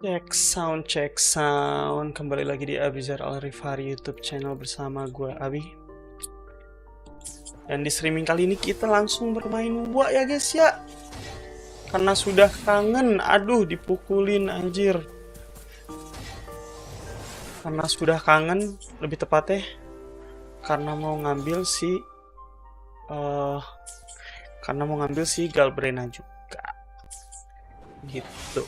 Check sound. Kembali lagi di abizarfary YouTube channel bersama gue Abi. Dan di streaming kali ini kita langsung bermain buah ya guys ya. Karena sudah kangen, aduh dipukulin anjir. Karena sudah kangen, lebih tepatnya karena mau ngambil si Galbrena juga. Gitu.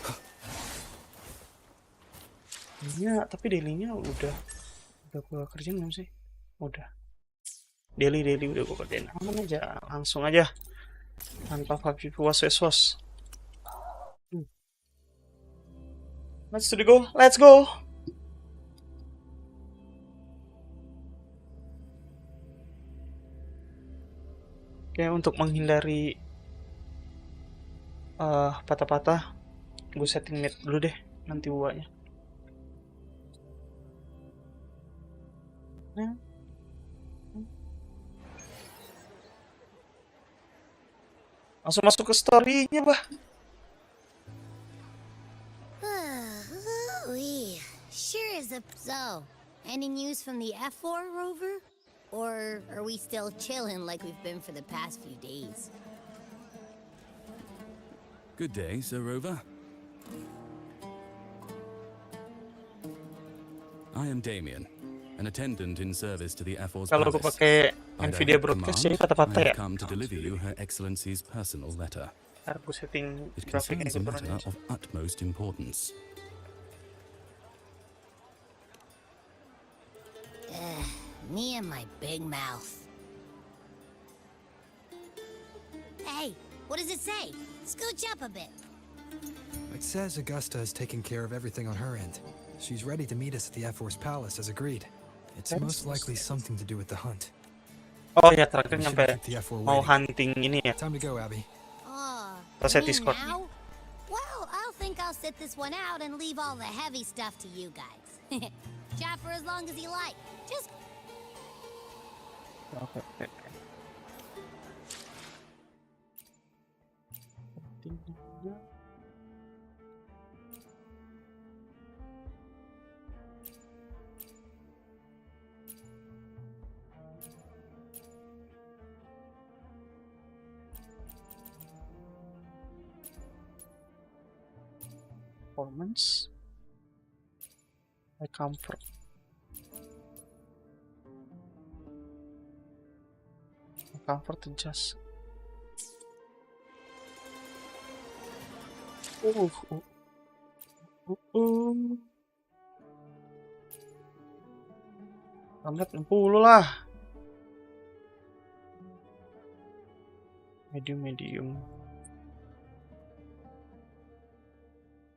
Ya, tapi daily-nya udah gue kerjain belum sih? Udah. Daily udah gue kerjain. Aman aja, langsung aja. Tanpa was-was. Let's go. Oke, untuk menghindari patah-patah, gue setting net dulu deh nanti buahnya. Langsung masuk ke story-nya, bah. Sure is up so. Any news from the F4 rover? Or are we still chilling like we've been for the past few days? Good day, Sir Rover. I am Damien, an attendant in service to the F4's Kalau gue pakai video broadcast jadi patah-patah ya. come to deliver you Her Excellency's personal letter. Aku setting It grafiknya concerns a matter of utmost importance. Me and my big mouth. Hey, what does it say? Scooch up a bit. It says Augusta is taking care of everything on her end. She's ready to meet us at the F-Force Palace as agreed. It's most likely something to do with the hunt. Oh ya, terakhir nyampe mau hunting ini ya. Time to go, Abby. Discord. Now? Well, I'll think I'll sit this one out and leave all the heavy stuff to you guys. Chat for as long as you like. Just Oke. Performance, my comfort. Comfort adjust. Ramlet 60 lah. Medium.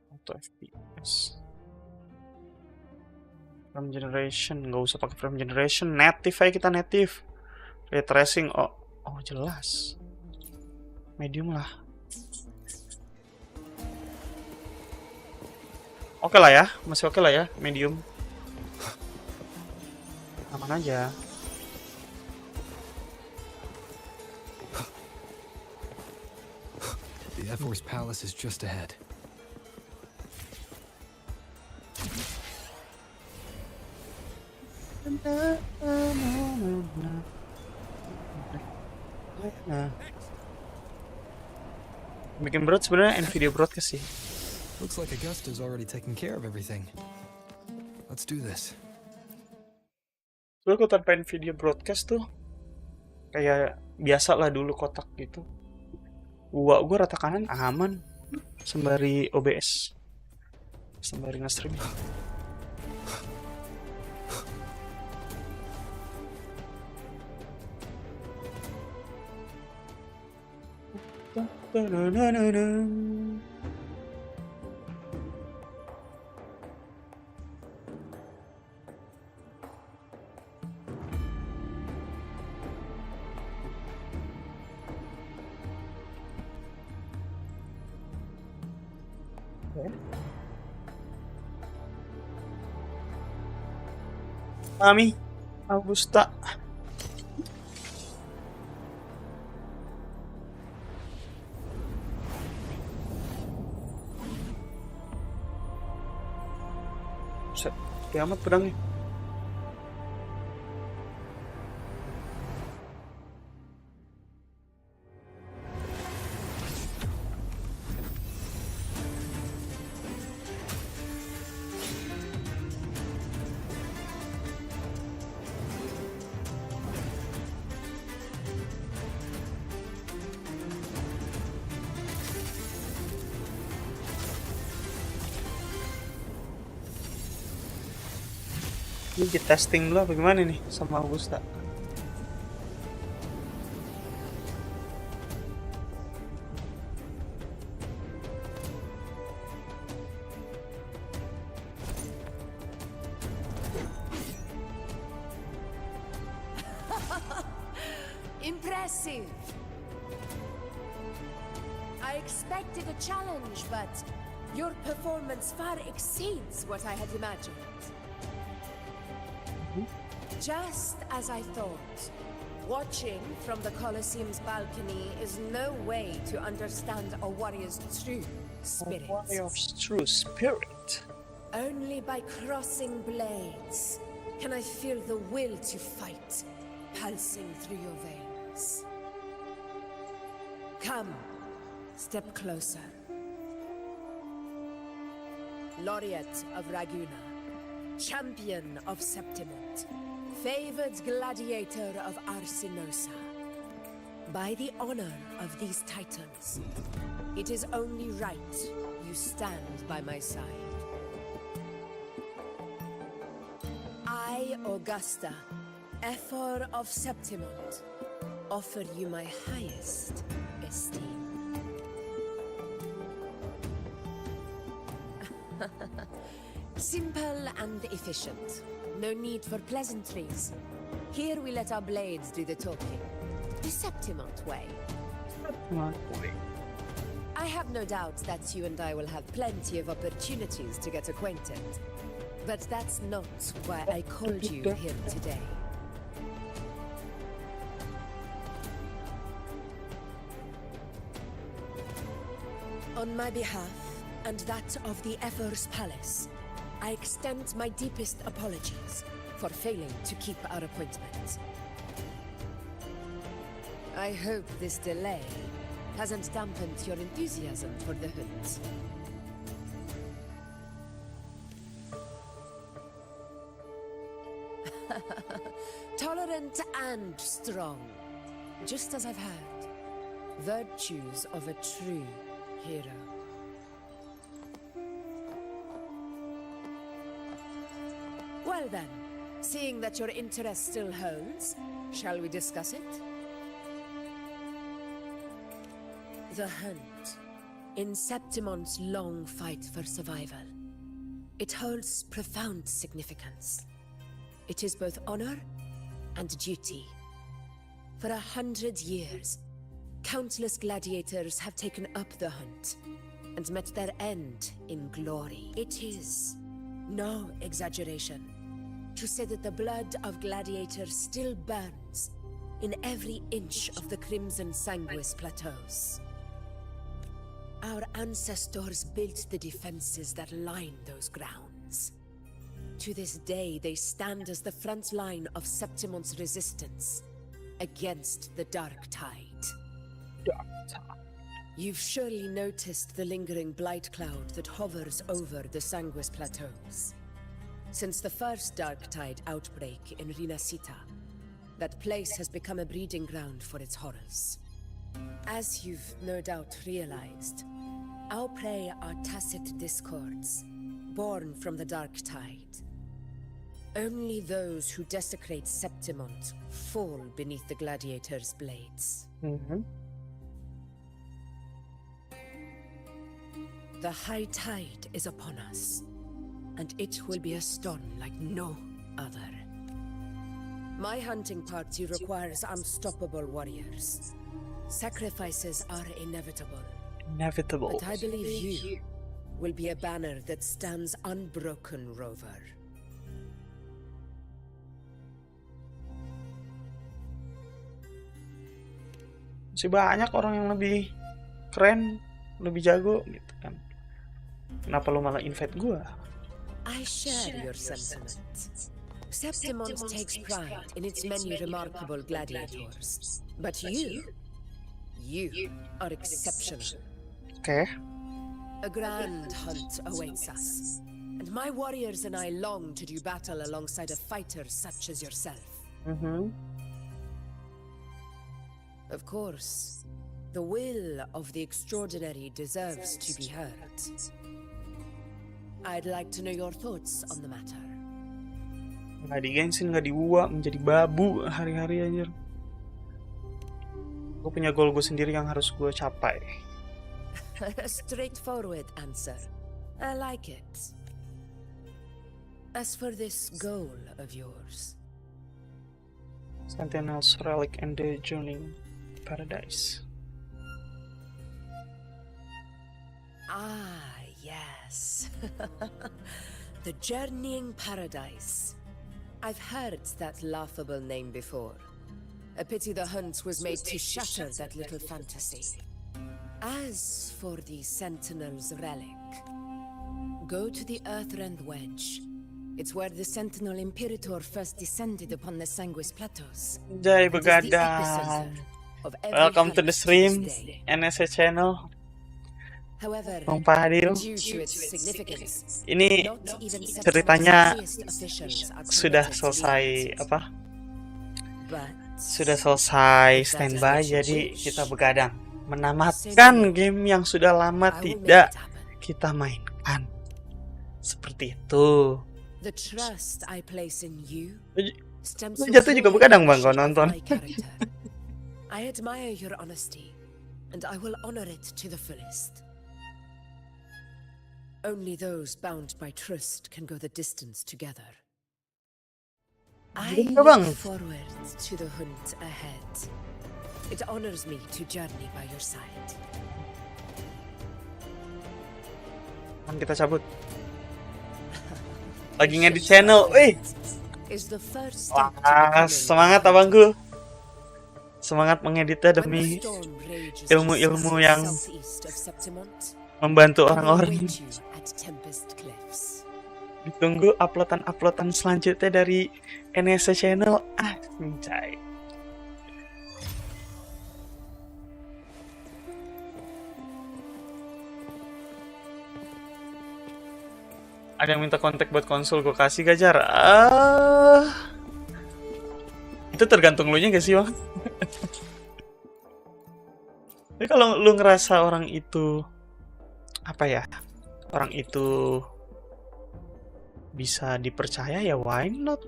Auto FPS. Frame generation, nggak usah pakai frame generation. Native aja kita native. Ray tracing, oh jelas. Medium lah. Oke lah ya, masih oke lah ya, medium. Aman aja. The F-Force Palace is just ahead. Bikin berat sebenarnya video broadcast sih. Looks like Augusta's already taking care of everything. Let's do this. Soalnya aku tanpain video broadcast tuh kayak biasa lah dulu kotak gitu. Gua rata kanan aman sembari OBS. Sembari nge-stream. Mami, Augusta. Buset, kiamat pedangnya. Ini di testing dulu apa gimana nih sama Augusta? Impressive. I expected a challenge, but your performance far exceeds what I had imagined. Just as I thought. Watching from the Colosseum's balcony is no way to understand a warrior's true spirit. Warrior's true spirit. Only by crossing blades can I feel the will to fight pulsing through your veins. Come, step closer. Laureate of Raguna, champion of Septimont, favored gladiator of Arsinosa. By the honor of these titans, it is only right you stand by my side. I, Augusta, Ephor of Septimont, offer you my highest esteem. Simple and efficient. No need for pleasantries. Here we let our blades do the talking. The Septimont way. I have no doubt that you and I will have plenty of opportunities to get acquainted. But that's not why I called you here today. On my behalf, and that of the Ephor's Palace, I extend my deepest apologies for failing to keep our appointment. I hope this delay hasn't dampened your enthusiasm for the hunt. Tolerant and strong, just as I've heard. Virtues of a true hero. Well then, seeing that your interest still holds, shall we discuss it? The hunt. In Septimont's long fight for survival. It holds profound significance. It is both honor and duty. For 100 years, countless gladiators have taken up the hunt and met their end in glory. It is no exaggeration to say that the blood of gladiators still burns in every inch of the Crimson Sanguis plateaus. Our ancestors built the defenses that line those grounds. To this day, they stand as the front line of Septimont's resistance against the Dark Tide. You've surely noticed the lingering blight cloud that hovers over the Sanguis plateaus. Since the first Dark Tide outbreak in Rinasita, that place has become a breeding ground for its horrors. As you've no doubt realized, our prey are tacit discords, born from the Dark Tide. Only those who desecrate Septimont fall beneath the gladiators' blades. The high tide is upon us, and it will be a storm like no other. My hunting party requires unstoppable warriors. Sacrifices are inevitable. But I believe you will be a banner that stands unbroken, Rover. Masih banyak orang yang lebih keren, lebih jago gitu kan. Kenapa lu malah invite gua? I share your sentiment. Septimont takes pride in its many remarkable gladiators. But you are exceptional. Oke. A grand hunt awaits us. And my warriors and I long to do battle alongside a fighter such as yourself. Of course, the will of the extraordinary deserves to be heard. I'd like to know your thoughts on the matter. Nggak digengsin, nggak diuak, menjadi babu hari-hari anjir. Gue punya goal gue sendiri yang harus gue capai. A straightforward answer. I like it. As for this goal of yours, Sentinel's Relic and the Journeying Paradise. ah, yes. The Journeying Paradise. I've heard that laughable name before. A pity the hunt was made to shatter that little fantasy. As for the Sentinel's Relic, go to the Earthrend Wedge. It's where the Sentinel Imperator first descended upon the Sanguis Plateaus. Jai It is the begadang. epicenter of every Welcome to the hunt stream, today. NSA channel. However, Bang Fadil. due to its significance, Ini not even ceritanya Septimon's highest officials are sudah permitted to selesai leave. apa? But Sudah selesai standby, jadi kita begadang menamatkan game yang sudah lama I will make tidak it happen. kita mainkan. Seperti itu. The trust I place in you stems Lu from jatuh juga full begadang, Bang, kalau recognition of nonton. my character. I admire your honesty, and I will honor it to the fullest. Only those bound by trust can go the distance together. I Bener, Bang. look forward to the hunt ahead. It honors me to journey by your side. Kan kita cabut. Lagi ngedit channel. Wih. Is the first Wah, step to becoming semangat a abangku. Semangat mengeditnya When the demi storm rages ilmu-ilmu in the yang southeast of Septimont, membantu I will orang-orang. await you at Tempest Cliffs. Ditunggu uploadan-uploadan selanjutnya dari NSA channel. Anjay. Ada yang minta kontak buat konsul, gue kasih gajar. Itu tergantung lu nya gak sih, Bang? Tapi kalau lu ngerasa orang itu apa ya? Orang itu bisa dipercaya, ya why not?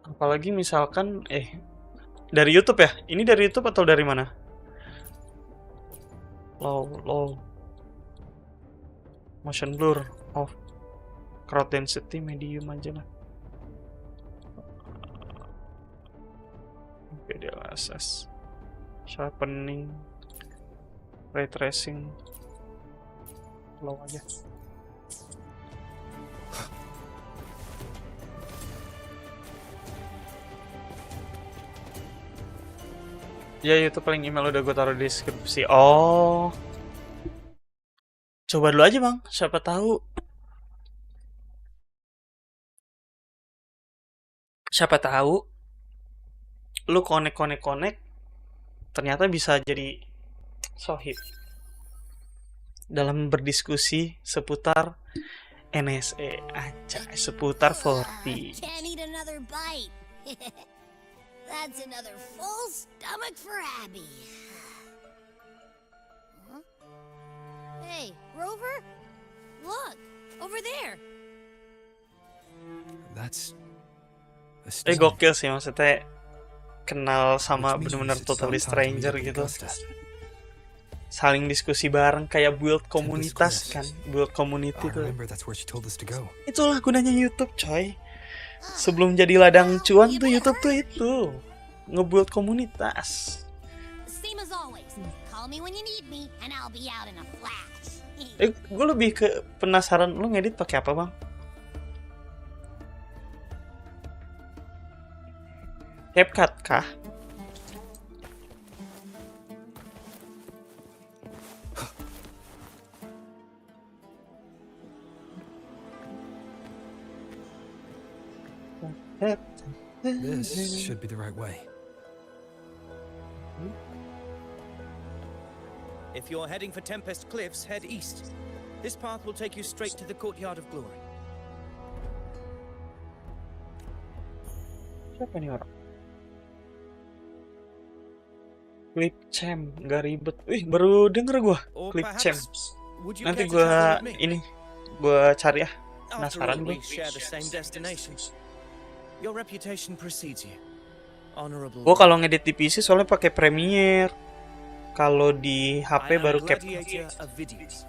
Apalagi misalkan dari YouTube ya? Ini dari YouTube atau dari mana? Low motion blur off, crowd density medium aja lah. Video access, sharpening, ray tracing low aja. Ya, YouTube paling email udah gue taruh di deskripsi. Oh, coba dulu aja, Bang. Siapa tahu lu connect ternyata bisa jadi sohib dalam berdiskusi seputar NSA aja, seputar 40. Can't eat another bite. That's another full stomach for Abby. Huh? Hey, Rover? Look, over there. That's a stone, Gokil sih, maksudnya kenal sama which bener-bener means it's totally sometime to meet stranger up with gitu. Augusta. Saling diskusi bareng kayak build komunitas Cliffs. kan, build community I tuh. remember that's where she told us to go. Itulah gunanya YouTube, coy. Sebelum jadi ladang cuan tuh YouTube tuh itu ngebuild komunitas. Same as always. Call me when you need me, and I'll be out in a flash. Gue lebih ke penasaran lu ngedit pakai apa, Bang? CapCut kah? This should be the right way. If you're heading for Tempest Cliffs, head east. This path will take you straight to the Courtyard of Glory. Siapa nih orang? Clip Champ, nggak ribet. Wih, baru denger gua. Or Clip Champ. perhaps, would you Nanti care to travel with me? ini gua cari ya. After Penasaran all, gue. we share the same destination. Your reputation precedes you. Honorable. Gua kalau ngedit di PC soalnya pakai Premiere. Kalau di HP I am baru cap. Gladiator of Vidius.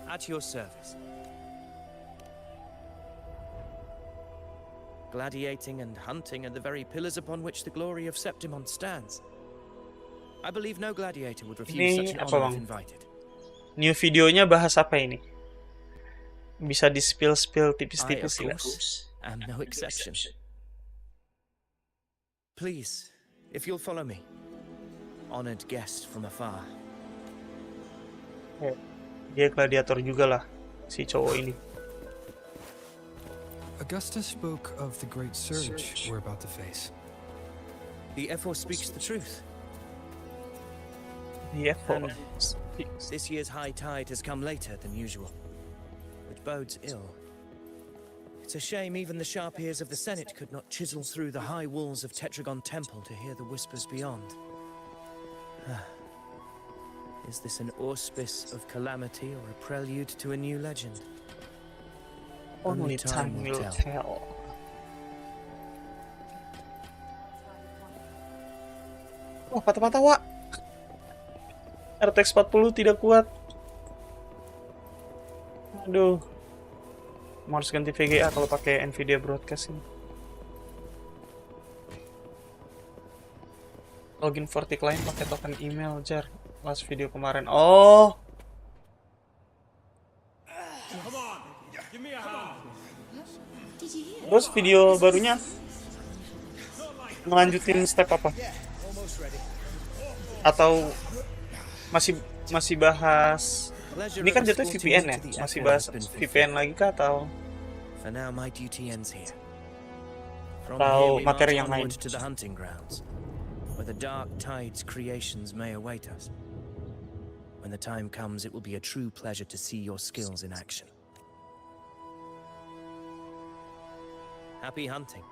At your service. Gladiating and hunting are the very pillars upon which the glory of Septimon stands. I believe no gladiator would refuse Ini such an apa, honor Bang? if invited. New videonya bahas apa ini? Bisa di spill I, tipis-tipis of ya. course, am no exception. Please, if you'll follow me. Honored guest from afar. Dia gladiator juga lah, si cowok ini. Augusta spoke of the great surge we're about to face. The F4 speaks the truth. Dia And this year's high tide has come later than usual, which bodes ill. It's a shame even the sharp ears of the Senate could not chisel through the high walls of Tetragon Temple to hear the whispers beyond. Is this an auspice of calamity or a prelude to a new legend? Only time will tell. Wah, patah-patah, Wak. RTX 40 tidak kuat. Aduh. Harus ganti VGA kalau pakai Nvidia Broadcast ini. Login Vortic lain pakai token email, Jar. Last video kemarin. Oh. Terus video barunya ngelanjutin step apa? Atau masih bahas? Ini kan jatuh VPN ya? Masih bahas VPN lagi kah atau? For now, my duty ends here. From Atau here we materi march yang lain? onward to the hunting grounds, where the dark tide's creations may await us. When the time comes, it will be a true pleasure to see your skills in action. Happy hunting.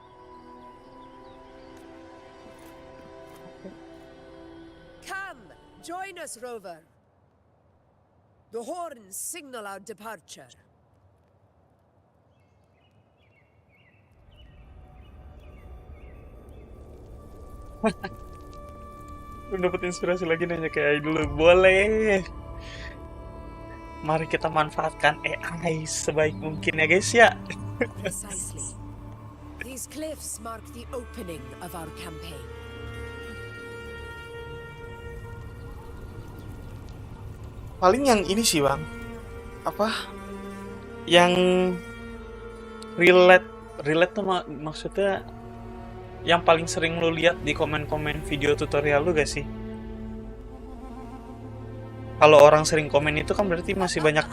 Come, join us, Rover. The horns signal our departure. Lu dapet inspirasi lagi nanya kayak AI dulu. Boleh. Mari kita manfaatkan AI sebaik mungkin ya guys ya. Precisely. These cliffs mark the opening of our campaign. Paling yang ini sih bang. Apa? Yang relate tuh maksudnya yang paling sering lu lihat di komen-komen video tutorial lu gak sih? Kalau orang sering komen itu kan berarti masih banyak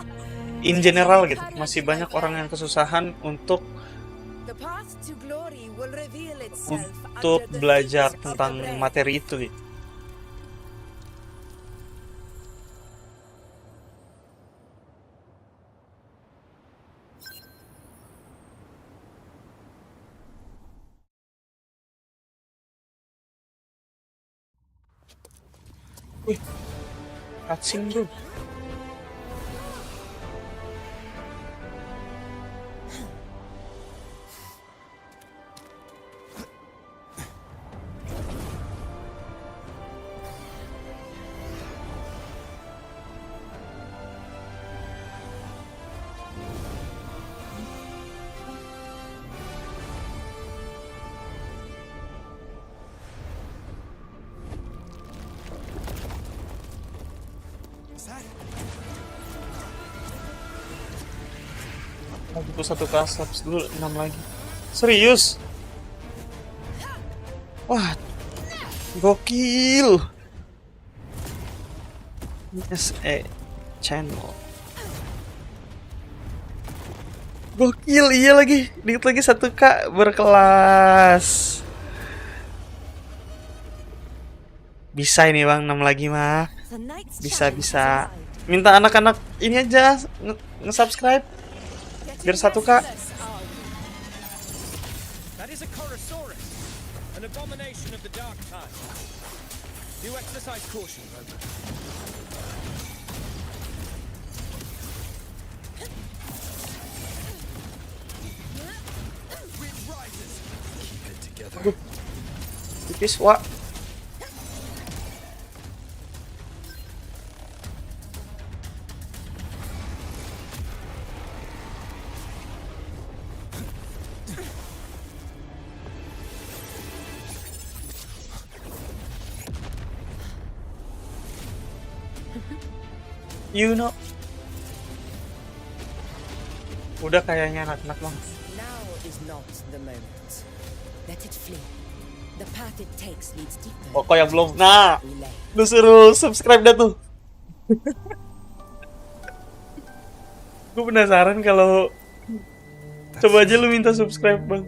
in general gitu, masih banyak orang yang kesusahan untuk The path to glory will reveal itself untuk under the belajar feet of tentang the brave. materi itu gitu. Wih, cutscene bro. Lagi tuh satu kelas, habis dulu 6 lagi. Serius? Wah, gokil. Channel. Gokil, iya lagi. Dikit lagi 1K berkelas. Bisa ini bang, 6 lagi mah. The knight's Bisa, challenge has bisa. arrived. Minta anak-anak ini aja nge-subscribe. Biar 1K. Restless are we. That is a Chorosaurus, an abomination of the dark tide. Do exercise caution, Rover. Keep it together. Tipis, wak. You know. Udah kayaknya anak-anak bang. Now is not the moment. Let it flee. The path it takes leads deeper. Pokok yang belum. Nah, We lay. lu suruh subscribe dah tuh. Gue penasaran kalau coba aja lu minta subscribe bang.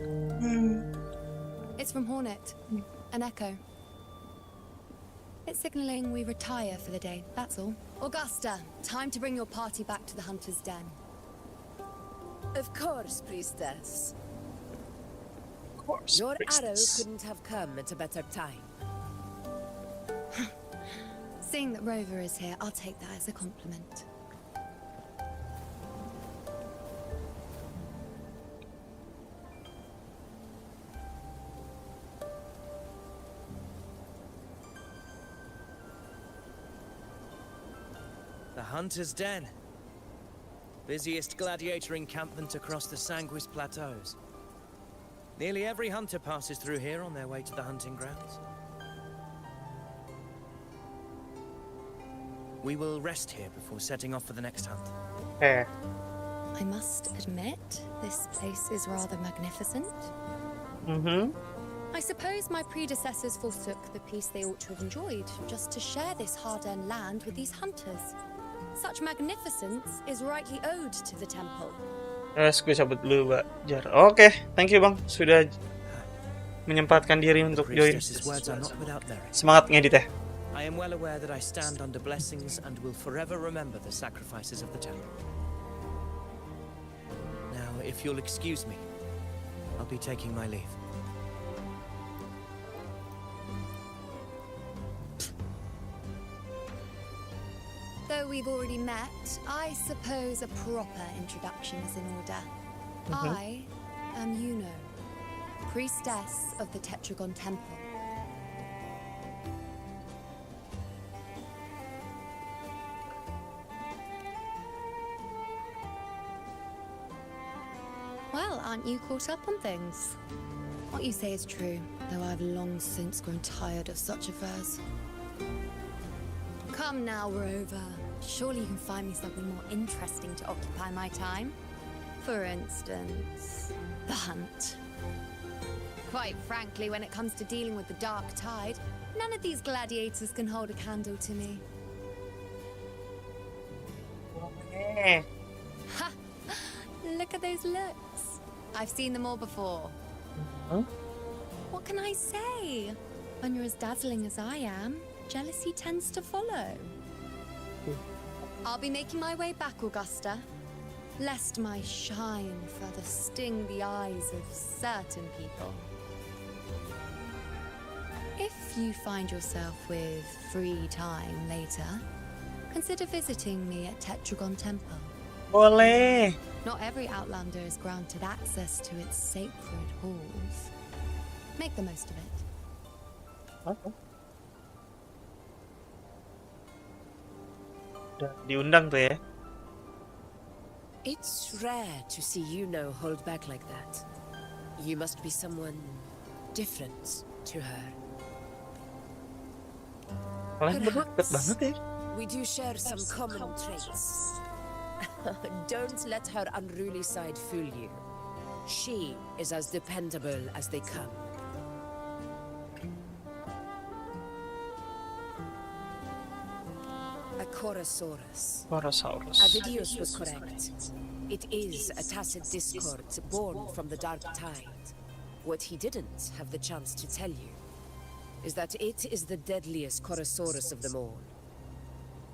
It's from Hornet. An echo. It's signaling we retire for the day, that's all. Augusta, time to bring your party back to the Hunter's Den. Of course, priestess. Of course, Your arrow priestess. couldn't have come at a better time. Seeing that Rover is here, I'll take that as a compliment. The Hunter's Den. Busiest gladiator encampment across the Sanguis Plateaus. Nearly every hunter passes through here on their way to the hunting grounds. We will rest here before setting off for the next hunt. Eh, I must admit, this place is rather magnificent. I suppose my predecessors forsook the peace they ought to have enjoyed, just to share this hard-earned land with these hunters. Such magnificence is rightly owed to the temple. Terus gue cabut dulu, Mbak Jar. Oke, thank you bang, sudah menyempatkan diri untuk join. Priestess's words are not without merit. Semangat ngedit ya. I am well aware that I stand under blessings and will forever remember the sacrifices of the temple. Now, if you'll excuse me, I'll be taking my leave. Though we've already met, I suppose a proper introduction is in order. I am Yuno, priestess of the Tetragon Temple. Well, aren't you caught up on things? What you say is true, though I've long since grown tired of such affairs. Come now, Rover. Surely you can find me something more interesting to occupy my time. For instance, the hunt. Quite frankly, when it comes to dealing with the dark tide, none of these gladiators can hold a candle to me. Eh, Ha! Look at those looks. I've seen them all before. Huh? What can I say? When you're as dazzling as I am, jealousy tends to follow. I'll be making my way back, Augusta, lest my shine further sting the eyes of certain people. If you find yourself with free time later, consider visiting me at Tetragon Temple. boleh. Not every Outlander is granted access to its sacred halls. Make the most of it. Oke. Udah diundang tuh ya. It's rare to see Yuno hold back like that. You must be someone different to her. Kalian berdua deket banget ya. We do share some common traits. Don't let her unruly side fool you. She is as dependable as they come. A Chorosaurus. Chorosaurus. Avidius was correct. It is a tacit discord born from the dark tide. What he didn't have the chance to tell you is that it is the deadliest Chorosaurus of them all.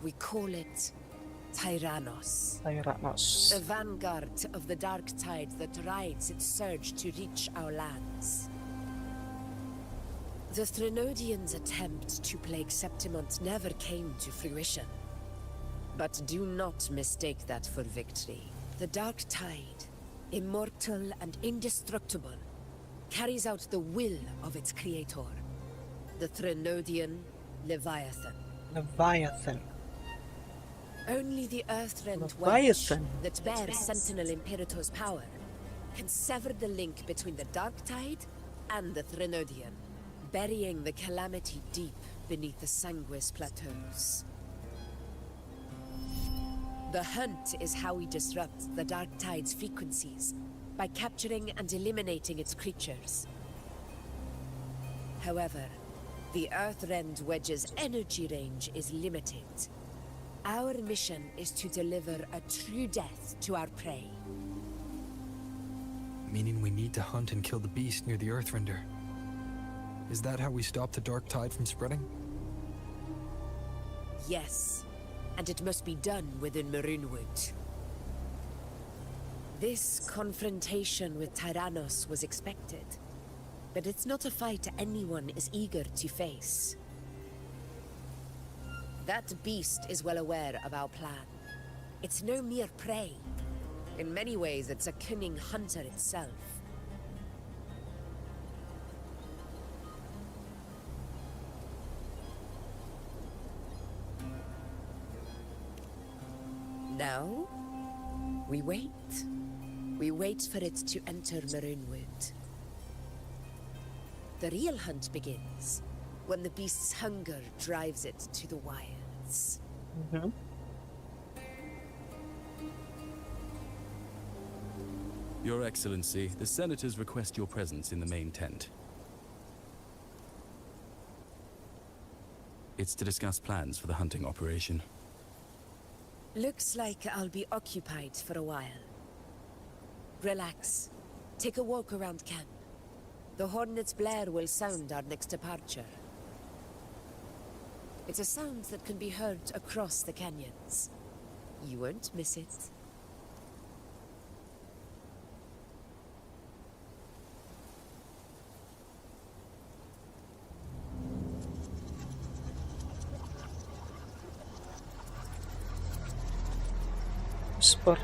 We call it Tyrannos, a Tyrannos. vanguard of the dark tide that rides its surge to reach our lands. The Threnodians' attempt to plague Septimont never came to fruition. But do not mistake that for victory. The dark tide, immortal and indestructible, carries out the will of its creator, the Threnodian Leviathan. Leviathan. Only the Earthrend wedge Leviathan. that bears Sentinel Imperator's power can sever the link between the dark tide and the Threnodian, burying the calamity deep beneath the Sanguis plateaus. The hunt is how we disrupt the dark tide's frequencies, by capturing and eliminating its creatures. However, the Earthrend wedge's energy range is limited. Our mission is to deliver a true death to our prey. Meaning we need to hunt and kill the beast near the Earthrender. Is that how we stop the dark tide from spreading? Yes, and it must be done within Maroonwood. This confrontation with Tyrannos was expected, but it's not a fight anyone is eager to face. That beast is well aware of our plan. It's no mere prey. In many ways, it's a cunning hunter itself. Now, we wait. We wait for it to enter Maroonwood. The real hunt begins when the beast's hunger drives it to the wilds. Your Excellency, the senators request your presence in the main tent. It's to discuss plans for the hunting operation. Looks like I'll be occupied for a while. Relax. Take a walk around camp. The hornet's blare will sound our next departure. It's a sound that can be heard across the canyons. You won't miss it. Whisper.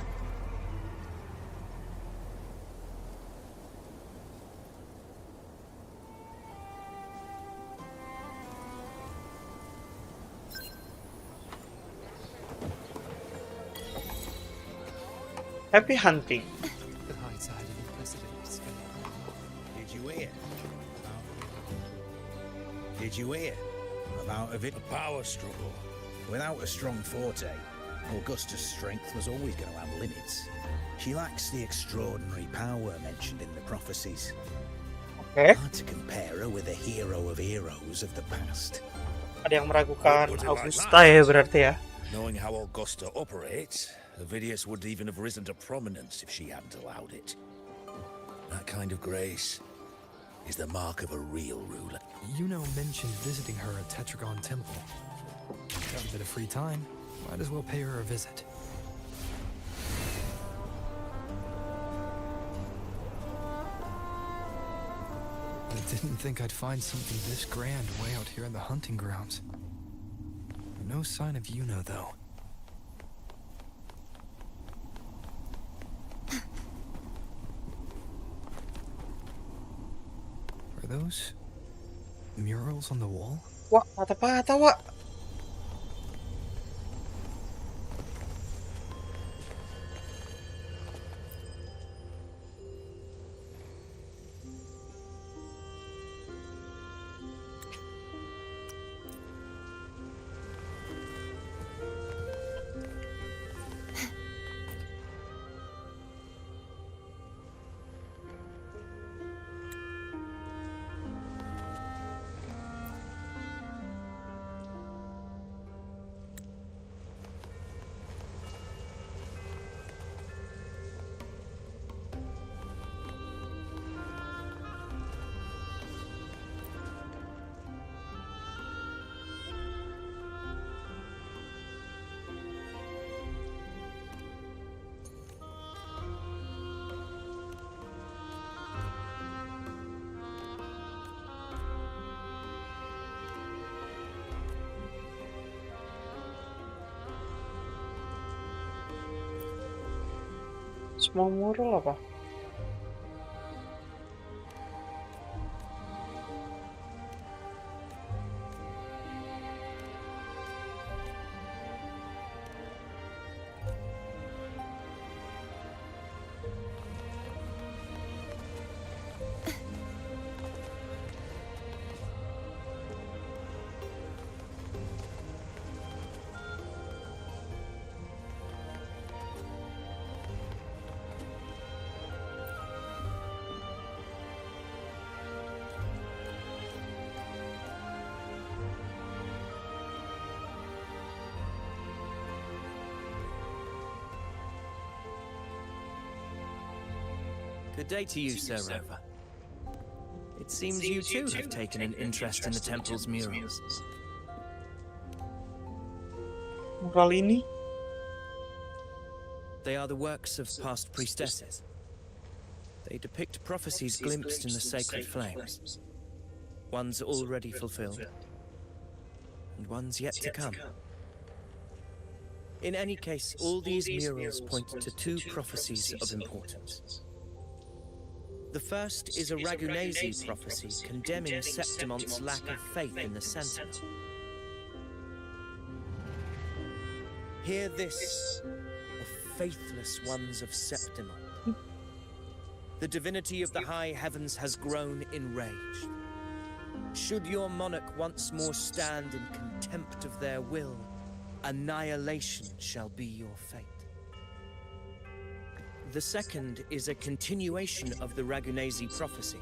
Happy hunting. The high tide of unprecedented scale. Did you hear? Did you hear about a power struggle? Without a strong forte, Augusta's strength was always going to have limits. She lacks the extraordinary power mentioned in the prophecies. Oke, Hard to compare her with the hero of heroes of the past. ada yang meragukan Augusta ya berarti ya. Knowing how Augusta operates, Avidius would even have risen to prominence if she hadn't allowed it. That kind of grace is the mark of a real ruler. Yuno mentioned visiting her at Tetragon Temple. Got a bit of free time. Might as well pay her a visit. I didn't think I'd find something this grand way out here in the hunting grounds. No sign of Yuno, though. Are those murals on the wall? Wah, mata-mata, Wak. Semua mural apa? Good day to you, Sir Rover. It seems you too have taken an interest in the temple's murals. Mural ini? They are the works of past priestesses. They depict prophecies glimpsed in the sacred flames. Ones already fulfilled, and ones yet to come. In any case, all these murals point to two prophecies of importance. The first is a Ragunesi prophecy condemning Septimon's lack of faith in the Sentinel. Hear this, O faithless ones of Septimon. The divinity of the high heavens has grown enraged. Should your monarch once more stand in contempt of their will, annihilation shall be your fate. The second is a continuation of the Ragunesi prophecy,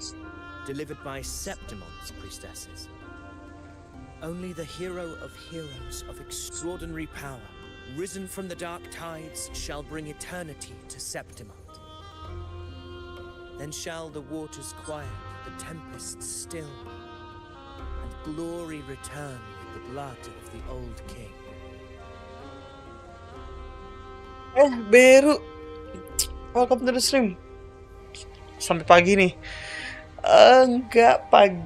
delivered by Septimon's priestesses. Only the hero of heroes of extraordinary power, risen from the dark tides, shall bring eternity to Septimont. Then shall the waters quiet, the tempests still, and glory return with the blood of the old king. Beru. Welcome to the stream. Sampai pagi nih. Enggak pagi,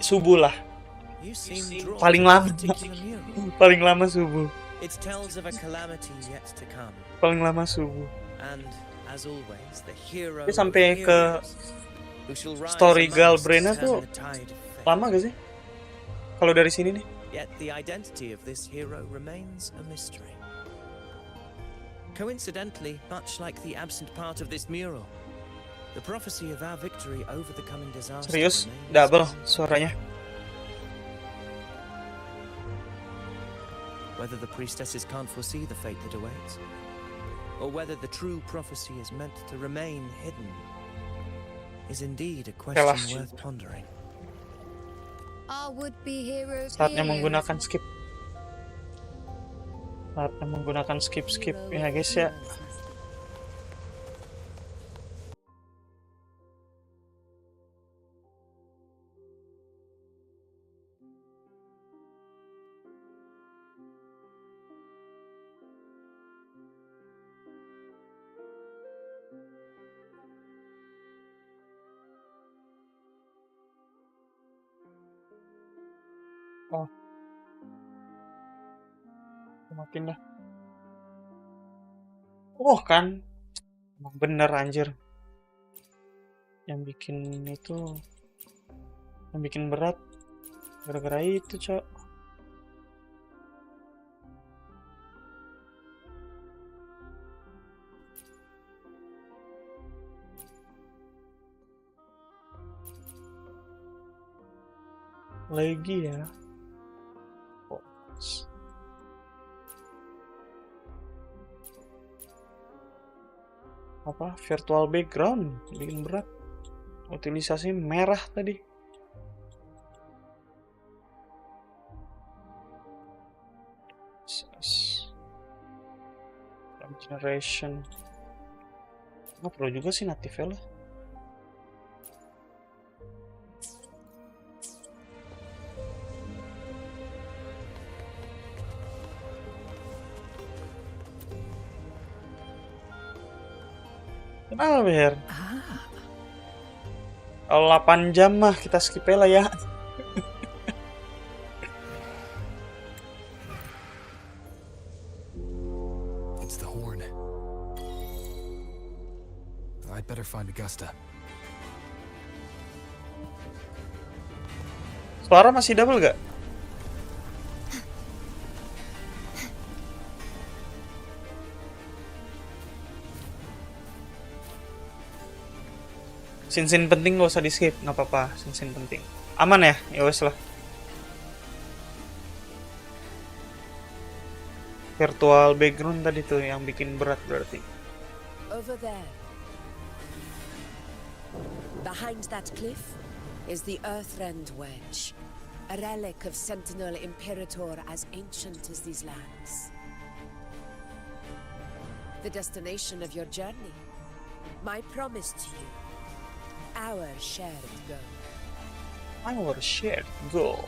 subuh lah. Paling lama. Paling lama subuh. It tells of a calamity yet to come. Paling lama subuh. And as always, the hero. Ini sampai ke story Galbraithnya tuh lama gak sih? Kalau dari sini nih. Yet the identity of this hero remains a mystery. Coincidentally, much like the absent part of this mural, the prophecy of our victory over the coming disaster. Serius, double suaranya. Whether the priestesses can't foresee the fate that awaits, or whether the true prophecy is meant to remain hidden, is indeed a question worth pondering. Our would-be hero. Saatnya menggunakan skip. Saatnya menggunakan skip ya guys ya. Oh, makin dah. Oh kan, emang bener anjir. Yang bikin itu, yang bikin berat, gara-gara itu cok. Lagi ya. Apa virtual background bikin berat, utilisasi merah tadi. Generation nggak perlu juga sih native lah. Kenapa Ber? Kalau 8 jam mah kita skip lah ya. It's the horn. I'd better find Augusta. Suara masih double gak? Scene penting gak usah di skip, nggak apa-apa. Scene penting aman ya, ya wes lah. Virtual background tadi tuh yang bikin berat berarti. Over there. Behind that cliff is the Earthrend Wedge, a relic of Sentinel Imperator as ancient as these lands. The destination of your journey, my promise to you, our shared goal. Our shared goal.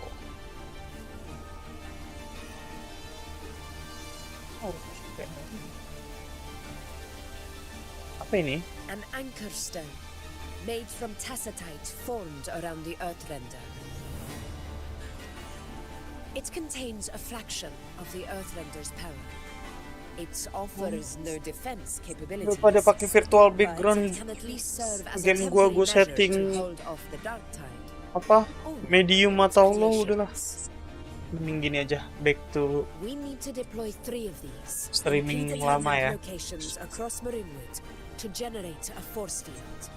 Apa ini? An anchor stone made from tacitite formed around the Earthrender. It contains a fraction of the Earthrender's power. It offers no defense capabilities, Pada pakai virtual but background it can at least serve as a game temporary gua measure setting to hold off the dark tide. apa medium atau low, udahlah Creations. mending gini aja, back to We need to deploy 3 of these Streaming in lama ya. locations across Marinewood to generate a force field.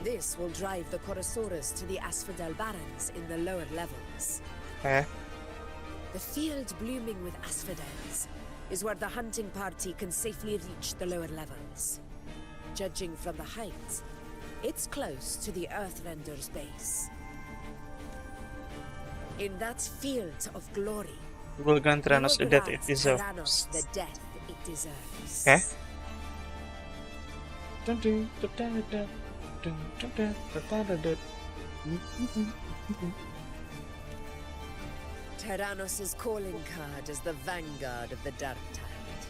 This will drive the Chorosaurus to the Asphodel Barrens in the lower levels. The field blooming with asphodels is where the hunting party can safely reach the lower levels. Judging from the height, it's close to the Earthrender's base. In that field of glory, Google grant Tyrannos the death it deserves. Tyrannos the death it deserves. Okay. Tyrannos' calling card is the vanguard of the Dark Tide.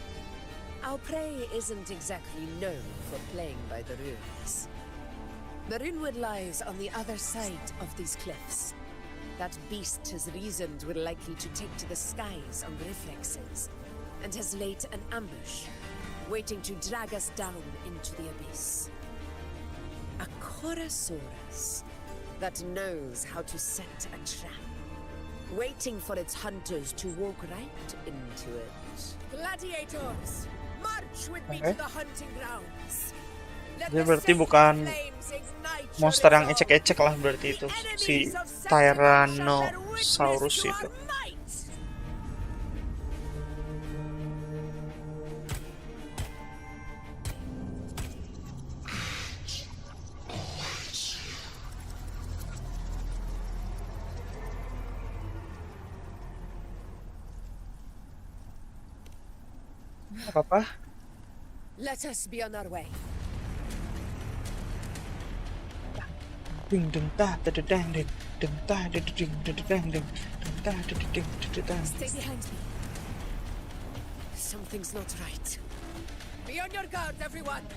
Our prey isn't exactly known for playing by the rules. Marinewood lies on the other side of these cliffs. That beast has reasoned we're likely to take to the skies on reflexes, and has laid an ambush, waiting to drag us down into the abyss. A Chorosaurus that knows how to set a trap, waiting for its hunters to walk right into it. Gladiators, march with me to the hunting grounds. Dia berarti bukan monster yang ecek-ecek lah berarti itu, si Tyrannosaurus itu. Apa-apa? Let us be on our way. Ding ding ta da da dang ding ding ta da da ding da da dang ding ding ta da da ding da da dang. Stay behind me. Something's not right. Be on your guard, everyone.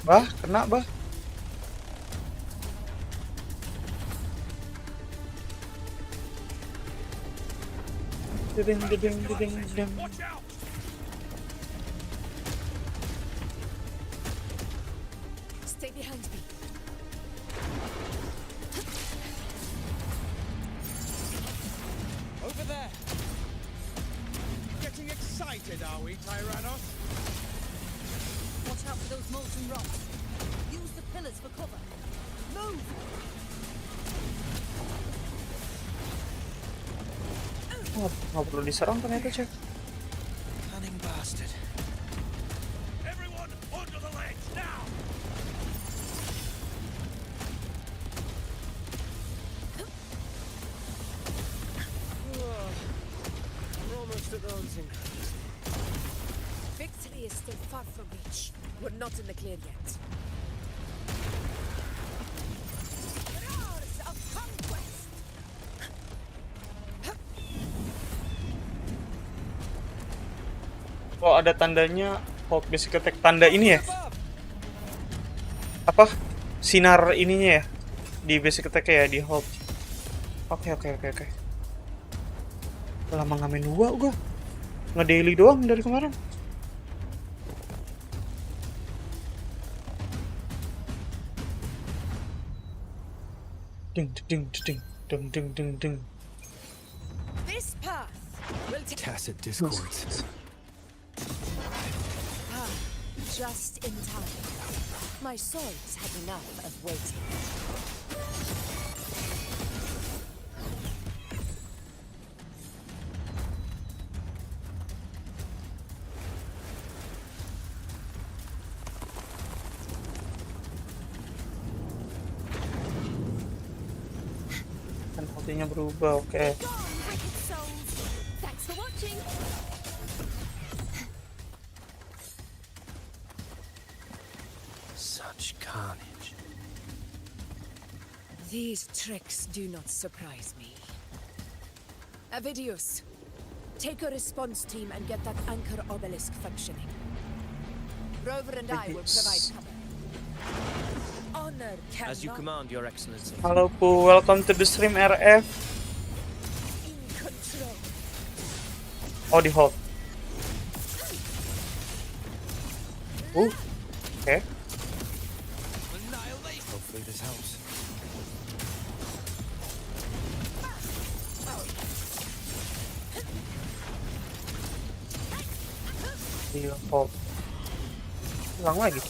Bah, kena bah. Ding ding ding ding ding. Stay behind me. Over there. Getting excited, are we, Tyrannos? Watch out for those molten rocks. Use the pillars for cover. Move! Nggak perlu diserang ternyata, cek. Cunning bastard. Everyone onto the ledge now! We're almost at the hunting. Victory is still far from reach. We're not in the clear yet. Roars of conquest! Oh, ada tandanya Hulk basic attack, tanda ini ya? Apa? Sinar ininya ya? di basic attack ya, di hold. Oke. Lama ngamen 2 gua. Nge-daily doang dari kemarin. Ding. This path will Tacit discords. just in time. My swords had enough of waiting. Kan hotinya berubah, oke. Thanks for watching. Such carnage. These tricks do not surprise me. Avidius, take a response team and get that anchor obelisk functioning. Rover and I will provide cover. Honor cannot... As you command, Your Excellency. Halo Pu, welcome to the stream RF. In control. Oh, di hold. Okay. Hopefully this helps. Di hold. Hilang lagi.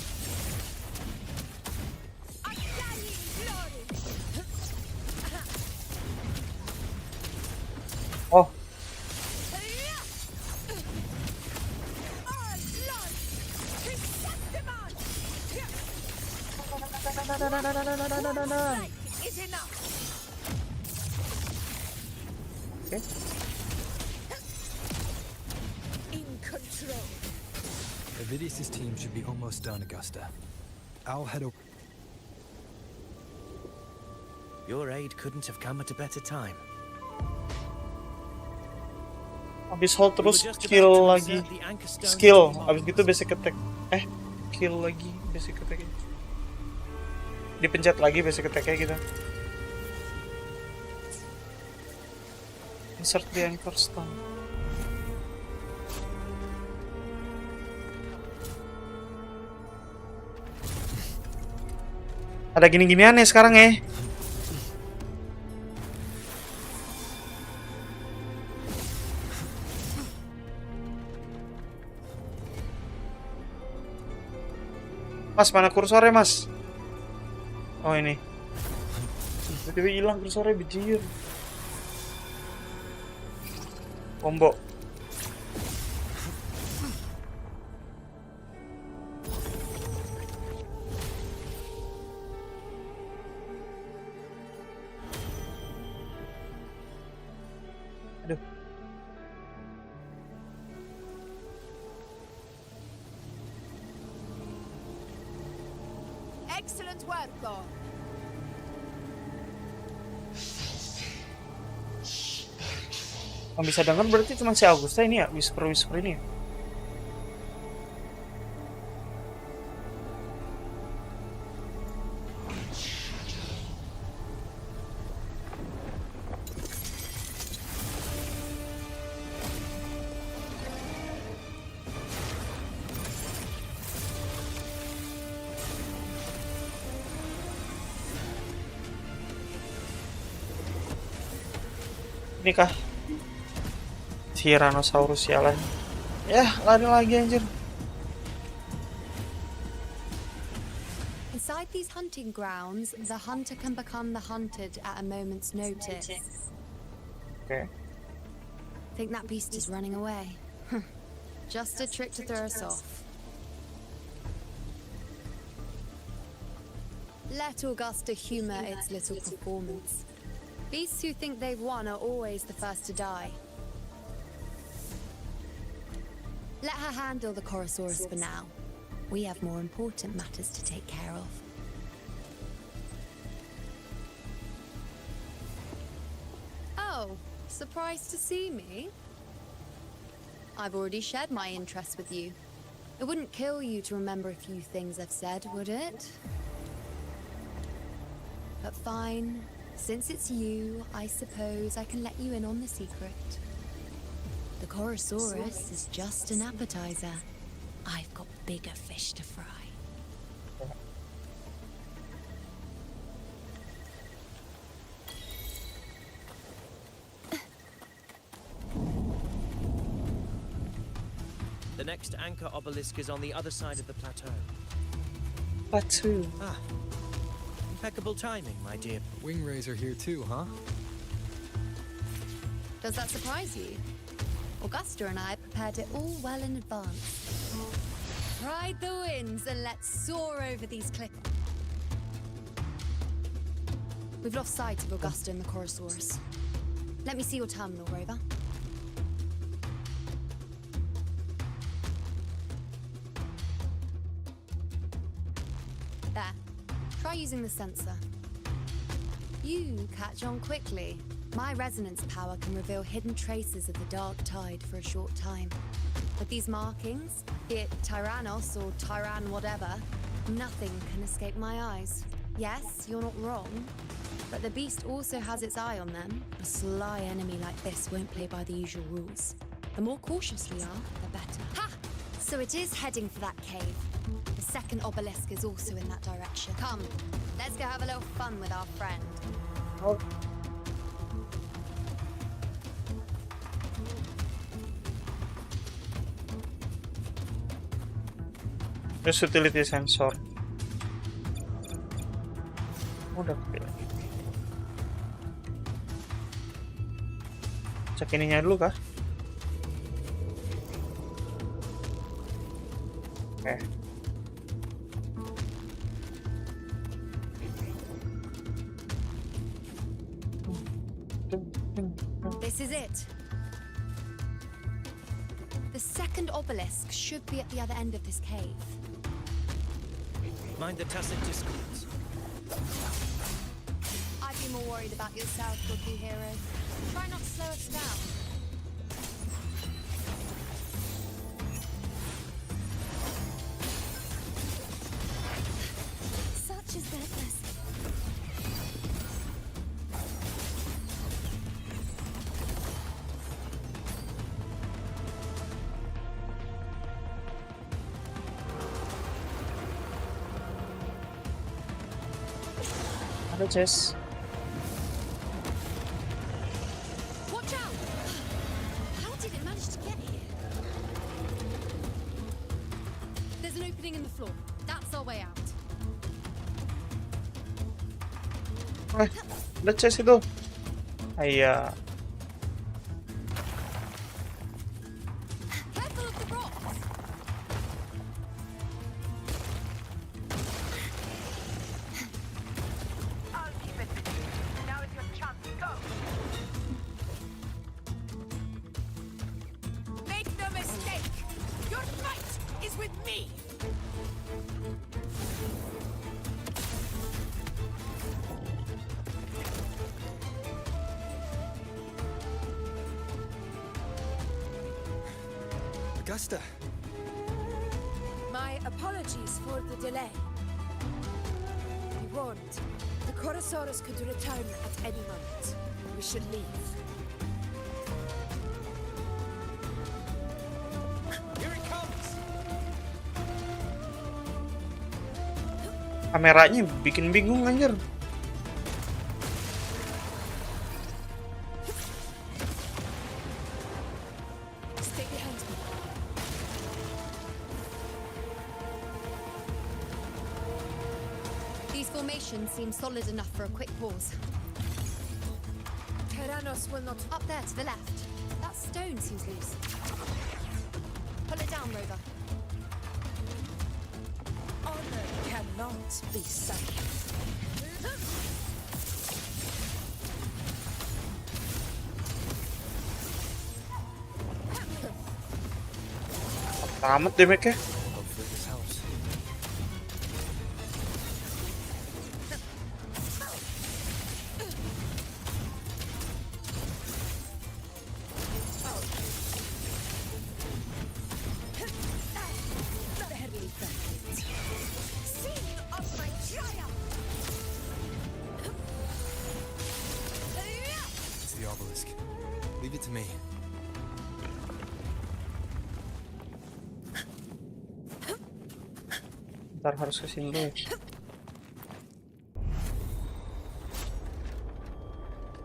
Oh. Okay. In control. Avidius' team should be almost done, Augusta. I'll head over. Your aid couldn't have come at a better time. Abis hold terus kill lagi. Skill, abis gitu basic attack. Kill lagi basic attack. Dipencet lagi basic attack-nya gitu. Insert the anchor stone. Ada gini-ginian nih sekarang ya. Mas, mana kursornya, Mas? Oh, ini. Tiba-tiba hilang kursornya, bijir. Combo. Aduh. Excellent work, God. Yang bisa denger berarti cuma si Augusta ini ya, whisper ini ya. Ini kah Tyrannosaurus sialan. Ya, lari lagi anjir. Inside these hunting grounds, the hunter can become the hunted at a moment's notice. Okay. Think that beast is running away? Just a trick to throw us off. Let Augusta humor its little performance. Beasts who think they've won are always the first to die. Let her handle the Chorosaurus for now. We have more important matters to take care of. Oh, surprised to see me? I've already shared my interest with you. It wouldn't kill you to remember a few things I've said, would it? But fine. Since it's you, I suppose I can let you in on the secret. The Chorosaurus is just an appetizer. I've got bigger fish to fry. The next anchor obelisk is on the other side of the plateau. Plateau. Ah, impeccable timing, my dear. Wing rays are here too, huh? Does that surprise you? Augusta and I prepared it all well in advance. Ride the winds and let's soar over these cliffs. We've lost sight of Augusta and the Chorosaurus. Let me see your terminal, Rover. There. Try using the sensor. You catch on quickly. My resonance power can reveal hidden traces of the dark tide for a short time. With these markings, be it Tyrannos or Tyran whatever, nothing can escape my eyes. Yes, you're not wrong, but the beast also has its eye on them. A sly enemy like this won't play by the usual rules. The more cautious we are, the better. Ha! So it is heading for that cave. The second obelisk is also in that direction. Come, let's go have a little fun with our friend. Oh. Terus utility sensor. Udah kepilih. Cek ininya dulu kah? Oke. This is it. The second obelisk should be at the other end of this cave. Mind the tacit discords. I'd be more worried about yourself, would-be hero. Try not to slow us down. Such is their blessing. Ada chest. Watch out! How did it manage to get here? There's an opening in the floor. That's our way out. Ada chest itu. Iya. Careful of the rocks! I'll keep it with you. Now is your chance. Go! Make no mistake! Your fight is with me! Augusta! My apologies for the delay. Be warned, the Chorosaurus could return at any moment. We should leave. Here it comes! Kameranya bikin bingung anjir. Stay behind me. These formations seem solid enough for a quick pause. Tyrannos will not... Up there to the left. That stone seems loose. Pull it down, Rover. Honor cannot be silenced. Tamat damage-nya. Hopefully this helps. Scene of my triumph! to me. Ntar harus kesini dulu.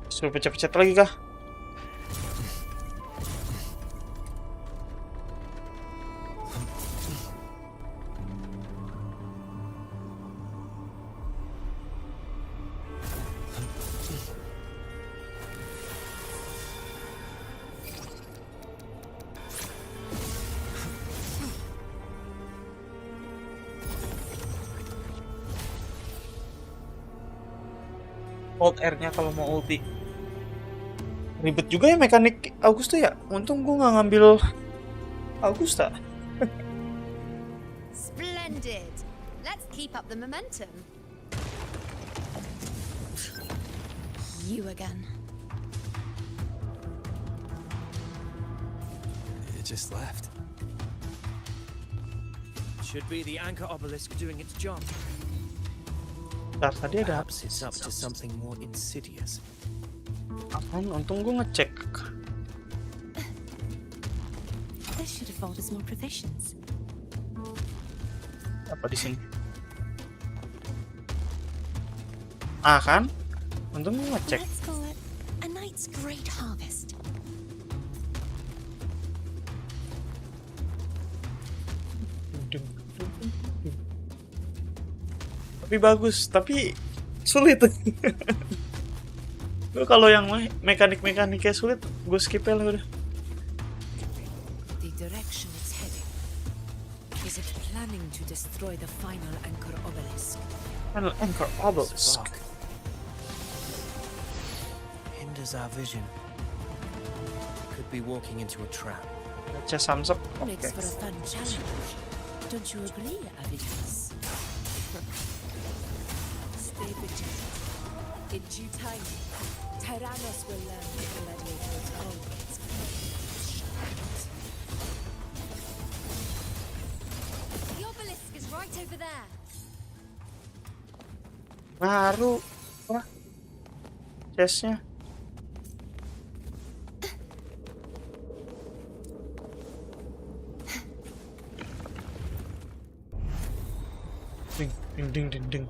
Suruh pencet-pencet lagi kah? Hold R-nya kalau mau ulti. Ribet juga ya mekanik Augusta ya. Untung gue nggak ngambil Augusta. Splendid. Let's keep up the momentum. You again. It just left. Should be the anchor obelisk doing its job. Tadi ada Perhaps it's up to something more insidious. apaan? Untung gue ngecek. This should afford us more provisions. Apa di sini? Ah kan? Untung gue ngecek. Let's call it a night's great harvest. Tapi bagus, tapi sulit. Gue kalau yang mekaniknya sulit, gue skip aja udah. The direction it's heading. Is it planning to destroy the final anchor obelisk? Final anchor obelisk. Spark hinders our vision. Could be walking into a trap. Baca samsek. Oke. Makes for a fun challenge. Don't you agree, Abigail? Stay vigilant. In due time, Tyrannos will learn the gladiator's always The obelisk is right over there. Baru apa? Chestnya. Ding ding ding ding ding.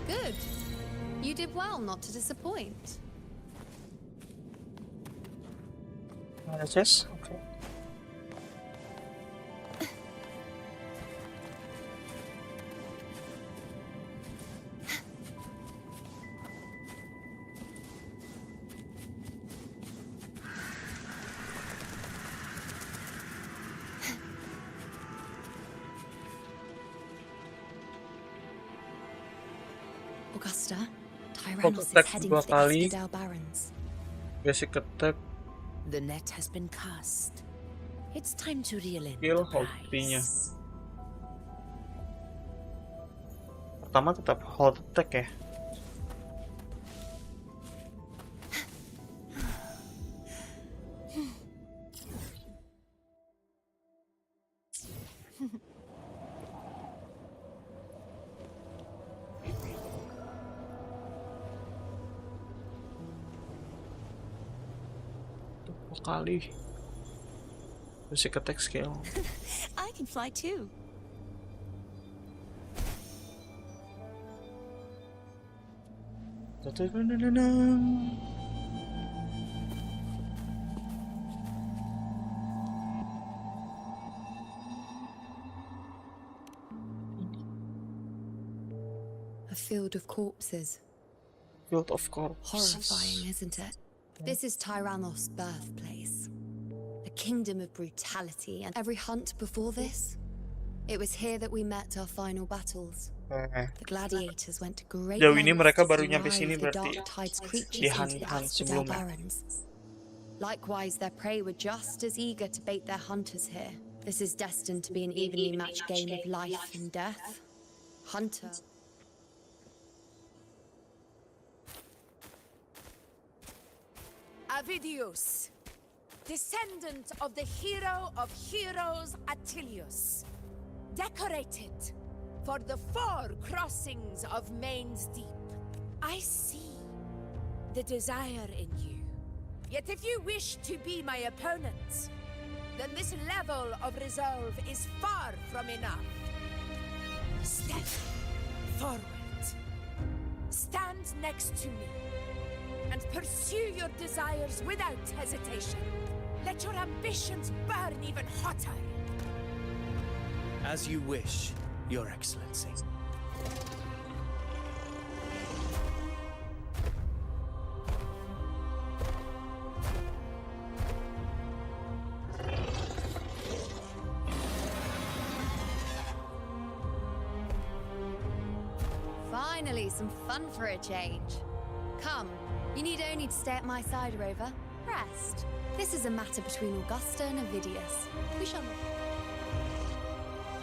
Good. You did well not to disappoint. Ada chest? Oke. Augusta, Tyrannos is attack heading dua for the kali. Escadale Barrens. Basic attack, The net has been cast. It's time to reel in skill, the hold P-nya. prize. Pertama tetap hold attack ya. Dua kali. Basic attack skill. I can fly too. A field of corpses. Field of corpses. Horrifying, isn't it? This is Tyrannos' birthplace. A kingdom of brutality, and every hunt before this, it was here that we met our final battles. The gladiators went to great Jauh ini lengths mereka to baru nyampe drive sini the berarti Dark Tide's creatures di into the Han asphodel sebelumnya. barrens. Likewise, their prey were just as eager to bait their hunters here. This is destined to be an evenly matched game of life and death. Hunter. Avidius, descendant of the hero of heroes Attilius, decorated for the 4 crossings of Main's Deep. I see the desire in you. Yet if you wish to be my opponent, then this level of resolve is far from enough. Step forward. Stand next to me and pursue your desires without hesitation. Let your ambitions burn even hotter. As you wish, Your Excellency. Finally, some fun for a change. Come, you need only to stay at my side, Rover. Rest. This is a matter between Augusta and Avidius. We shall not.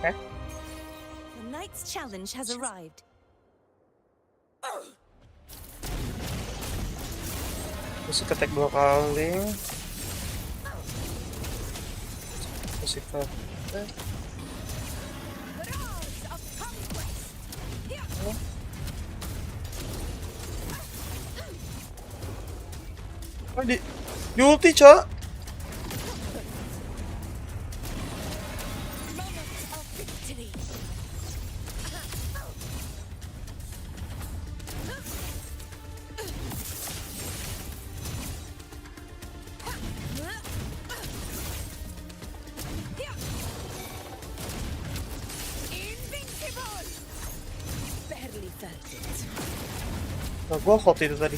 The knight's challenge has arrived. Terus ketek 2 kali. Terus itu. Oh, di ulti, Cok. Nah, gua hot itu tadi.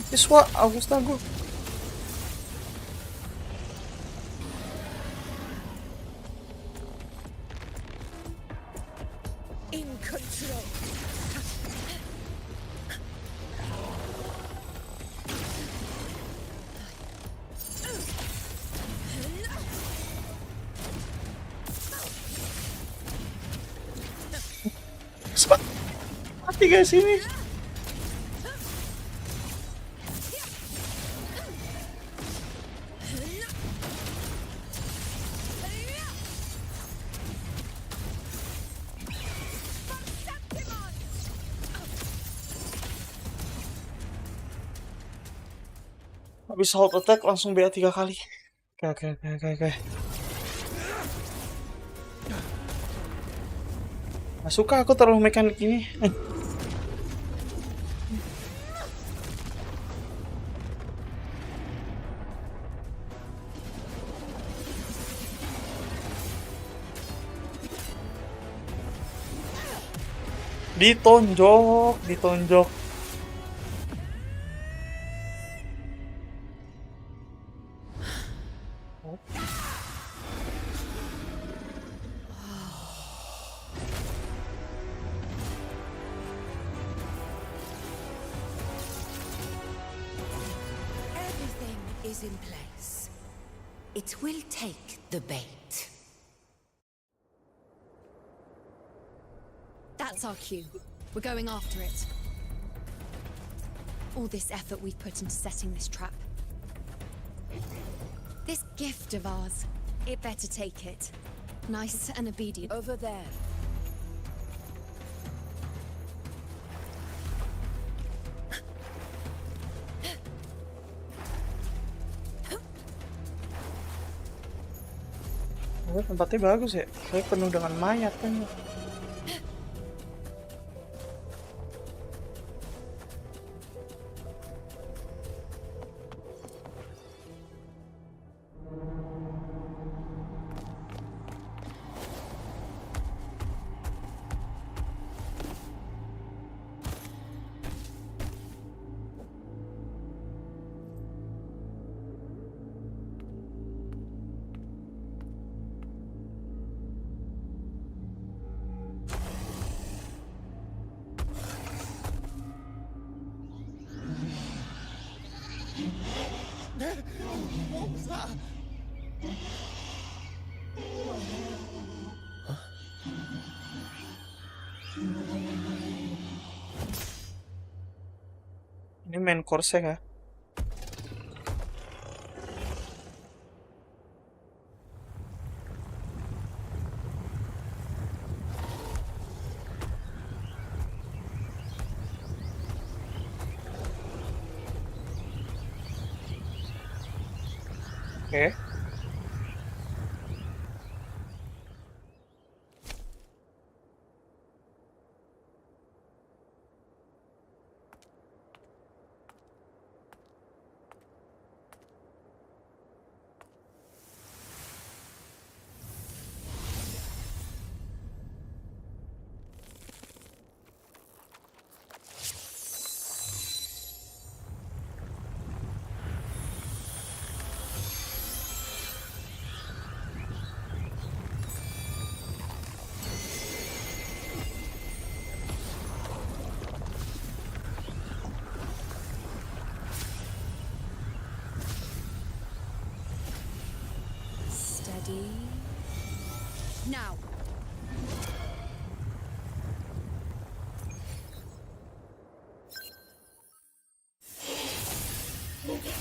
Siswa, Augusta gue. In control. Cepat. Mati guys ini. Habis hold attack langsung BA 3 kali. Oke. Gak suka aku terlalu mekanik ini. Ditonjok. Everything is in place. It will take the bait. That's our cue. We're going after it. All this effort we've put into setting this trap. This gift of ours, it better take it. Nice and obedient. Over there. Oh, tempatnya bagus ya. Kayak penuh dengan mayat kan. Ini main course kah? Oke. Steady. Now. Oke.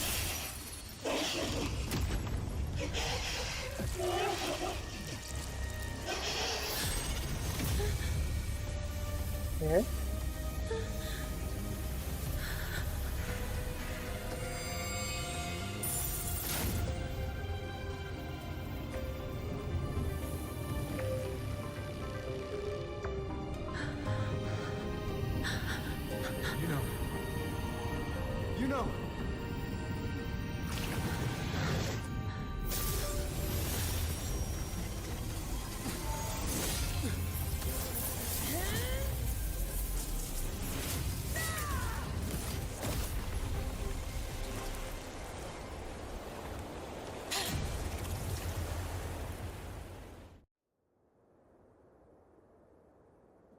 You know.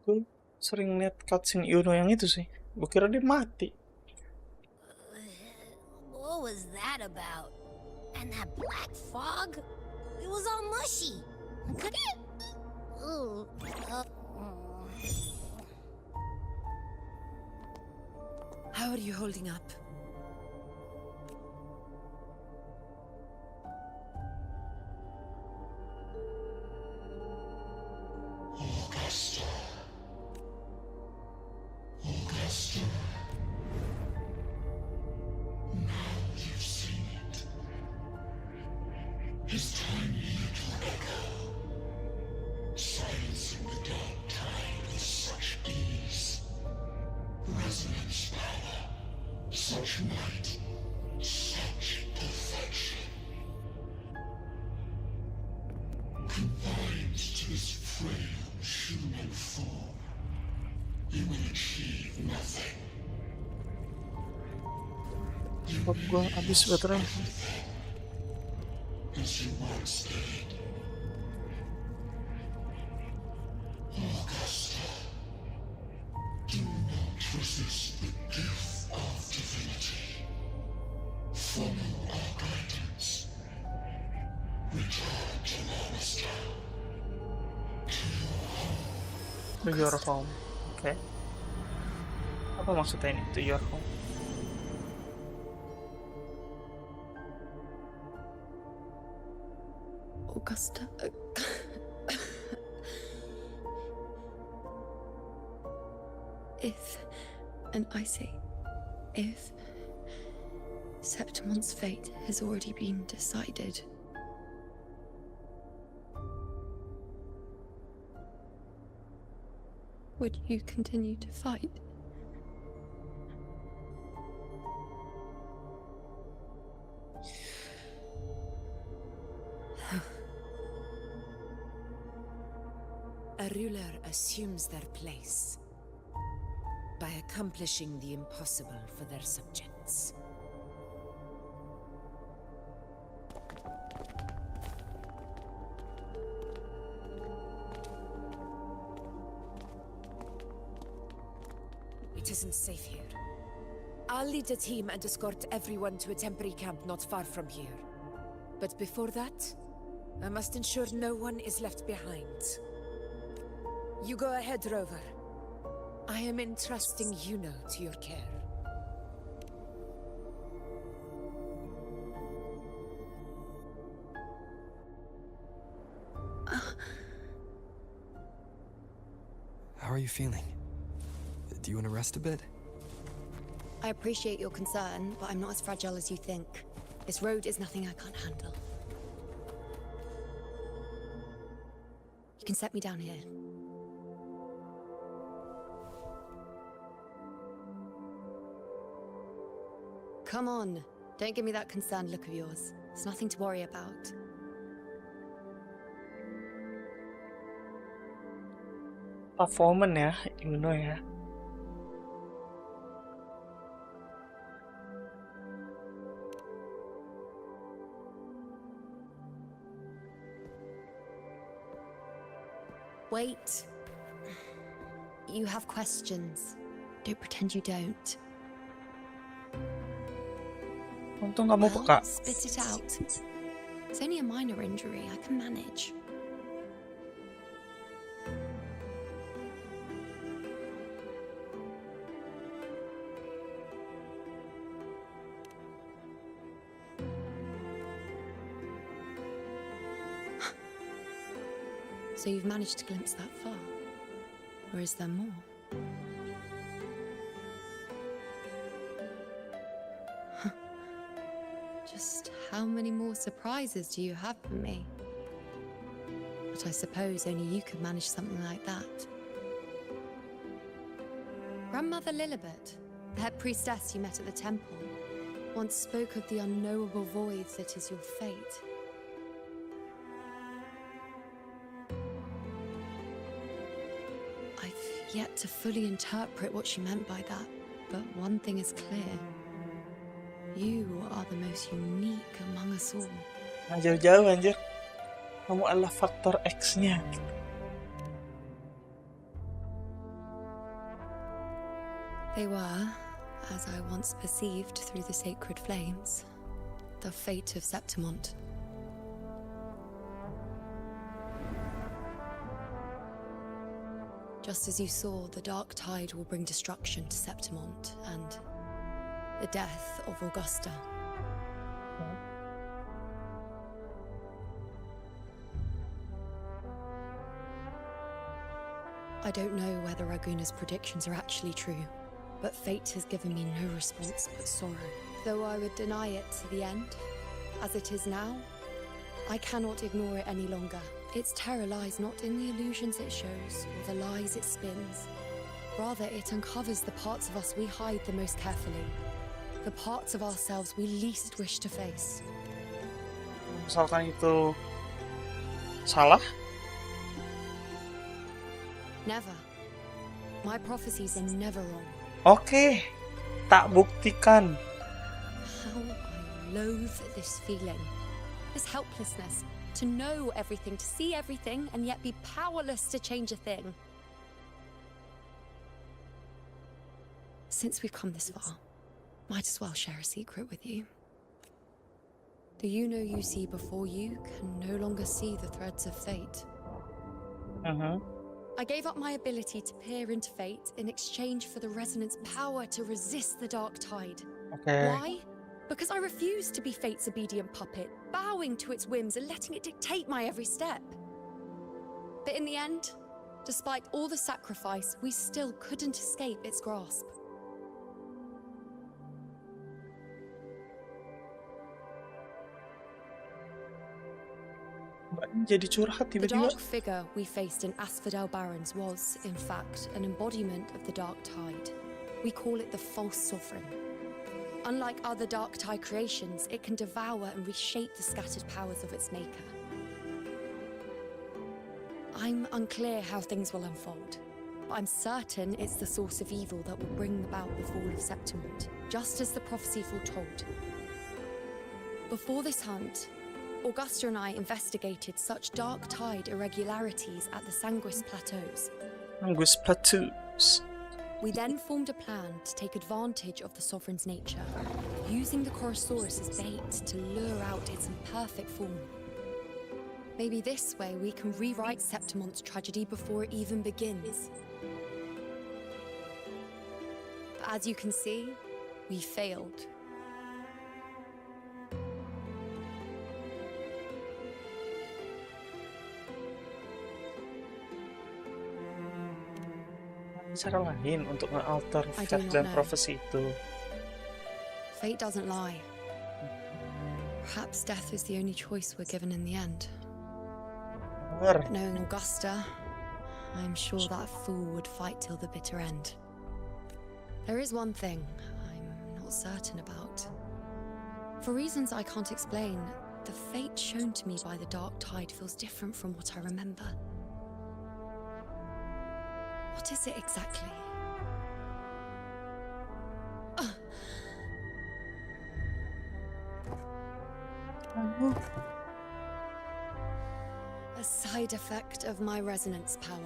Gue sering liat cutscene Yuno yang itu sih. Gue kira dia mati. What was that about? And that black fog? It was all mushy. Could it? Ooh. How are you holding up? Augusta. Augusta. Now you've seen it. His tiny little echo, silencing the dark tide with such ease. Resonance power, such might, such perfection. Confined to this frail human form, you will achieve nothing. Buat gue habis baterai. As you once did. Augusta, do not resist the gift of divinity. Follow our guidance. Return to Lannister. To your home. To your home. Oke. Apa maksudnya ini? To your home. Augusta. If, and I say, if Septimon's fate has already been decided, would you continue to fight? A ruler assumes their place by accomplishing the impossible for their subjects. It isn't safe here. I'll lead a team and escort everyone to a temporary camp not far from here. But before that, I must ensure no one is left behind. You go ahead, Rover. I am entrusting Yuno to your care. How are you feeling? Do you want to rest a bit? I appreciate your concern, but I'm not as fragile as you think. This road is nothing I can't handle. You can set me down here. Come on, don't give me that concerned look of yours. It's nothing to worry about. Performance ya, Yuno ya. Wait. You have questions. Don't pretend you don't. Untung kamu peka. Spit it out. It's only a minor injury. I can manage. So you've managed to glimpse that far? Or is there more? Just how many more surprises do you have for me? But I suppose only you could manage something like that. Grandmother Lilibet, the head priestess you met at the temple, once spoke of the unknowable void that is your fate. I've yet to fully interpret what she meant by that, but one thing is clear. You are the most unique among us all. Nah, jauh-jauh anjir. Kamu adalah faktor X-nya. They were, as I once perceived through the sacred flames, the fate of Septimont. Just as you saw, the dark tide will bring destruction to Septimont and the death of Augusta. I don't know whether Raguna's predictions are actually true, but fate has given me no response but sorrow. Though I would deny it to the end, as it is now, I cannot ignore it any longer. Its terror lies not in the illusions it shows, or the lies it spins. Rather, it uncovers the parts of us we hide the most carefully. The parts of ourselves we least wish to face. Misalkan itu salah? Never. My prophecies are never wrong. Oke, tak buktikan. How I loathe this feeling. This helplessness. To know everything, to see everything, and yet be powerless to change a thing. Since we've come this far, might as well share a secret with you. The Yuno you see before you can no longer see the threads of fate. I gave up my ability to peer into fate in exchange for the resonance power to resist the dark tide. Okay. Why? Because I refused to be fate's obedient puppet, bowing to its whims and letting it dictate my every step. But in the end, despite all the sacrifice, we still couldn't escape its grasp. Jadi curhat The tiba-tiba. dark figure we faced in Asphodel Barrens was, in fact, an embodiment of the dark tide. We call it the false sovereign. Unlike other dark tide creations, it can devour and reshape the scattered powers of its maker. I'm unclear how things will unfold, but I'm certain it's the source of evil that will bring about the fall of Septimont, just as the prophecy foretold. Before this hunt, Augusta and I investigated such dark tide irregularities at the Sanguis Plateaus. Sanguis Plateaus. We then formed a plan to take advantage of the Sovereign's nature. using the Chorosaurus as bait to lure out its imperfect form. Maybe this way we can rewrite Septimon's tragedy before it even begins. But as you can see, we failed. Cara lain untuk nge-alter I do fate not dan know. prophecy itu. Fate doesn't lie. Perhaps death is the only choice we're given in the end. But knowing Augusta, I'm sure that fool would fight till the bitter end. There is one thing I'm not certain about. For reasons I can't explain, the fate shown to me by the Dark Tide feels different from what I remember. What is it exactly? A side effect of my resonance power.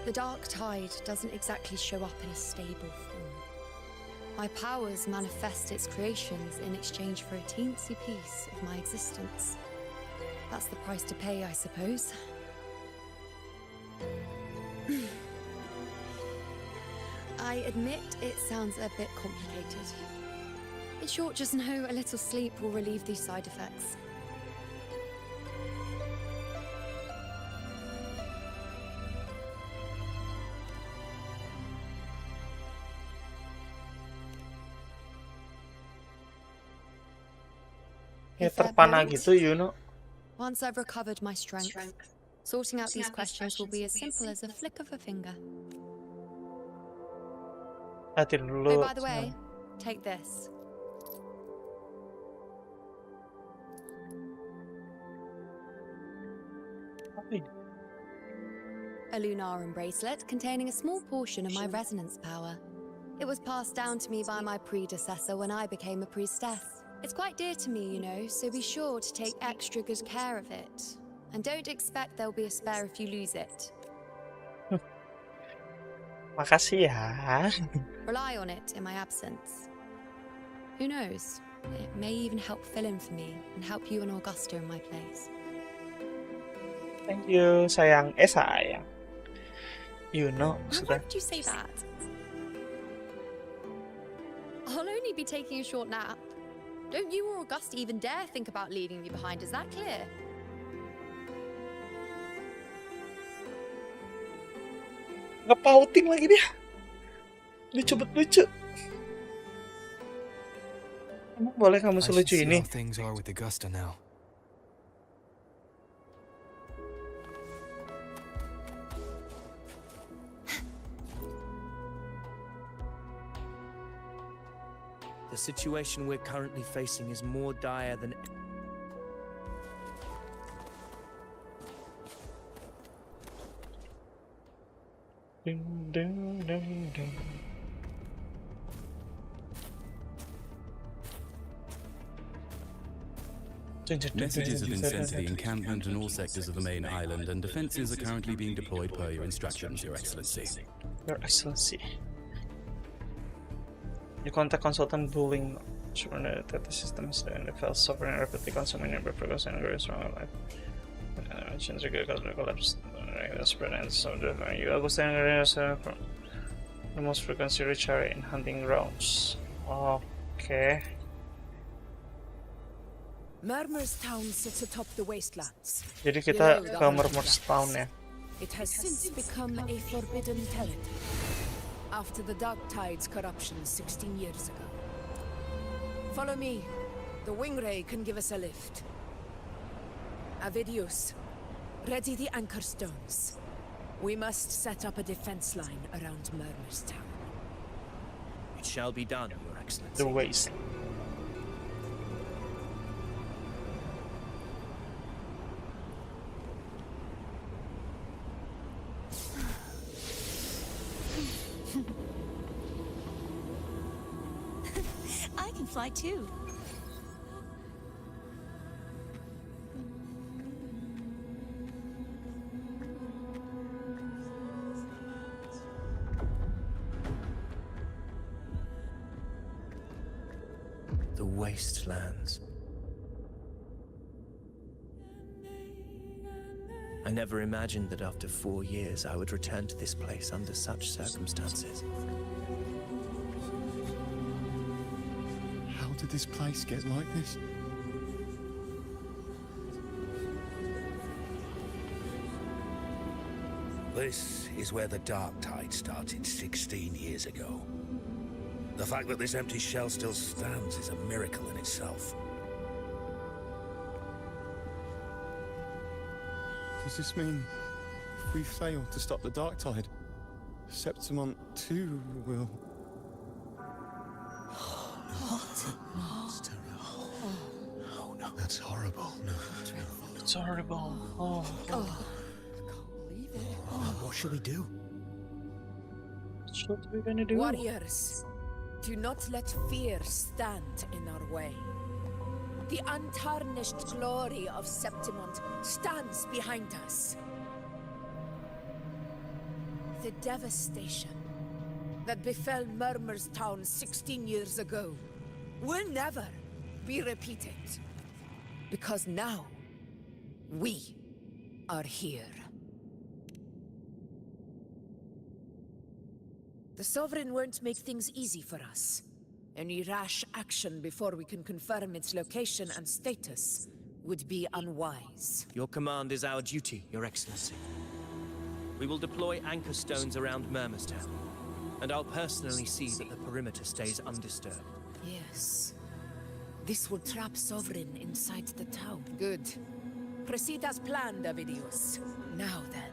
The Dark Tide doesn't exactly show up in a stable form. My powers manifest its creations in exchange for a teensy piece of my existence. That's the price to pay, I suppose. I admit it sounds a bit complicated. In short, just know a little sleep will relieve these side effects. Ya terpana gitu, you know. Once I've recovered my strength, sorting out these questions will be as simple as a flick of a finger. Hati Oh, dulu. by the way, take this. Apa ini? A lunarum bracelet containing a small portion of my resonance power. It was passed down to me by my predecessor when I became a priestess. It's quite dear to me, you know, so be sure to take extra good care of it. And don't expect there'll be a spare if you lose it. Makasih ya. Rely on it in my absence. Who knows? It may even help fill in for me and help you and Augusta in my place. Thank you, sayang. Sayang. You know, Why would you say that? I'll only be taking a short nap. Don't you or Augusta even dare think about leaving me behind, is that clear? Ngepauting lagi dia. Lucu bet lucu. Emang boleh kamu I should selucu see ini? how things are with Augusta now. The situation we're currently facing is more dire than... Ding, ding, ding, ding. Messages have been sent to the encampment and all sectors of the main island, and defenses are currently being deployed per your instructions, Your Excellency. Your Excellency. You contact consultant bullying that the system is in the field suffering rapidly consuming number of progress and grows wrong life. Mentions are good because we collapse the spread and so you understand the most frequency recharge in hunting grounds. Okay. Murmur's town sits atop the wastelands. Jadi kita ke Murmur's Town ya. It has since become a forbidden territory after the Dark Tide's corruption 16 years ago. Follow me. The Wingray can give us a lift. Avidius, ready the anchor stones. We must set up a defense line around Murmur's town. It shall be done, Your Excellency. The waste. I can fly too. The wastelands. I never imagined that after 4 years I would return to this place under such circumstances. How did this place get like this? This is where the Dark Tide started 16 years ago. The fact that this empty shell still stands is a miracle in itself. Does this mean if we fail to stop the Dark Tide, Septimont too will... Oh no, that's horrible. No. It's horrible. Oh. What should we do? What are we gonna do? Warriors, do not let fear stand in our way. The untarnished glory of Septimont stands behind us. The devastation that befell Murmur's town 16 years ago will never be repeated. Because now, we are here. The Sovereign won't make things easy for us. Any rash action before we can confirm its location and status would be unwise. Your command is our duty, Your Excellency. We will deploy anchor stones around Murmur's town, and I'll personally see that the perimeter stays undisturbed. Yes. This will trap Sovereign inside the town. Good. Proceed as planned, Avidius. Now then.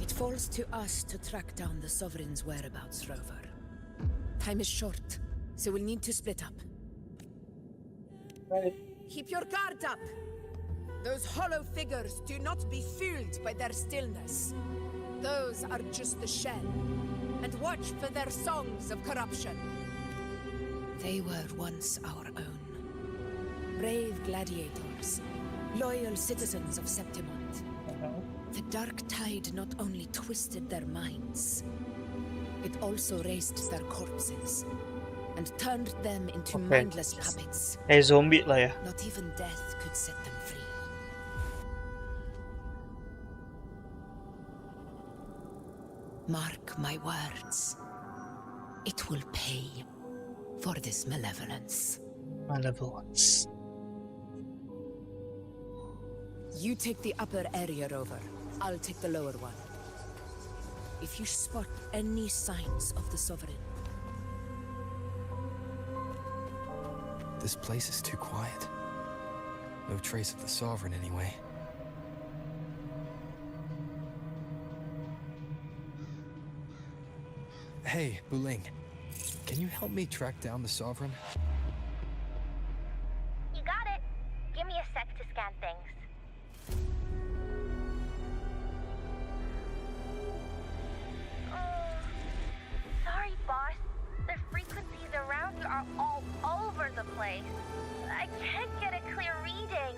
It falls to us to track down the Sovereign's whereabouts, Rover. Time is short, so we'll need to split up. Right. Keep your guard up! Those hollow figures do not be fooled by their stillness. Those are just the shell. And watch for their songs of corruption. They were once our own. Brave gladiators, loyal citizens of Septimont. The Dark Tide not only twisted their minds, it also raised their corpses and turned them into mindless puppets. Zombie lah ya. Not even death could set them free. Mark my words. It will pay for this malevolence. Malevolence. You take the upper area, Rover. I'll take the lower one. If you spot any signs of the Sovereign... This place is too quiet. No trace of the Sovereign anyway. Hey, Buling. Can you help me track down the Sovereign? You got it. Give me a sec to scan things. Sorry, boss. The frequencies around you are all over the place. I can't get a clear reading.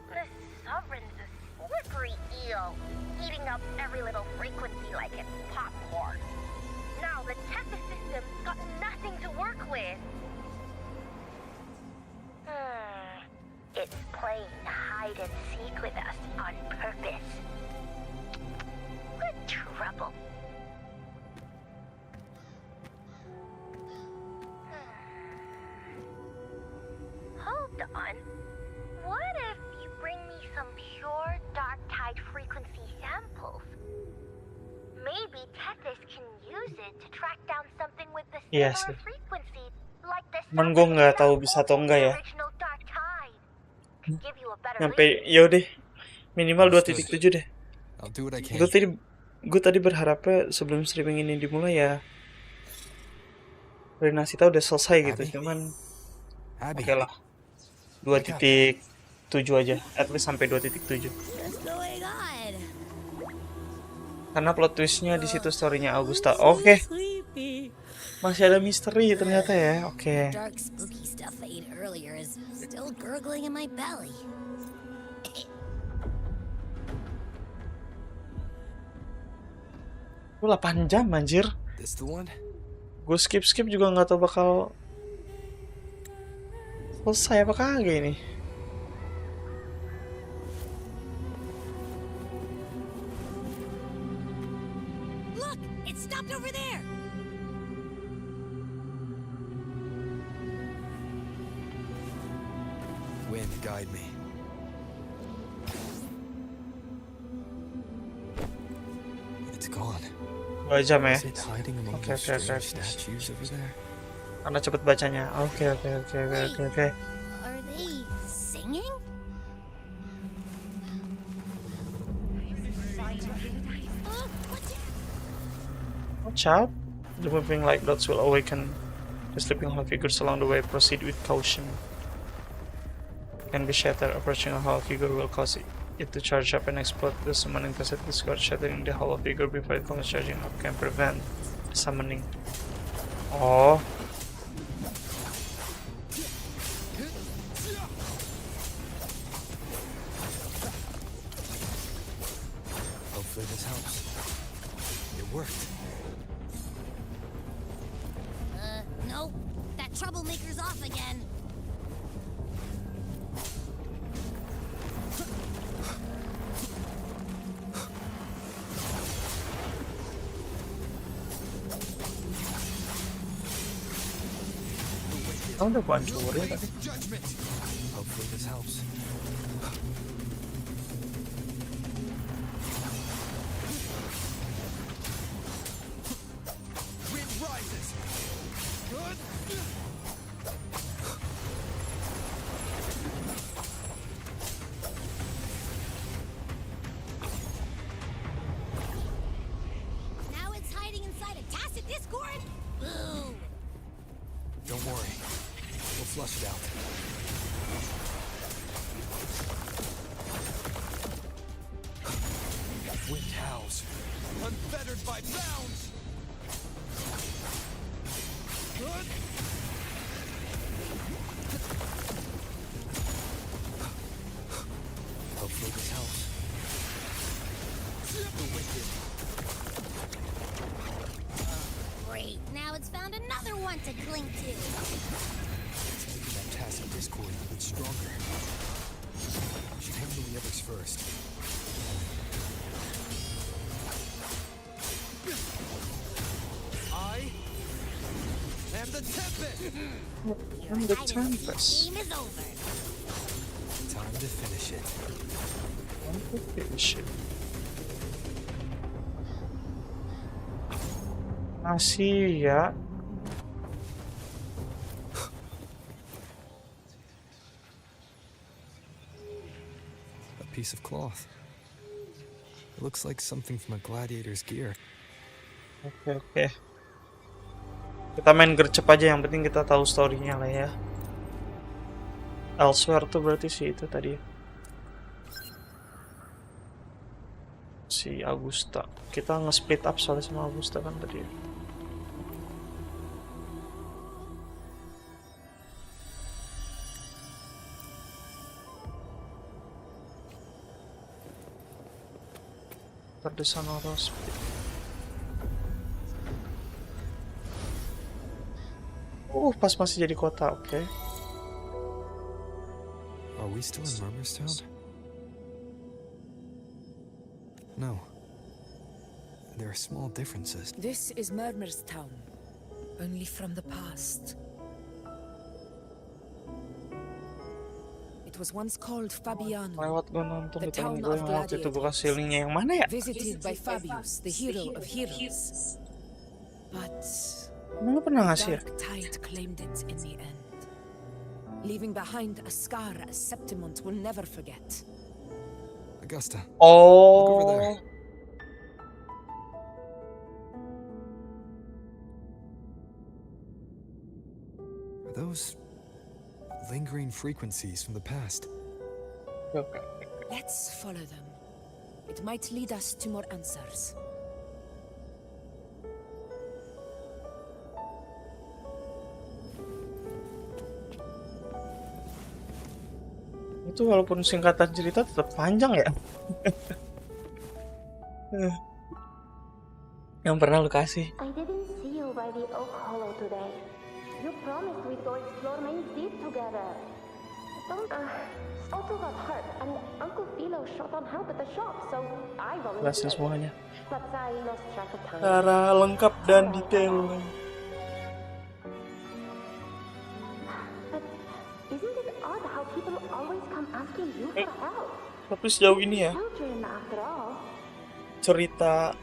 The Sovereign's a slippery eel, eating up every little frequency like it's popcorn. Now the Tethys system's got nothing to work with. It's playing hide and seek with us on purpose. Good trouble. Hold on. What if you bring me some pure Dark Tide frequency samples? Maybe Tethys can use it to track down something with the similar frequency, like the Cuman gue nggak tahu bisa atau enggak ya. original Dark Tide. Give you a better Sampai yaudah minimal 2.7 deh. I'll do what I can. Gue tadi berharapnya sebelum streaming ini dimulai ya Renasita udah selesai gitu, cuman oke lah 2.7 aja, at least sampai 2.7. Karena plot twistnya di situ storynya Augusta. Oke. Masih ada misteri ternyata ya. Oke. Dark spooky stuff I ate earlier is still gurgling in my belly. Lu 8 jam anjir. This the one? Gue skip juga nggak tahu bakal selesai apa kagak ini. Look, it stopped over there. Wind, guide me. It's gone. 2 jam ya. Is it hiding among Oke, those strange statues over there? Karena cepet bacanya. Oke. Are they singing? Watch out. The moving light dots will awaken the sleeping hall figures along the way. Proceed with caution. Can be shattered. Approaching a hall figure will cause it to charge up and explode. The summoning cassette discard shattering the hall figure before it comes charging up can prevent summoning. Oh. Hopefully this helps. It worked. Nope. That troublemaker's off again. Oh, udah gua hancurin tadi. Hopefully this helps. Wind rises. Good. Now it's hiding inside a tacit discord? Boo! Don't worry. We'll flush it out. Wind howls. Unfettered by bounds. Good. Hopefully this helps. Great. Now it's found another one to cling to. It's making that tacit discord even stronger. We should handle the others first. I am the Tempest. I'm the Tempest. Game is over. Time to finish it. Masih ya. A piece of cloth. It looks like something from a gladiator's gear. Oke. Kita main gercep aja, yang penting kita tahu story-nya lah ya. Elsewhere tuh berarti sih itu tadi. Si Augusta. Kita nge-split up soalnya sama Augusta kan tadi. Terdesan orang split. Pas masih jadi kota, oke. Are we still in Murmurstown? No. There are small differences. This is Murmurstown, only from the past. It was once called Fabiano, Lewat gue nonton the di temen town gue of yang waktu itu gue gladiators, kasih linknya yang mana ya? visited by Fabius, the hero of heroes. But Emang lu pernah ngasih ya? dark tide claimed it in the end, leaving behind a scar Septimont will never forget. Augusta. Look over Oh. there. Are those lingering frequencies from the past? Okay. Let's follow them. It might lead us to more answers. Itu walaupun singkatan cerita tetap panjang ya. Yang pernah lu kasih. I didn't see you right by the Oak Hollow today. You promised we'd go explore Main Deep together. Don't, Otto got hurt, and Uncle Philo shot on help at the shop, so I Jelasin volunteered. semuanya. But I lost track of time. Secara lengkap dan detail. But isn't it odd how people always come asking you for help? Tapi sejauh ini ya, Children, after all. cerita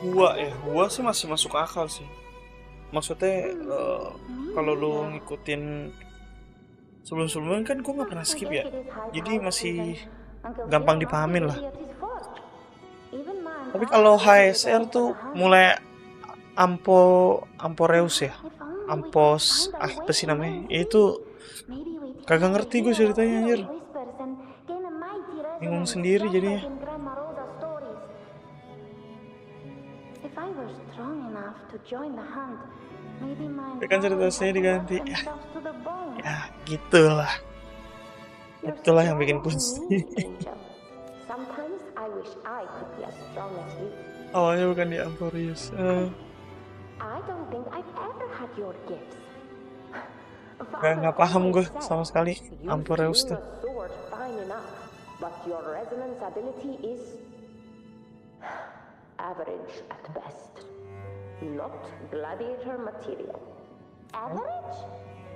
gua sih masih masuk akal sih. Maksudnya kalau lu ngikutin sebelum-sebelumnya kan gua nggak pernah skip ya, jadi masih gampang dipahamin lah. Tapi kalau HSR tuh mulai Amporeus ya, Ampos apa sih namanya, itu kagak ngerti gue ceritanya anjir, bingung sendiri jadinya. Tapi kan cerita saya diganti ya gitulah, itulah yang bikin pusing. Awalnya bukan di Amporeus. Nggak paham gue sama sekali Amporeus tuh. But your resonance ability is average at best. Not gladiator material. Average?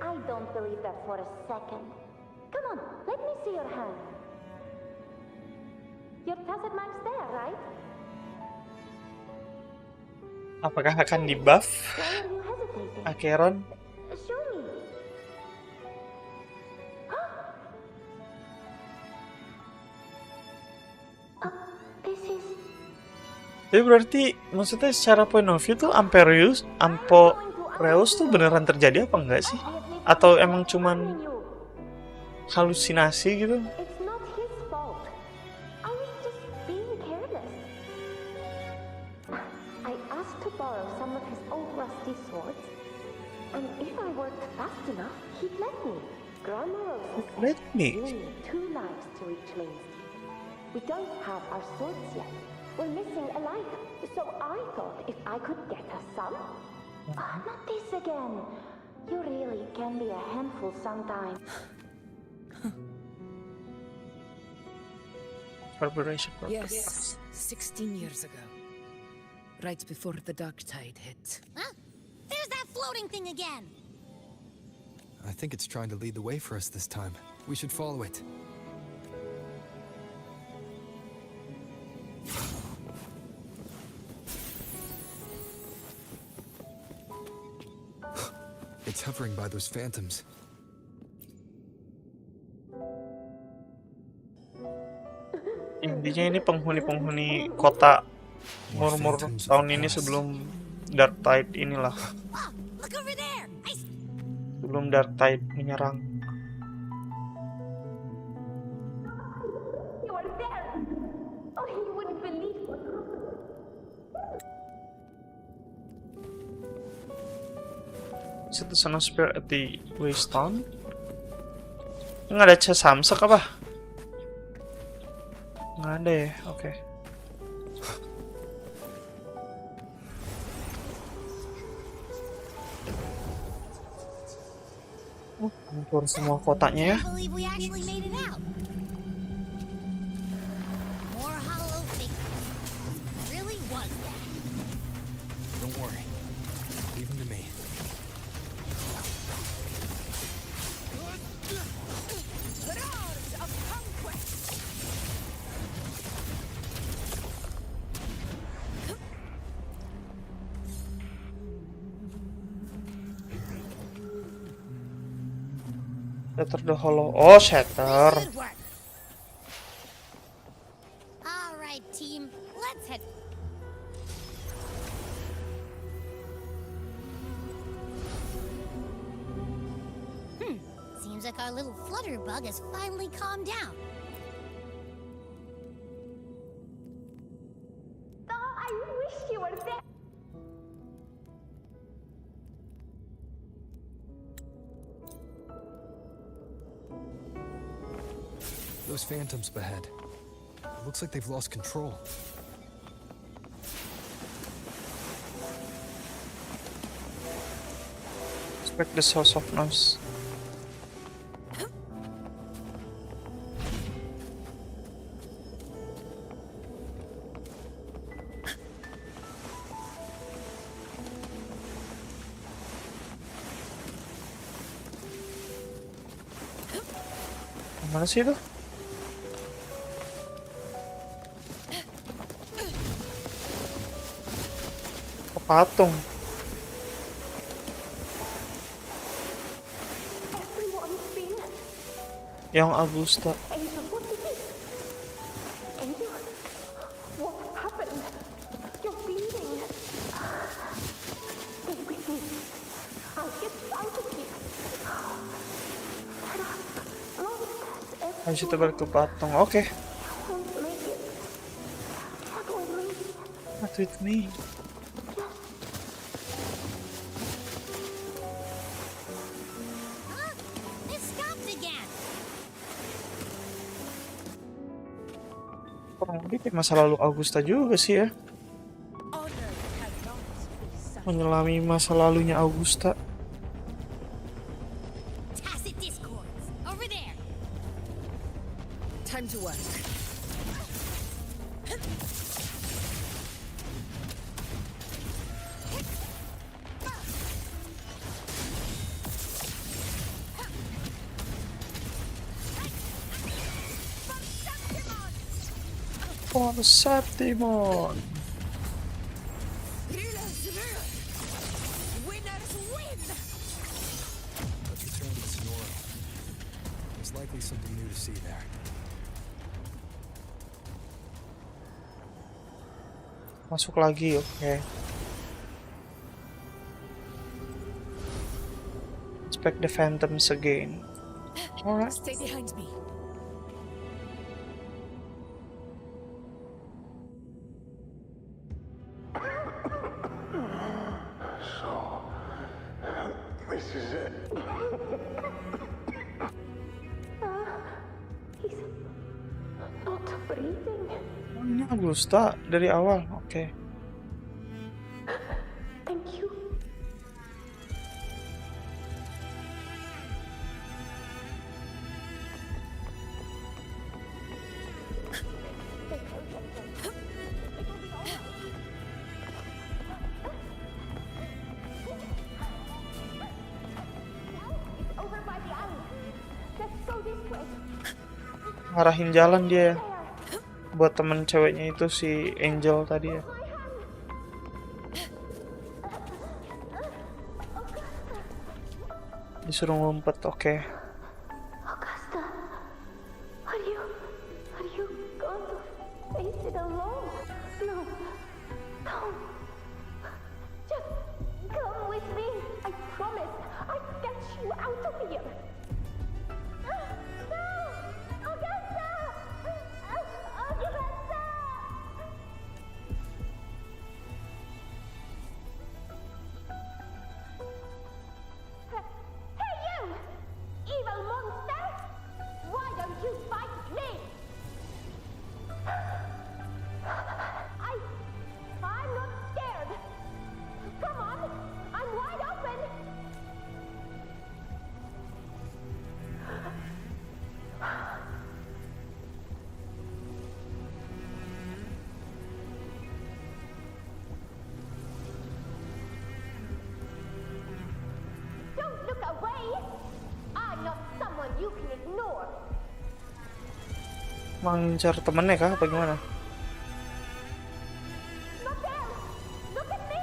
I don't believe that for a second. Come on, let me see your hand. Your tacit mark's there, right? Apakah akan di-buff Acheron? Show me. Jadi berarti maksudnya secara point of view tuh Amporeus tuh beneran terjadi apa enggak sih? Atau emang cuman halusinasi gitu? Let me. We need 2 lives to reach Main Deep. We don't have our swords yet. We're missing a life, so I thought if I could get us some. Not this again. You really can be a handful sometimes. Preparation. Yes, 16 years ago. Right before the dark tide hit. Huh? There's that floating thing again! I think it's trying to lead the way for us this time. We should follow it. It's hovering by those phantoms. Intinya ini penghuni-penghuni kota murmur tahun ini sebelum Dark Tide inilah. Sebelum Dark Tide menyerang. You are there! Oh, you wouldn't believe what... Is it the Son of Spirit at the Waystone? Nggak ada cas samsak apa? Nggak ada ya, oke. Hancur semua kotanya ya. Don't worry. Leave him to me. Shatter the Hollow. Oh, Shatter. All right, team. Let's head. Seems like our little flutterbug has finally calmed down. Oh, I wish you were there! Those phantoms ahead. Looks like they've lost control. Expect the source of noise. Mana sih itu? Ke patung. Yang Augusta. Habis itu balik ke patung. Oke. What with me? Kurang lebih kayak masa lalu Augusta juga sih ya. Menyelami masa lalunya Augusta. Time to work. For Septimon. Winners win. Let's return to Sonora. There's likely something new to see there. Masuk lagi, oke. Expect the phantoms again. Alright. Stay behind me. So, this is it. He's not breathing. Oh, ini Augusta dari awal, oke. Thank you. Ngarahin jalan dia ya. Buat temen ceweknya itu si Angel tadi ya. Disuruh ngumpet, oke. Augusta, are you going to face it alone? No, don't. Just come with me. I promise I'll get you out of here. No, Augusta, Augusta. Hey you, evil monster! Why don't you fight me? I'm not scared. Come on, I'm wide open. Don't look away. I'm not someone you can ignore. Mengincar temennya kah apa gimana? Look there. Look at me.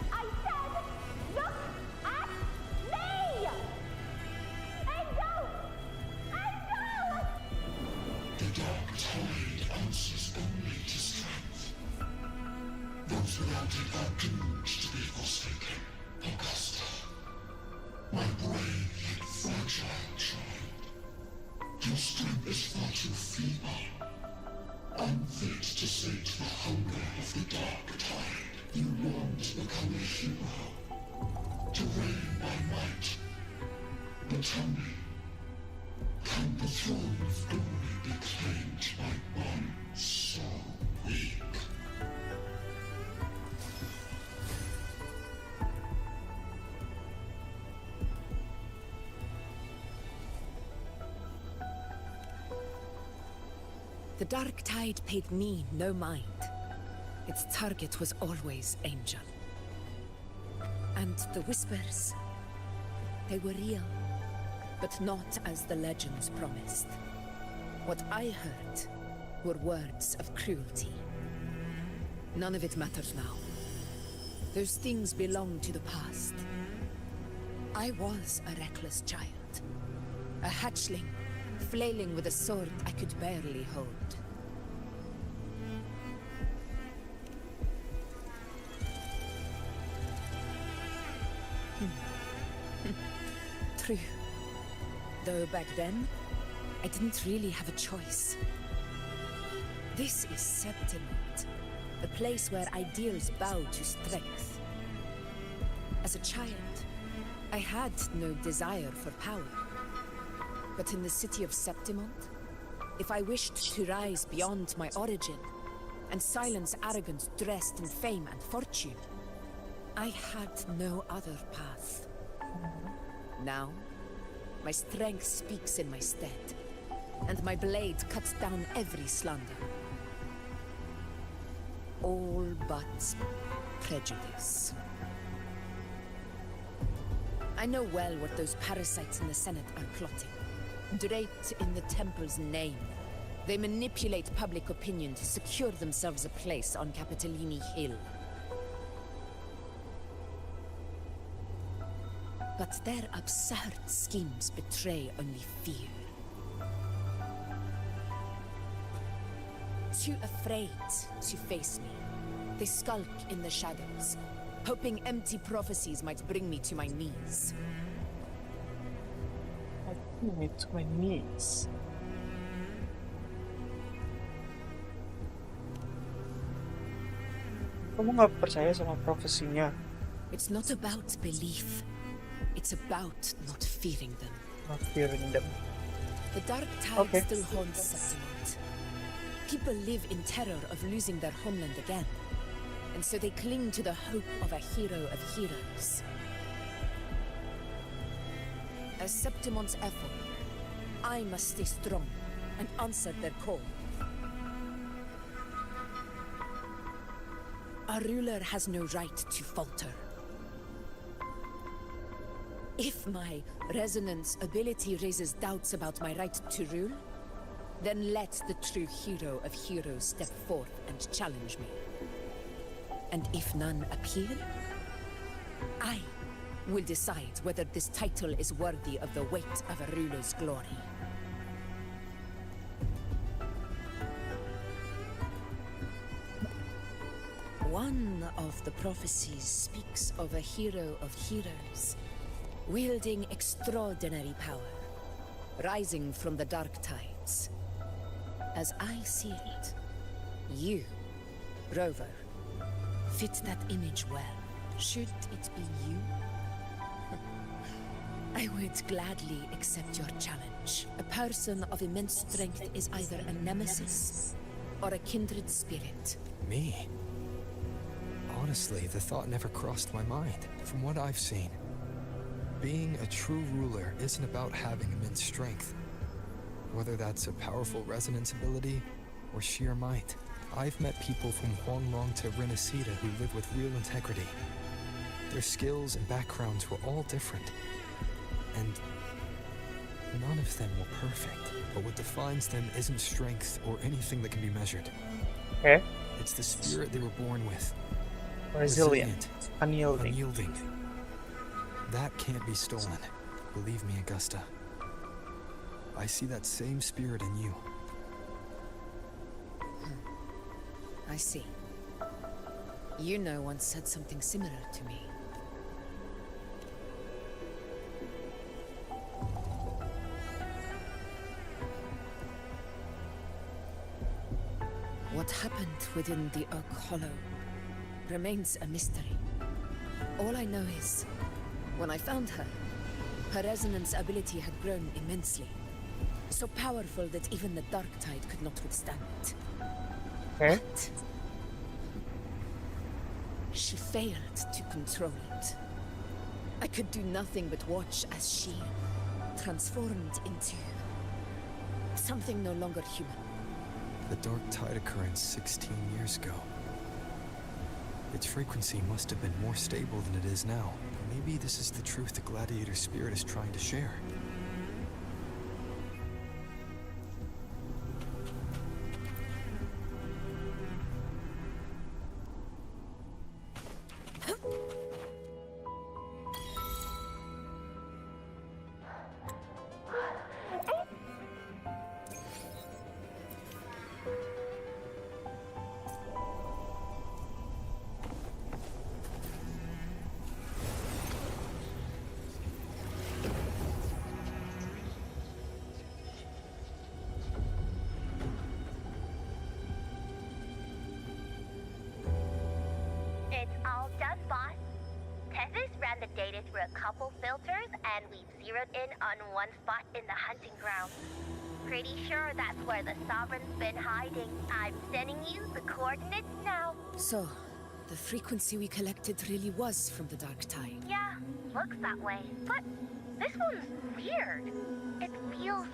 I said, look at me. Angel. Angel. The dark tide answers only to strength. Those without it are doomed to be forsaken. Augusta, my brave yet fragile child. Your strength is far too feeble. Unfit to sate the hunger of the dark tide. You long to become a hero, to reign by might. But tell me, can the throne of glory be claimed by one so weak? The Dark Tide paid me no mind. Its target was always Angel. And the whispers, they were real, but not as the legends promised. What I heard were words of cruelty. None of it matters now. Those things belong to the past. I was a reckless child. A hatchling, flailing with a sword I could barely hold. True. Though back then, I didn't really have a choice. This is Septimont, the place where ideals bow to strength. As a child, I had no desire for power. But in the city of Septimont, if I wished to rise beyond my origin and silence arrogance dressed in fame and fortune, I had no other path. Now, my strength speaks in my stead, and my blade cuts down every slander. All but prejudice. I know well what those parasites in the Senate are plotting. Draped in the Temple's name, they manipulate public opinion to secure themselves a place on Capitolini Hill. But their absurd schemes betray only fear. Too afraid to face me, they skulk in the shadows, hoping empty prophecies might bring me to my knees. Bring me to my knees. Kamu nggak percaya sama profesinya? It's not about belief. It's about not fearing them. Not fearing them. The Dark Tide still haunts Septimont. People live in terror of losing their homeland again. And so they cling to the hope of a hero of heroes. As Septimont's effort, I must stay strong and answer their call. A ruler has no right to falter. If my resonance ability raises doubts about my right to rule, then let the true hero of heroes step forth and challenge me. And if none appear, I will decide whether this title is worthy of the weight of a ruler's glory. One of the prophecies speaks of a hero of heroes, wielding extraordinary power, rising from the dark tides. As I see it, you, Rover, fit that image well. Should it be you? I would gladly accept your challenge. A person of immense strength is either a nemesis or a kindred spirit. Me? Honestly, the thought never crossed my mind. From what I've seen, being a true ruler isn't about having immense strength. Whether that's a powerful resonance ability or sheer might. I've met people from Huanglong to Renacida who live with real integrity. Their skills and backgrounds were all different. And none of them were perfect. But what defines them isn't strength or anything that can be measured. Okay. It's the spirit they were born with. Resilient. Unyielding. Unyielding. That can't be stolen. Believe me, Augusta. I see that same spirit in you. I see. You know once said something similar to me. What happened within the Oak Hollow remains a mystery. All I know is, when I found her, her resonance ability had grown immensely. So powerful that even the Dark Tide could not withstand it. Okay. But she failed to control it. I could do nothing but watch as she transformed into something no longer human. A dark tide occurrence 16 years ago. Its frequency must have been more stable than it is now. Maybe this is the truth the gladiator spirit is trying to share. It's all done, boss. Tethys ran the data through a couple filters, and we've zeroed in on one spot in the hunting ground. Pretty sure that's where the Sovereign's been hiding. I'm sending you the coordinates now. So, the frequency we collected really was from the dark tide. Yeah, looks that way. But this one's weird. It feels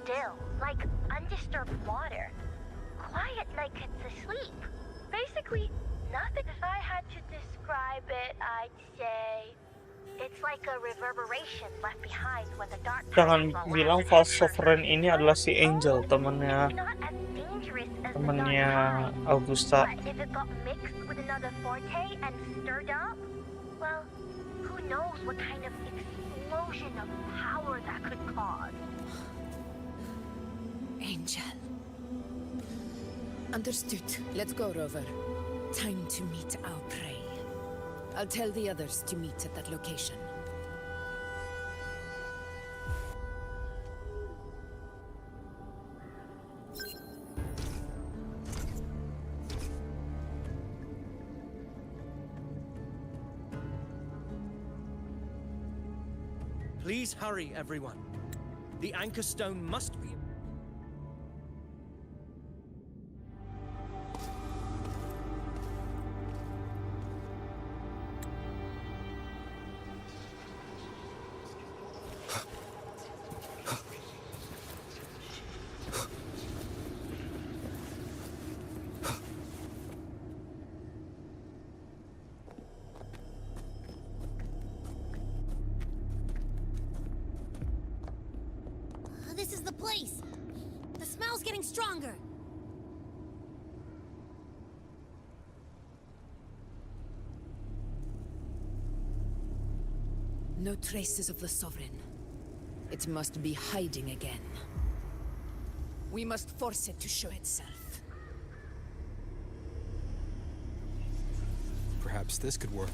still, like undisturbed water. Quiet like it's asleep. Basically, nothing. If I had to describe it, I'd say it's like a reverberation left behind when the dark tide Jangan is all bilang out. false sovereign ini adalah si Angel, temannya Not as dangerous as the dark tide. Augusta. But if it got mixed with another forte and stirred up, well, who knows what kind of explosion of power that could cause. Angel. Understood. Let's go, Rover. Time to meet our prey. I'll tell the others to meet at that location. Please hurry, everyone. The anchor stone must be... This is the place. The smell's getting stronger. No traces of the Sovereign. It must be hiding again. We must force it to show itself. Perhaps this could work.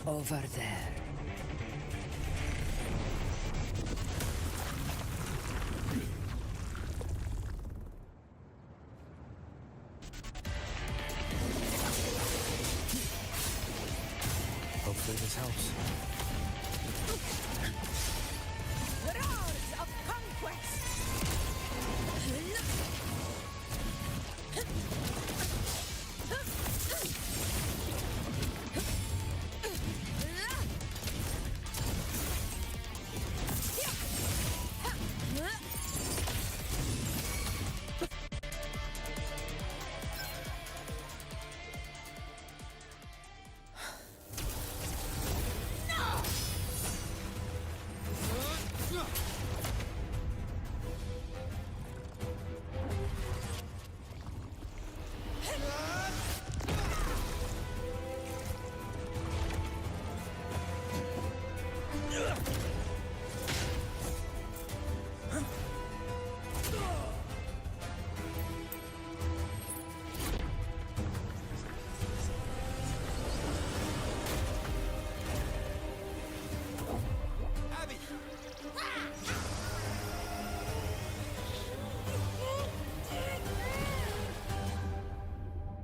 Over there. Hopefully this helps. Roars of conquest!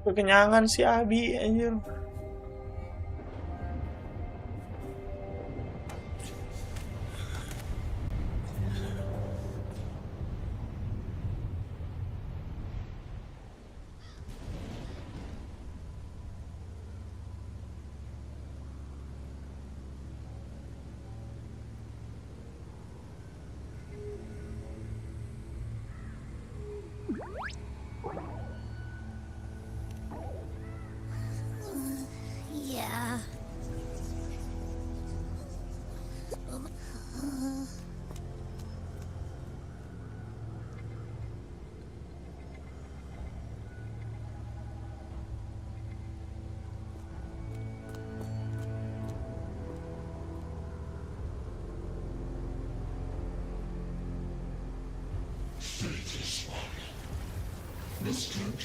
Kekenyangan si Abi anjir.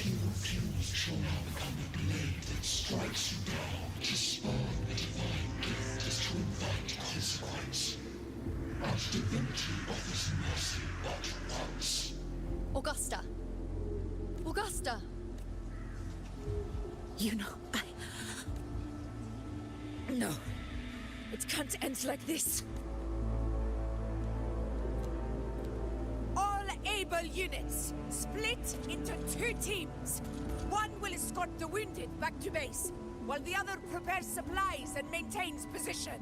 you refuse shall now become a blade that strikes you down. To spawn a divine gift is to invite consequence. And divinity offers mercy but once. Augusta! Augusta! You know, No. It can't end like this. All able units, split into 2 teams. One will escort the wounded back to base, while the other prepares supplies and maintains position.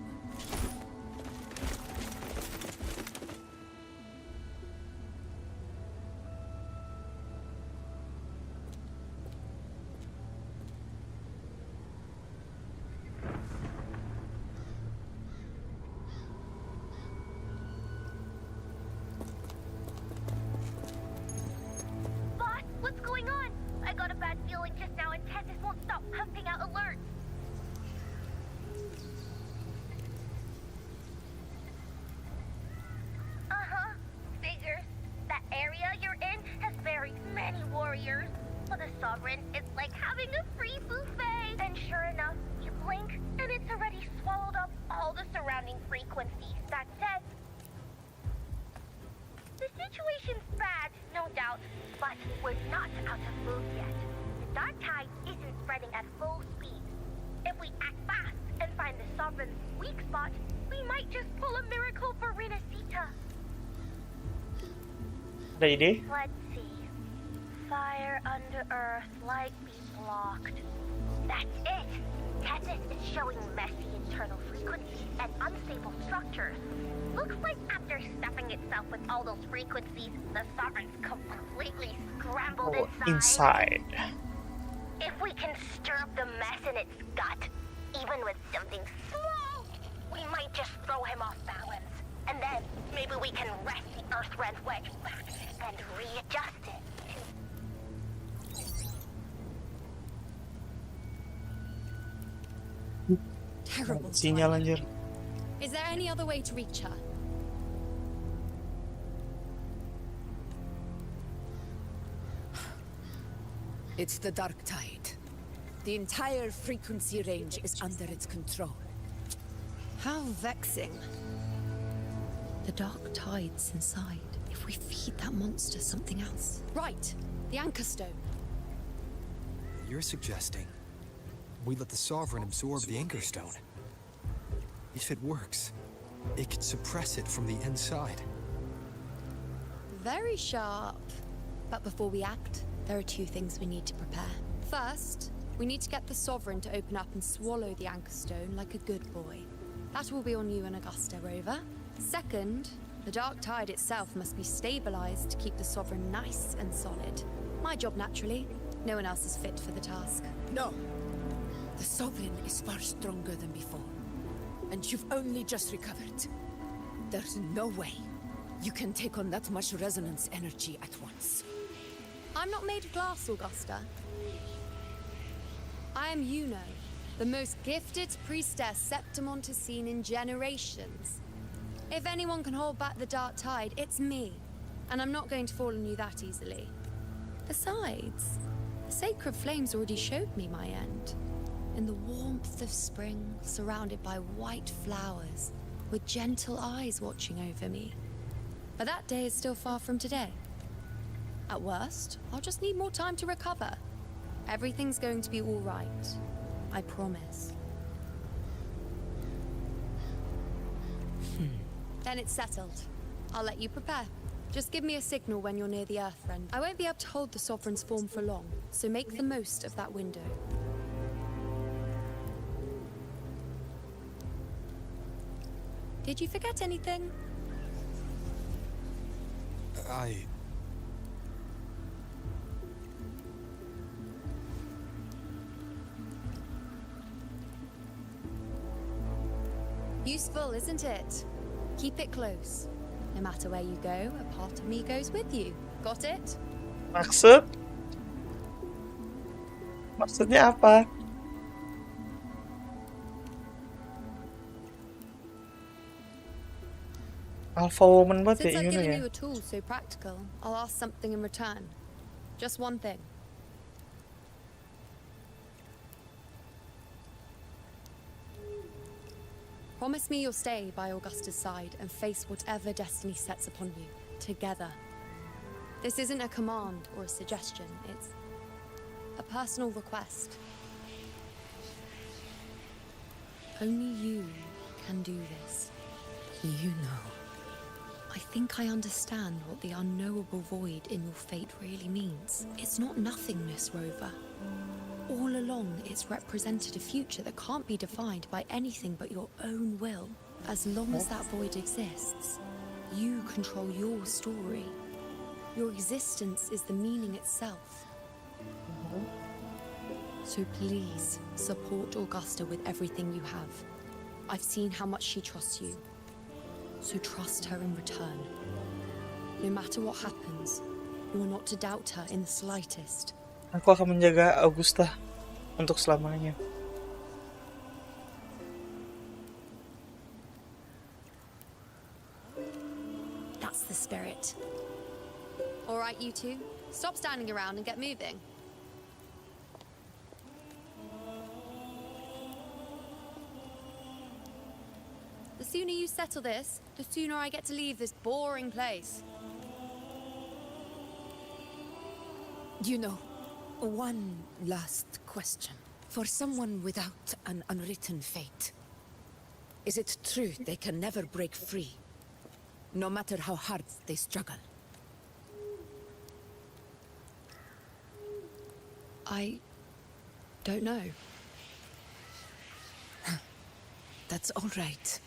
Boss, what's going on? I got a bad feeling just now and Texas won't stop pumping out alerts. Uh-huh. Figures. That area you're in has buried many warriors. For the Sovereign, it's like having a free buffet. And sure enough, you blink, and it's already swallowed up all the surrounding frequencies. That said, the situation's bad, no doubt, but we're not out of food yet. The dark tide isn't spreading at full speed. If we act fast and find the Sovereign's weak spot, we might just pull a miracle for Renacita. Ada ide? Let's see. Fire under earth, light be blocked. That's it! Tethys is showing messy internal frequencies and unstable structures. Looks like after stuffing itself with all those frequencies, the Sovereign's completely scrambled inside. If we can stir up the mess in its gut, even with something small, we might just throw him off balance. And then maybe we can wrest the Earth-Rend wedge back and readjust it. Terrible. Sinyal anjir. Is there any other way to reach her? It's the dark tide. The entire frequency range is under its control. How vexing. The dark tide's inside. If we feed that monster something else. Right, the Anchor Stone. You're suggesting we let the Sovereign absorb the Anchor Stone. If it works, it could suppress it from the inside. Very sharp. But before we act, there are 2 things we need to prepare. First, we need to get the Sovereign to open up and swallow the Anchor Stone like a good boy. That will be on you and Augusta, Rover. Second, the dark tide itself must be stabilized to keep the Sovereign nice and solid. My job, naturally. No one else is fit for the task. No. The Sovereign is far stronger than before. And you've only just recovered. There's no way you can take on that much resonance energy at once. I'm not made of glass, Augusta. I am Yuno, the most gifted priestess Septimont has seen in generations. If anyone can hold back the dark tide, it's me. And I'm not going to fall on you that easily. Besides, the sacred flames already showed me my end. In the warmth of spring, surrounded by white flowers, with gentle eyes watching over me. But that day is still far from today. At worst, I'll just need more time to recover. Everything's going to be all right. I promise. Then it's settled. I'll let you prepare. Just give me a signal when you're near the Earth-Rend. I won't be able to hold the Sovereign's form for long, so make the most of that window. Did you forget anything? Useful, isn't it? Keep it close. No matter where you go, a part of me goes with you. Got it? Maksudnya apa? Alpha woman banget Since ya I've Yuno given ya. you a tool so practical, I'll ask something in return. Just one thing. Promise me you'll stay by Augusta's side and face whatever destiny sets upon you, together. This isn't a command or a suggestion, it's a personal request. Only you can do this. You know. I think I understand what the unknowable void in your fate really means. It's not nothingness, Rover. All along, it's represented a future that can't be defined by anything but your own will. As long as that void exists, you control your story. Your existence is the meaning itself. So please, support Augusta with everything you have. I've seen how much she trusts you. So trust her in return. No matter what happens, you are not to doubt her in the slightest. Aku akan menjaga Augusta untuk selamanya. That's the spirit. All right, you two. Stop standing around and get moving. The sooner you settle this, the sooner I get to leave this boring place. You know, one last question. For someone without an unwritten fate, is it true they can never break free, no matter how hard they struggle? I don't know. That's all right.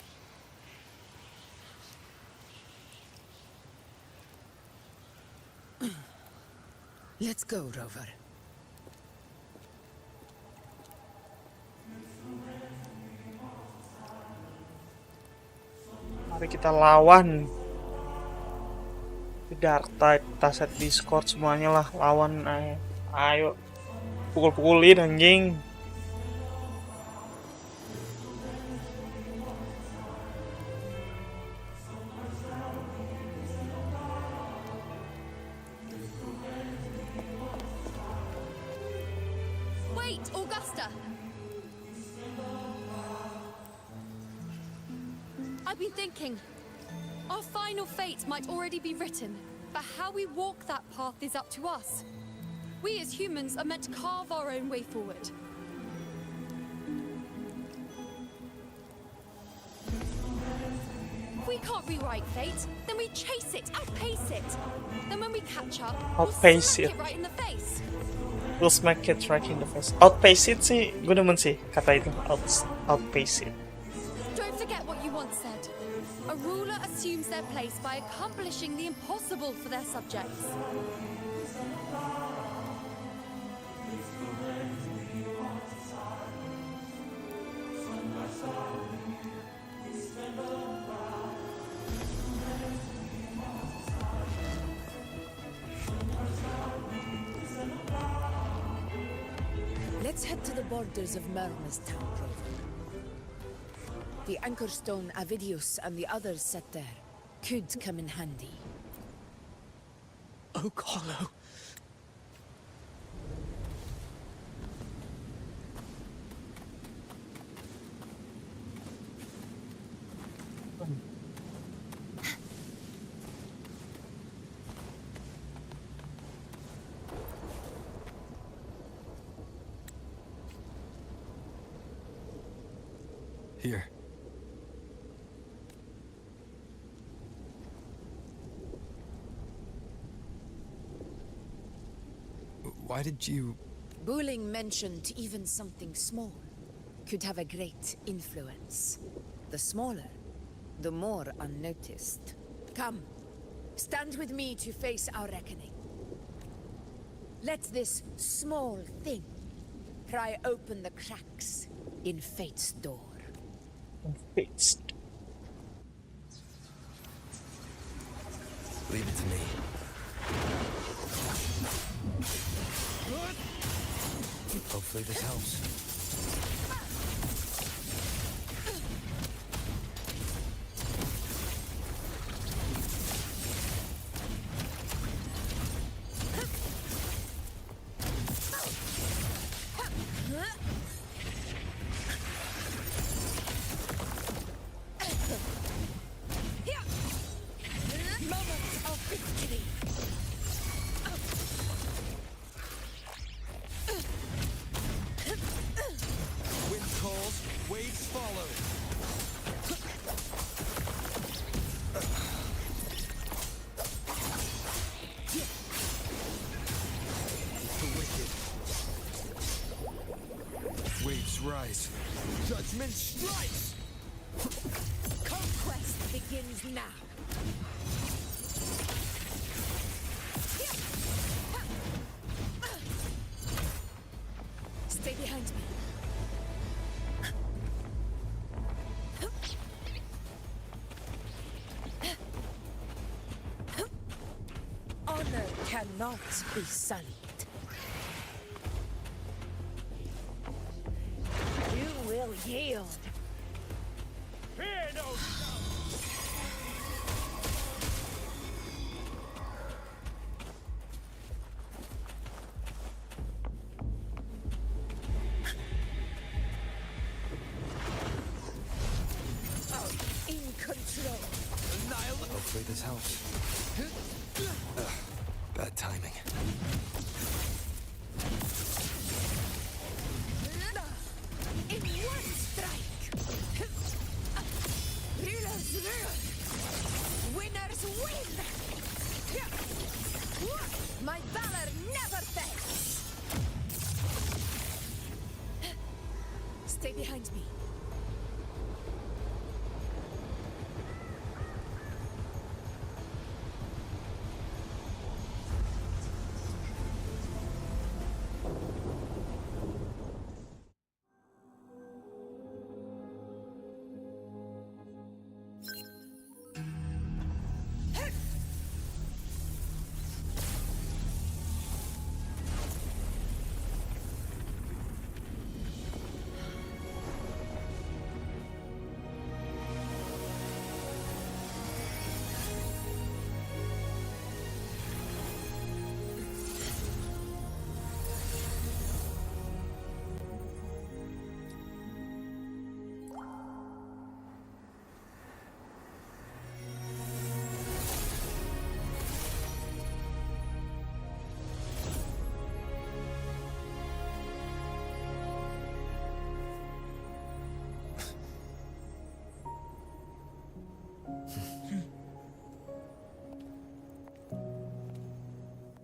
Let's go, Rover. Mari kita lawan The Dark Tide. Kita set Discord semuanya lah, lawan. Ayo pukul-pukulin anjing. Wait, Augusta! I've been thinking. Our final fate might already be written, but how we walk that path is up to us. We as humans are meant to carve our own way forward. If we can't rewrite fate, then we chase it, outpace it. Then when we catch up, Outpace we'll it. smack it right in the face. We'll smack it right in the face. Outpace it sih, gue demen sih kata itu. Outpace it. Don't forget what you once said. A ruler assumes their place by accomplishing the impossible for their subjects. Let's head to the borders of Merma's town, Rover. The anchor stone Avidius and the others set there could come in handy. Oak Hollow. Here. Why did you... Booling mentioned even something small could have a great influence. The smaller, the more unnoticed. Come, stand with me to face our reckoning. Let this small thing pry open the cracks in fate's door. Fate's. Leave it to me. Hopefully this helps. follow. Waves rise. Judgment strikes! Conquest begins now. Stay behind me. Honor cannot be sullied. You will yield. Fear no In control. Hopefully this helps. Bad timing. In one strike. Rulers rule. Winners win. My valor never fails. Stay behind me.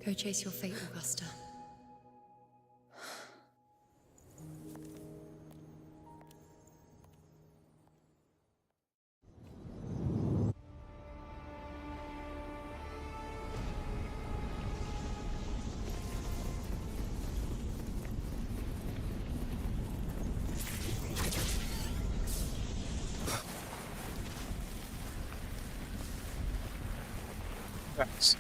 Go chase your fate, Augusta. Thanks.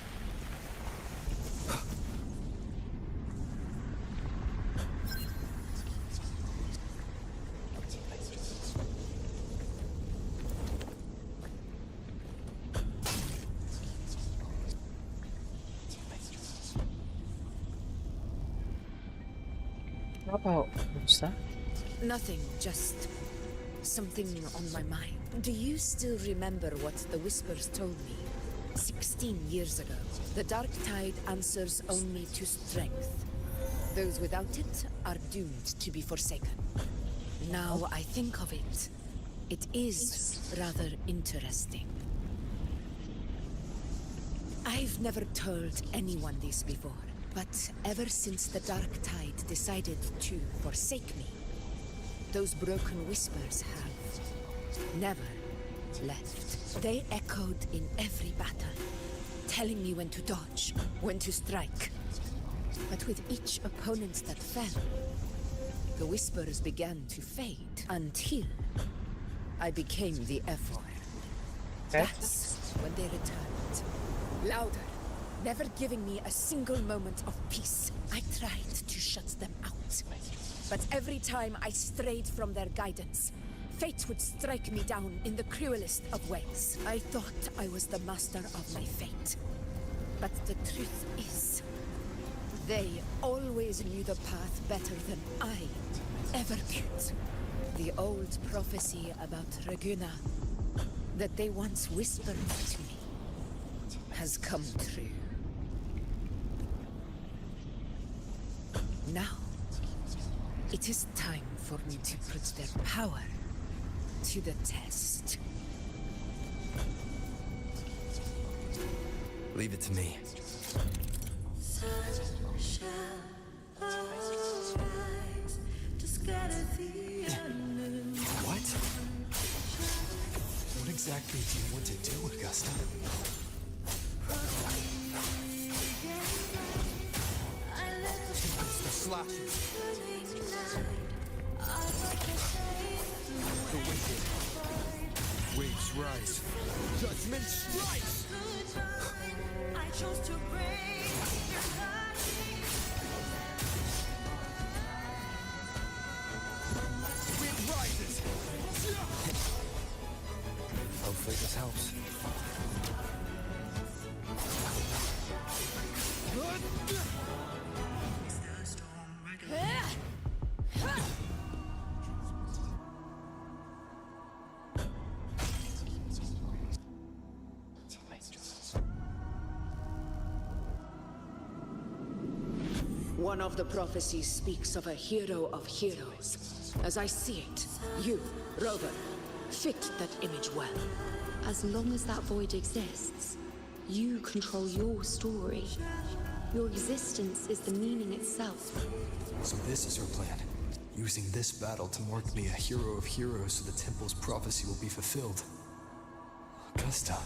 Apa, Augusta? Nothing, just something on my mind. Do you still remember what the Whispers told me 16 years ago? The Dark Tide answers only to strength. Those without it are doomed to be forsaken. Now I think of it, it is rather interesting. I've never told anyone this before, but ever since the Dark Tide decided to forsake me, those broken whispers have never left. They echoed in every battle, telling me when to dodge, when to strike. But with each opponent that fell, the whispers began to fade until I became the F4. That's when they returned. Louder, never giving me a single moment of peace. I tried to shut them out. But every time I strayed from their guidance, fate would strike me down in the cruelest of ways. I thought I was the master of my fate. But the truth is, they always knew the path better than I ever could. The old prophecy about Reguna that they once whispered to me has come true. Now, it is time for me to put their power to the test. Leave it to me. What? What exactly do you want to do, Augusta? The slashes. The wicked. Waves rise. Judgment strikes! I chose to break Wind rises! Hopefully this helps. One of the prophecies speaks of a hero of heroes. As I see it, you, Rover, fit that image well. As long as that void exists, you control your story. Your existence is the meaning itself. So this is her plan. Using this battle to mark me a hero of heroes so the temple's prophecy will be fulfilled. Augusta.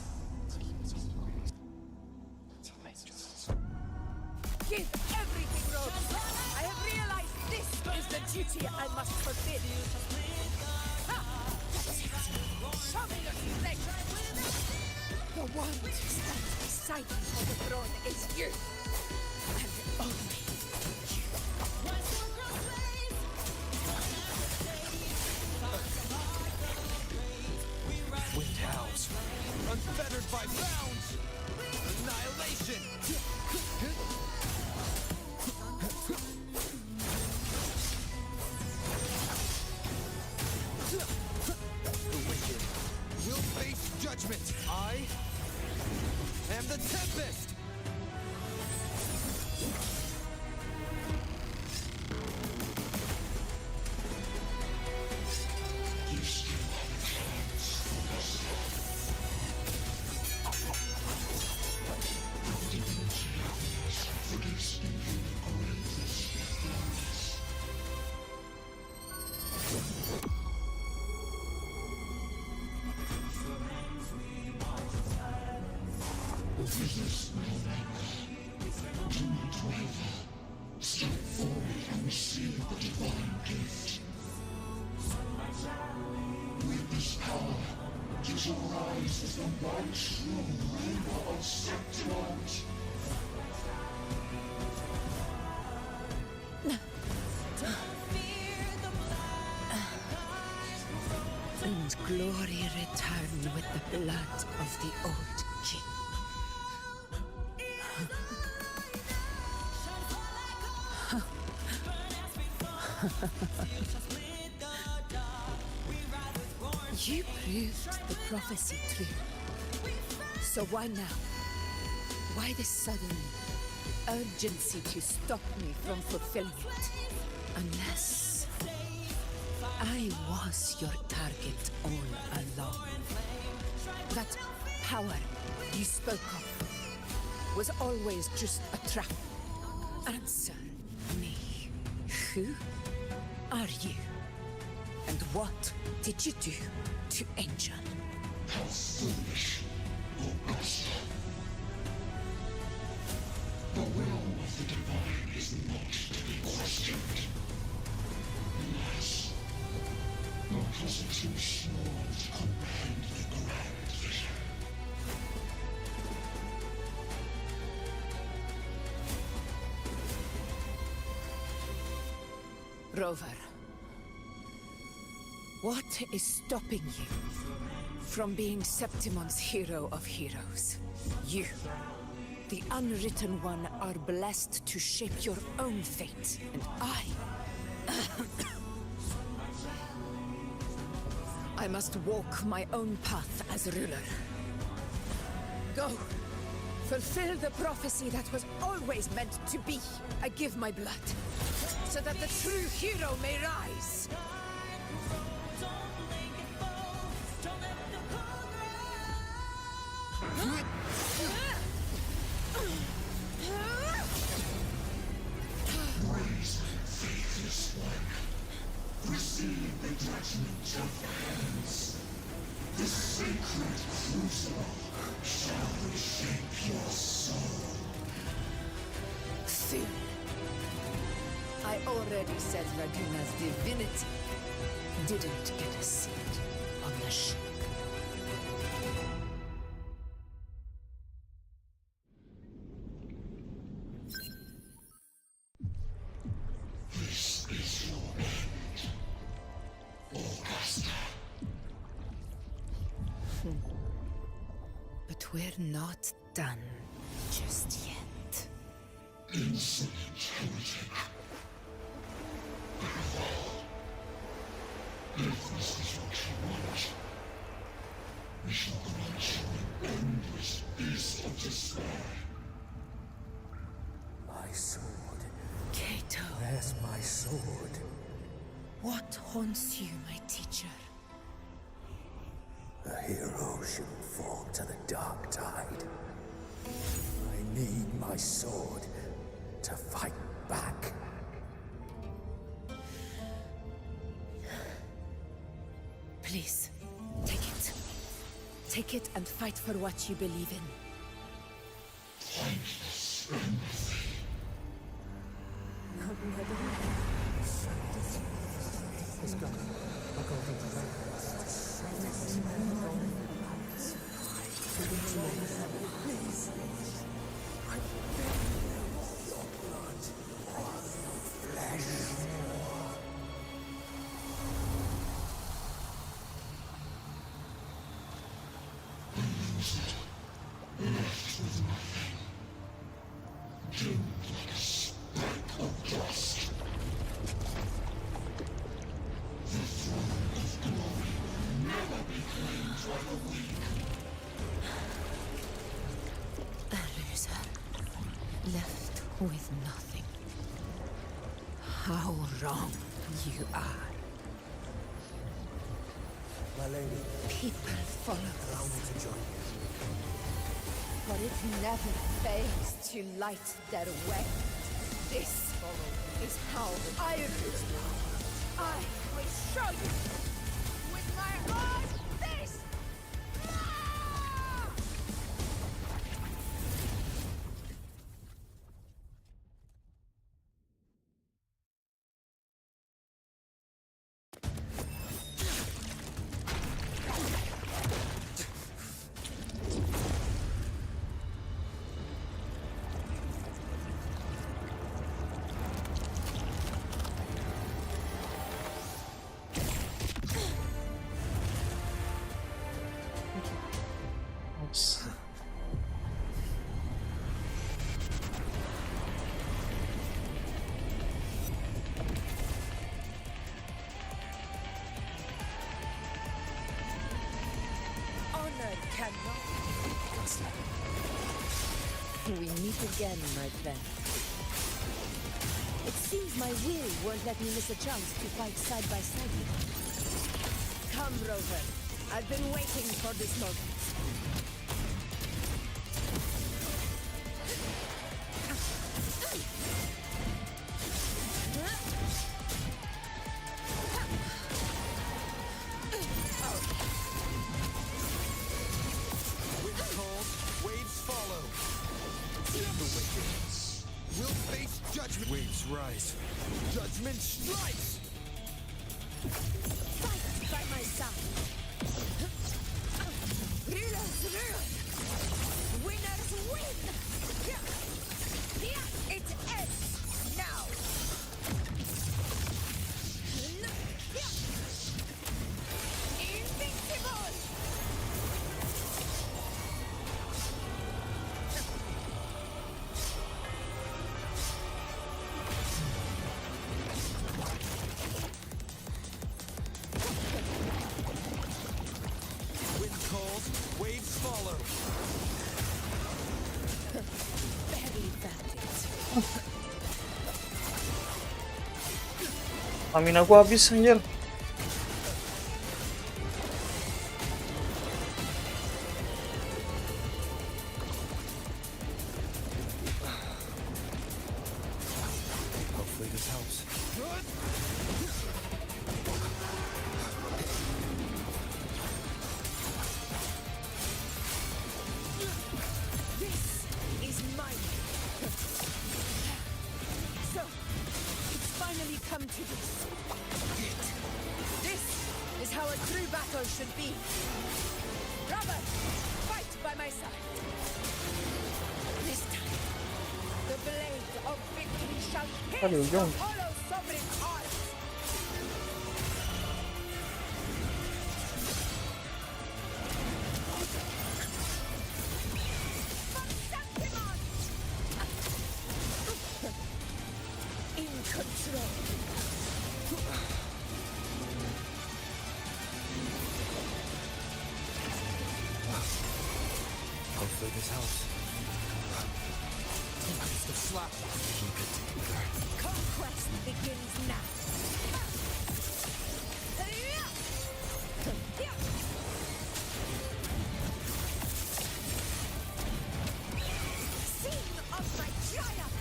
Give everything, Rover. I have realized this is the duty I must fulfill. Ha! Show me your strength. The one to stand beside me on the throne is you. And only you. Wind howls. Unfettered by bounds! Annihilation! The wicked will face judgment. I am the Tempest! You still have a chance, Augusta. The divinity has for this even greatest influence. Resist no longer. Do not waver. Step forward and receive the divine gift. With this power, you shall rise as the one true ruler of Septimont. And glory return with the blood of the old king. You proved the prophecy true. So why now? Why this sudden urgency to stop me from fulfilling it? Unless I was your target all along. That power you spoke of was always just a trap. Answer me. Who are you? And what did you do to Angel? How foolish, Augusta. The will of the divine is not to be questioned. Alas, because it is too small to comprehend the grand vision. Rover, what is stopping you from being Septimon's hero of heroes? You, the unwritten one, are blessed to shape your own fate, and I must walk my own path as ruler. Go, fulfill the prophecy that was always meant to be. I give my blood, so that the true hero may rise. Soon. I already said Raguna's divinity didn't get a seat on the ship. This is your end, Augusta. But we're not done just yet. Insolent heretic. Very well. If this is what you want, we shall grant you an endless peace of despair. My sword. Cato. Where's my sword? What haunts you, my teacher? A hero shouldn't fall to the dark tide. I need my sword to fight back. Please, take it. Take it and fight for what you believe in. Thankless empathy. Let's go. I'll go over to Please. I beg your blood. Flesh. Left with nothing. Doomed like a speck of dust. The throne of glory will never be claimed by the weak. A loser. Left with nothing. How wrong you are. My lady. People follow Allow me to join you. For it never fails to light their way. This is how I rule. I will show you with my own fist! Oops. Honor cannot. We meet again, my friend. It seems my will won't let me miss a chance to fight side by side with you. Come, Rover. I've been waiting for this moment. Wind calls, waves follow. The wicked will face judgment. Waves rise. Judgment strikes. Fight by my side. Rulers rule. Winners win. It ends now. Invincible. Wind calls, waves follow. Very valid. Amin aku habis anjir. Hopefully this helps. true battle should be. Robert, fight by my side. This time, the blade of victory shall pierce the hollow sovereign's heart. In control. Hopefully this helps. The slap. Keep it together. Conquest begins now. Scene of my triumph.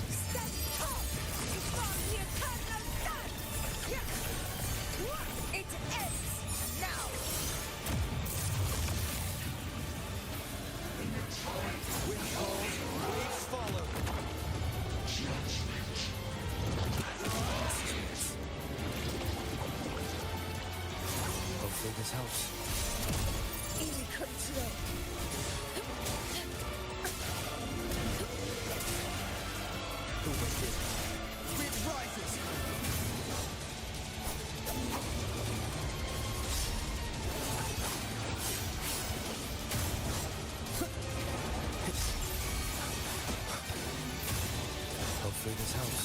Stand tall before the eternal sun. It ends now. Wind calls, waves follow. Hopefully this helps. In control. The wicked. Wind rises. Hopefully this helps.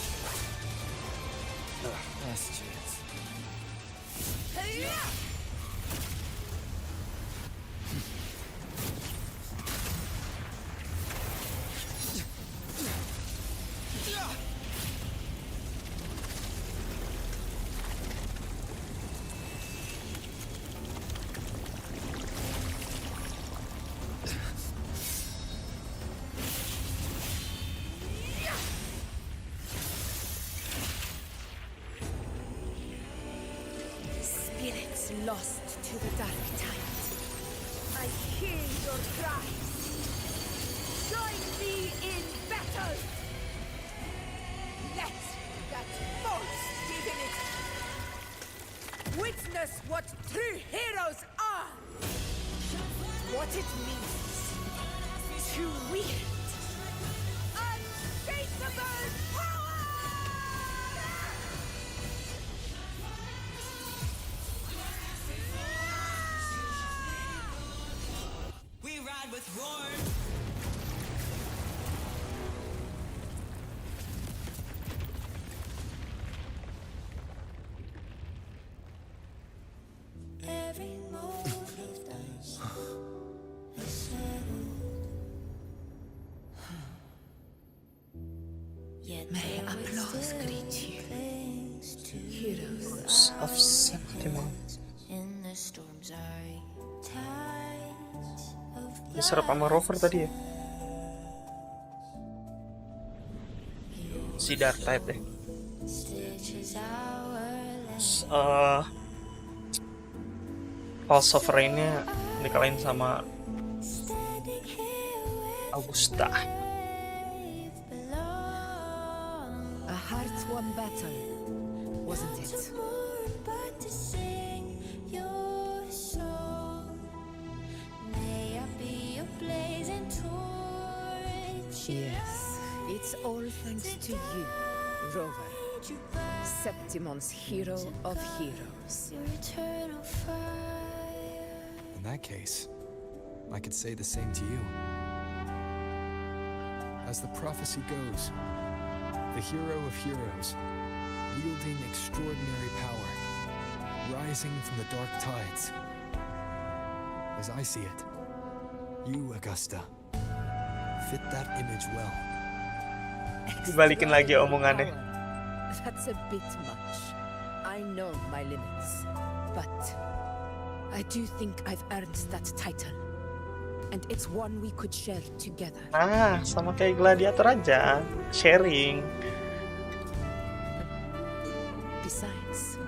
Last chance. Spirits lost to the dark tide. I hear your cries. Join me in battle. Let that false divinity witness what true heroes are. What it means to wield unshakable power. We ride with roar. Every move you've done has settled. Yet May applause greet you, heroes of Septimon. In the storms are tides of Diserap sama rover tadi ya. Si dark type deh. stitches our Pulse of Rain-nya dikalahin sama Augusta. A heart-won battle, wasn't it? but to sing your song. May I be a blazing torch. Yes, it's all thanks to you, Rover, Septimon's hero of heroes. Your eternal fire. In that case, I could say the same to you. As the prophecy goes, the hero of heroes, wielding extraordinary power, rising from the dark tides. As I see it, you, Augusta, fit that image well. Dibalikin lagi omongannya. That's a bit much. I know my limits, but I do think I've earned that title. And it's one we could share together. Ah, sama kayak gladiator aja, sharing. Besides,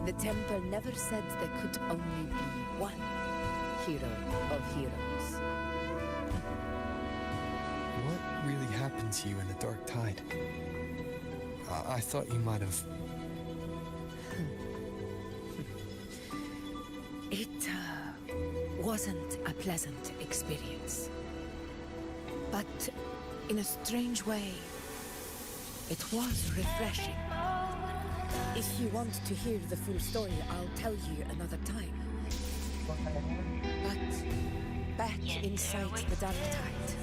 the temple never said there could only be one hero of heroes. What really happened to you in the dark tide? I thought you might have... It wasn't a pleasant experience. But in a strange way, it was refreshing. If you want to hear the full story, I'll tell you another time. But back inside the Dark Tide,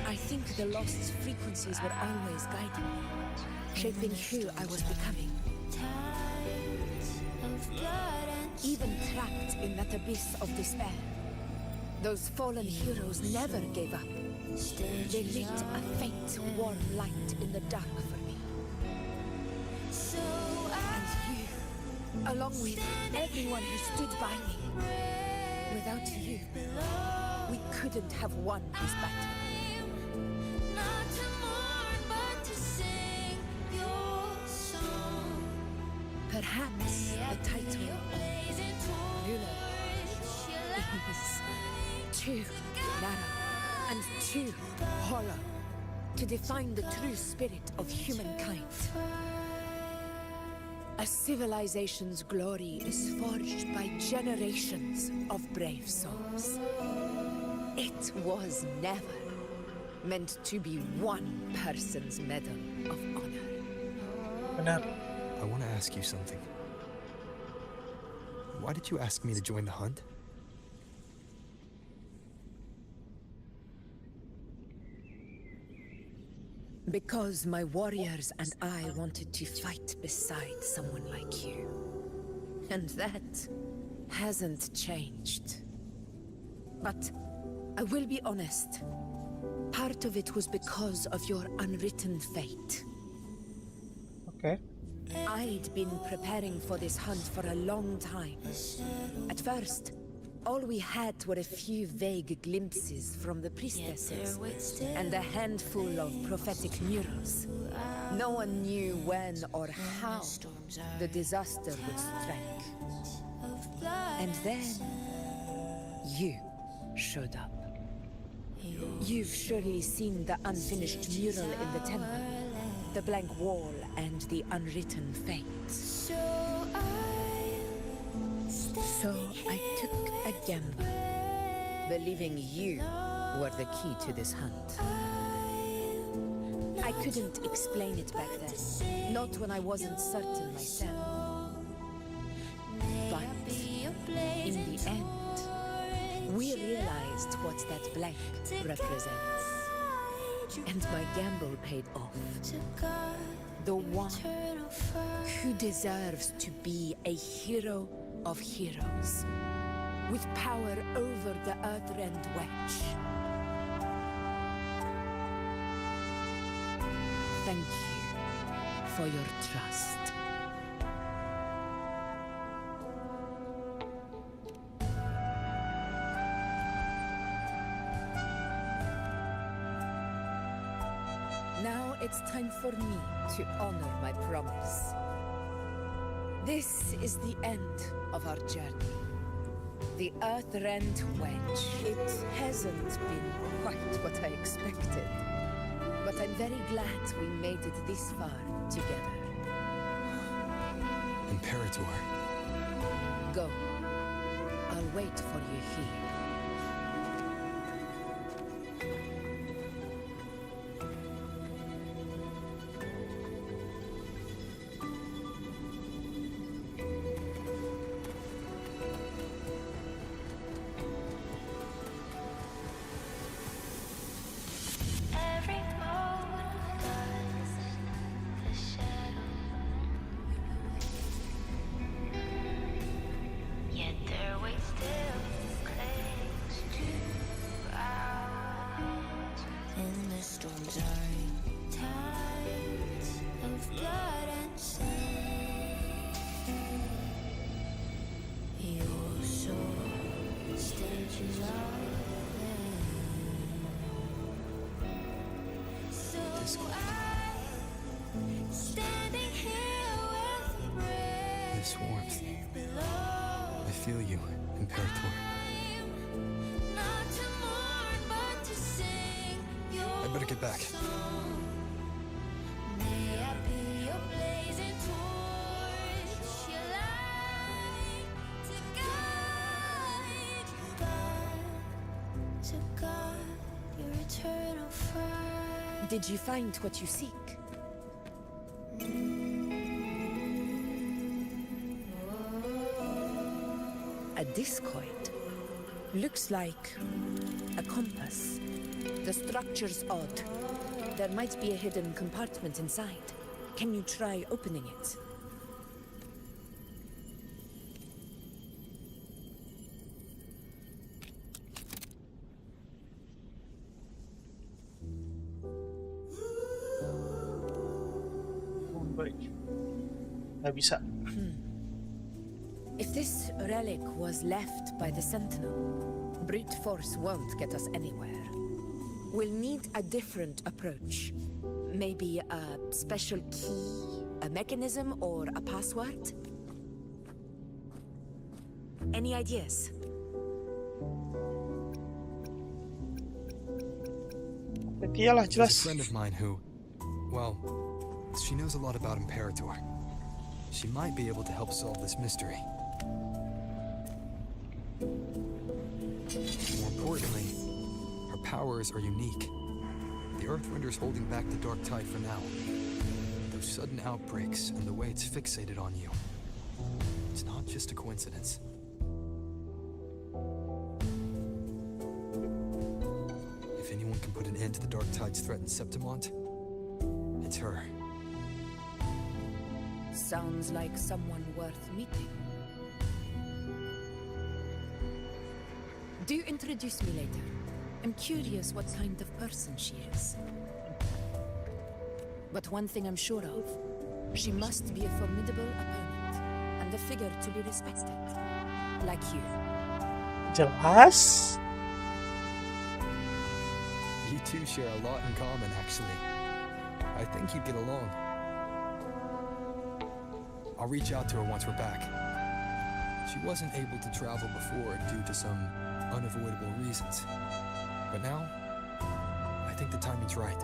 I think the lost frequencies were always guiding me, shaping who I was becoming. Even trapped in that abyss of despair, those fallen heroes never gave up. They lit a faint, warm light in the dark for me. And you, along with everyone who stood by me. Without you, we couldn't have won this battle. Perhaps the title ruler is too narrow and too hollow to define the true spirit of humankind. A civilization's glory is forged by generations of brave souls. It was never meant to be one person's medal of honor. I want to ask you something. Why did you ask me to join the hunt? Because my warriors and I wanted to fight beside someone like you. And that hasn't changed. But I will be honest. Part of it was because of your unwritten fate. Okay. I'd been preparing for this hunt for a long time. At first, all we had were a few vague glimpses from the priestesses and a handful of prophetic murals. No one knew when or how the disaster would strike. And then, you showed up. You've surely seen the unfinished mural in the temple, the blank wall and the unwritten fate. So I took a gamble, believing you were the key to this hunt. I couldn't explain it back then, not when I wasn't certain myself. But in the end, we realized what that blank represents. And my gamble paid off. The one who deserves to be a hero of heroes, with power over the Earthrend Wedge. Thank you for your trust. Now it's time for me to honor my promise. This is the end of our journey. The Earthrend Wedge. It hasn't been quite what I expected. But I'm very glad we made it this far together. Imperator. Go. I'll wait for you here. This warmth. I feel you, Imperator. I better get back. to guard your eternal fire. Did you find what you seek? A discoid. Looks like a compass. The structure's odd. There might be a hidden compartment inside. Can you try opening it? Baik. Nggak bisa. If this relic was left by the Sentinel, brute force won't get us anywhere. We'll need a different approach. Maybe a special key, a mechanism, or a password? Any ideas? Iyalah, There's jelas. a friend of mine who, well, she knows a lot about Imperator. She might be able to help solve this mystery. More importantly, her powers are unique. The Earthrender's holding back the Dark Tide for now. Those sudden outbreaks and the way it's fixated on you. It's not just a coincidence. If anyone can put an end to the Dark Tide's threat in Septimont, it's her. Sounds like someone worth meeting. Do introduce me later. I'm curious what kind of person she is. But one thing I'm sure of, she must be a formidable opponent and a figure to be respected. Like you. Jelas. You two share a lot in common, actually. I think you'd get along. I'll reach out to her once we're back. She wasn't able to travel before due to some unavoidable reasons. But now, I think the timing's right.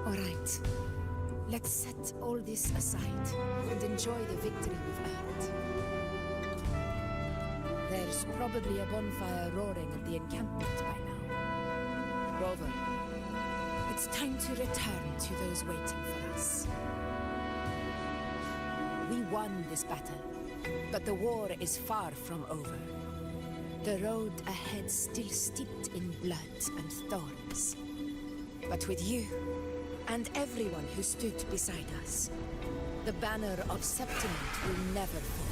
All right. Let's set all this aside and enjoy the victory we've earned. There's probably a bonfire roaring at the encampment by now. Rover, it's time to return to those waiting for us. We won this battle, but the war is far from over. The road ahead still steeped in blood and thorns. But with you, and everyone who stood beside us, the banner of Septimont will never fall.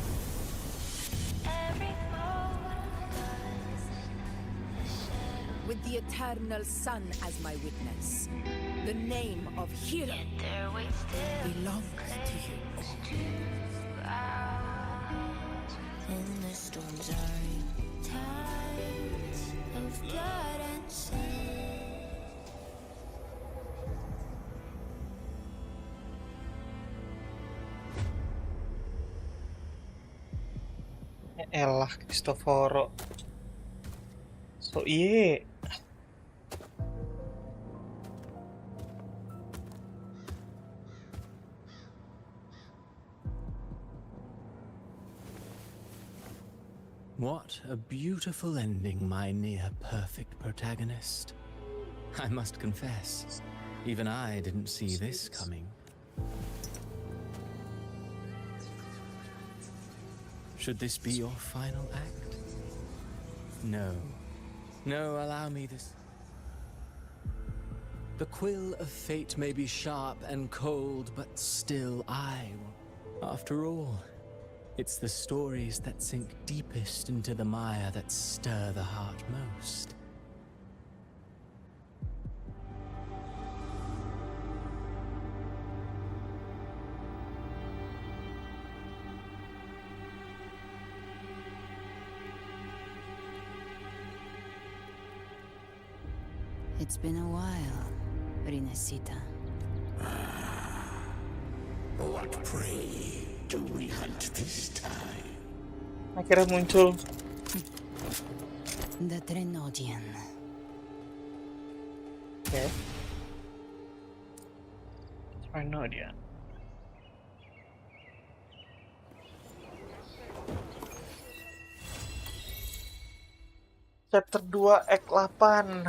With the eternal sun as my witness, the name of hero belongs to you. And the storms are tides of blood and sin. Elah, Cristoforo. So iye. What a beautiful ending, my near-perfect protagonist. I must confess, even I didn't see this coming. Should this be your final act? No. No, allow me this. The quill of fate may be sharp and cold, but still I will. After all, it's the stories that sink deepest into the mire that stir the heart most. It's been a while, Rinesita. What prey do we hunt this time? Akhirnya muncul. The Drenodian. Okay. Drenodian. Chapter 2 Act 8.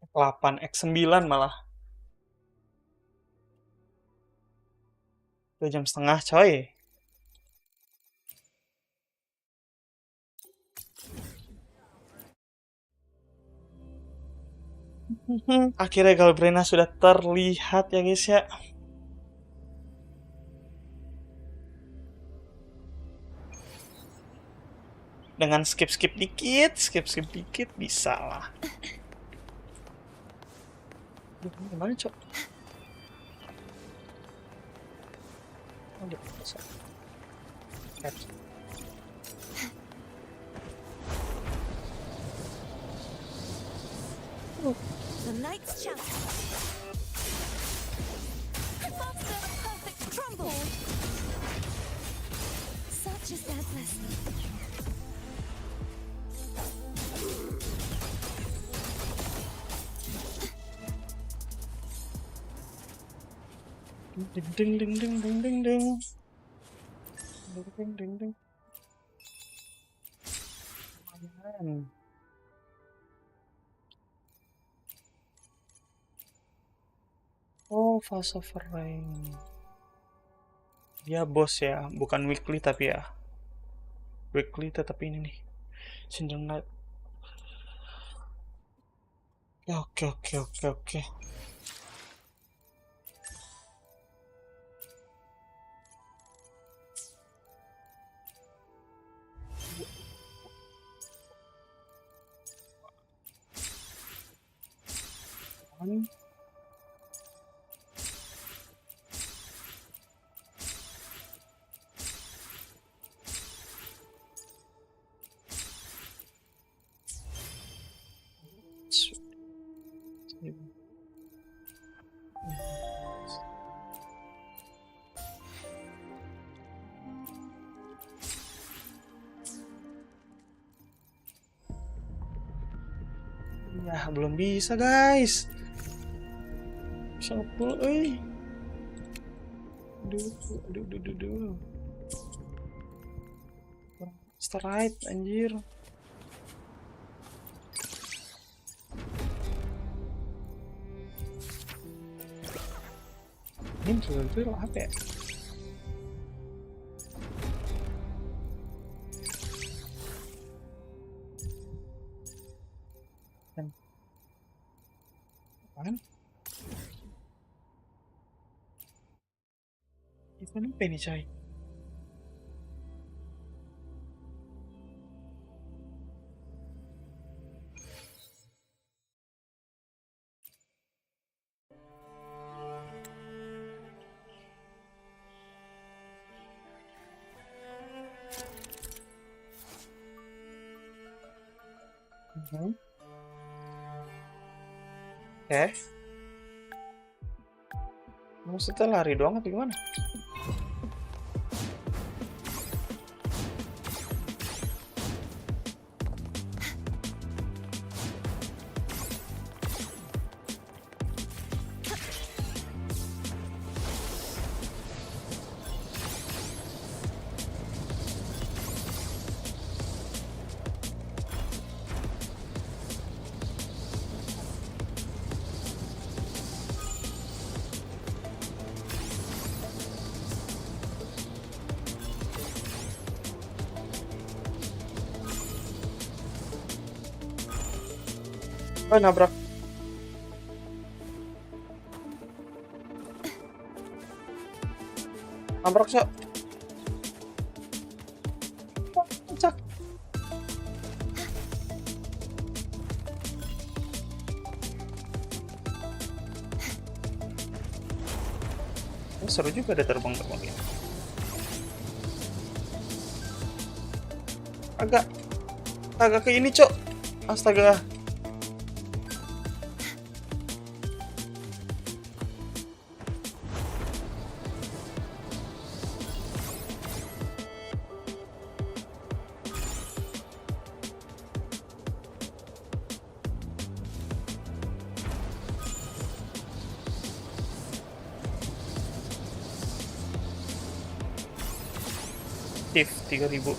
Act 8, Act 9 malah. 2 jam setengah, coy. Akhirnya Galbrena sudah terlihat ya guys ya. Dengan skip dikit bisa lah. Gimana cok? Oh, udah bisa. The knight's champion. Faster, perfect crumble. Such is their blessing. Ding ding ding ding ding ding ding. Ding ding ding. Lumayan. Oh, fase rank. Dia bos ya, bukan weekly tapi ya. Weekly tetap ini nih. Syndrome Night. Ya, oke. Ya, belum bisa guys. Bisa ngepul, Aduh. Strike, anjir. Ini betul apa ya? Apaan? Event apa ini coy? Maksudnya lari doang apa gimana? Oh, nabrak. Nabrak, Cak. Cak. Oh, seru juga ada terbang-terbang ya. Agak ke ini, Cok. Astaga. Tiff 3000.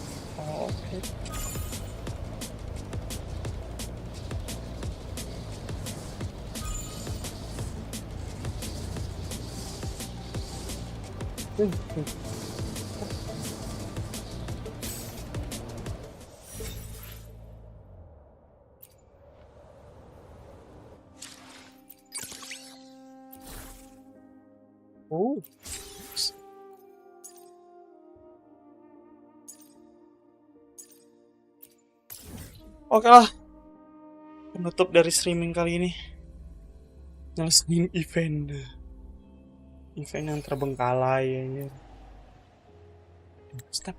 Oh. Oke lah, penutup dari streaming kali ini. Nyelesain event yang terbengkalai ya. Step.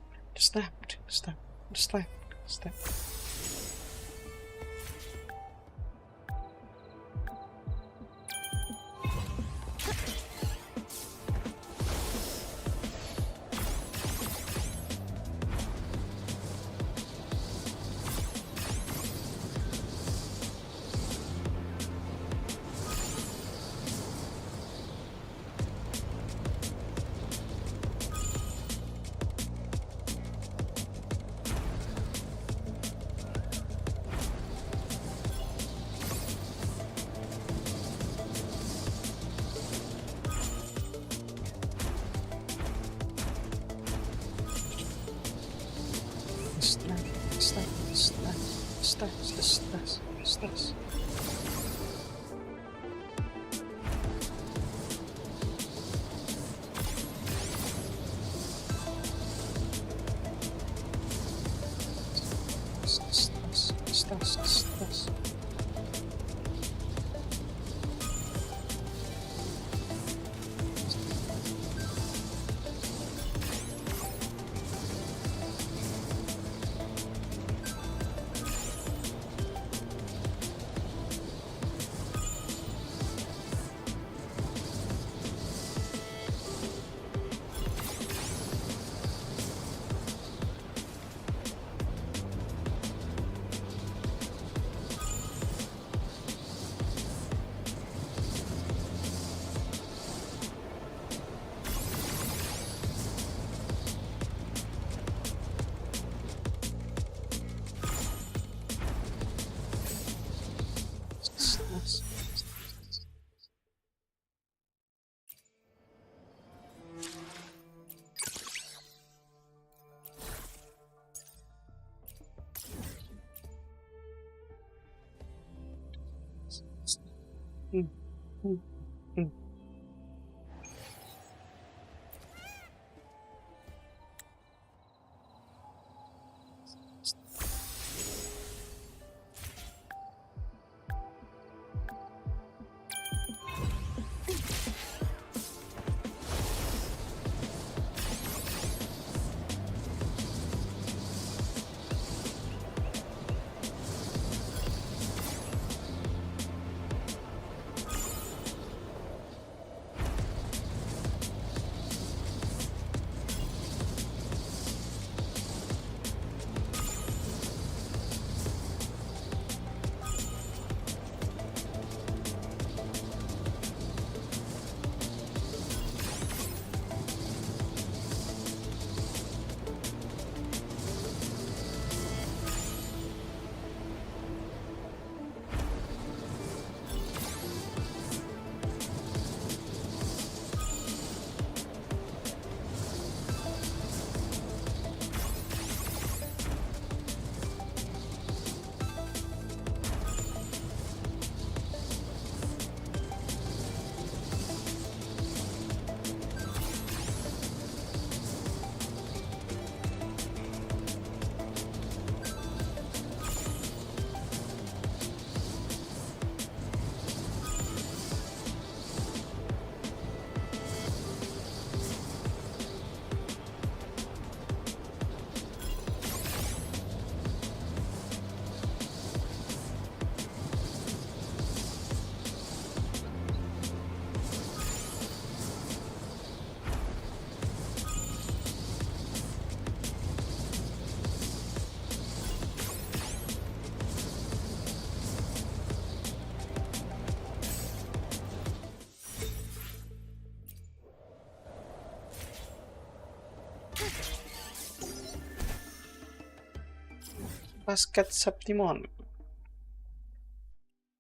Basket Septimon.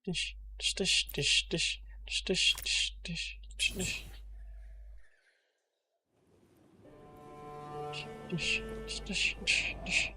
Dish, dish, dish, dish, dish, dish, dish, dish, dish, dish, dish. Dish, dish, dish, dish, dish.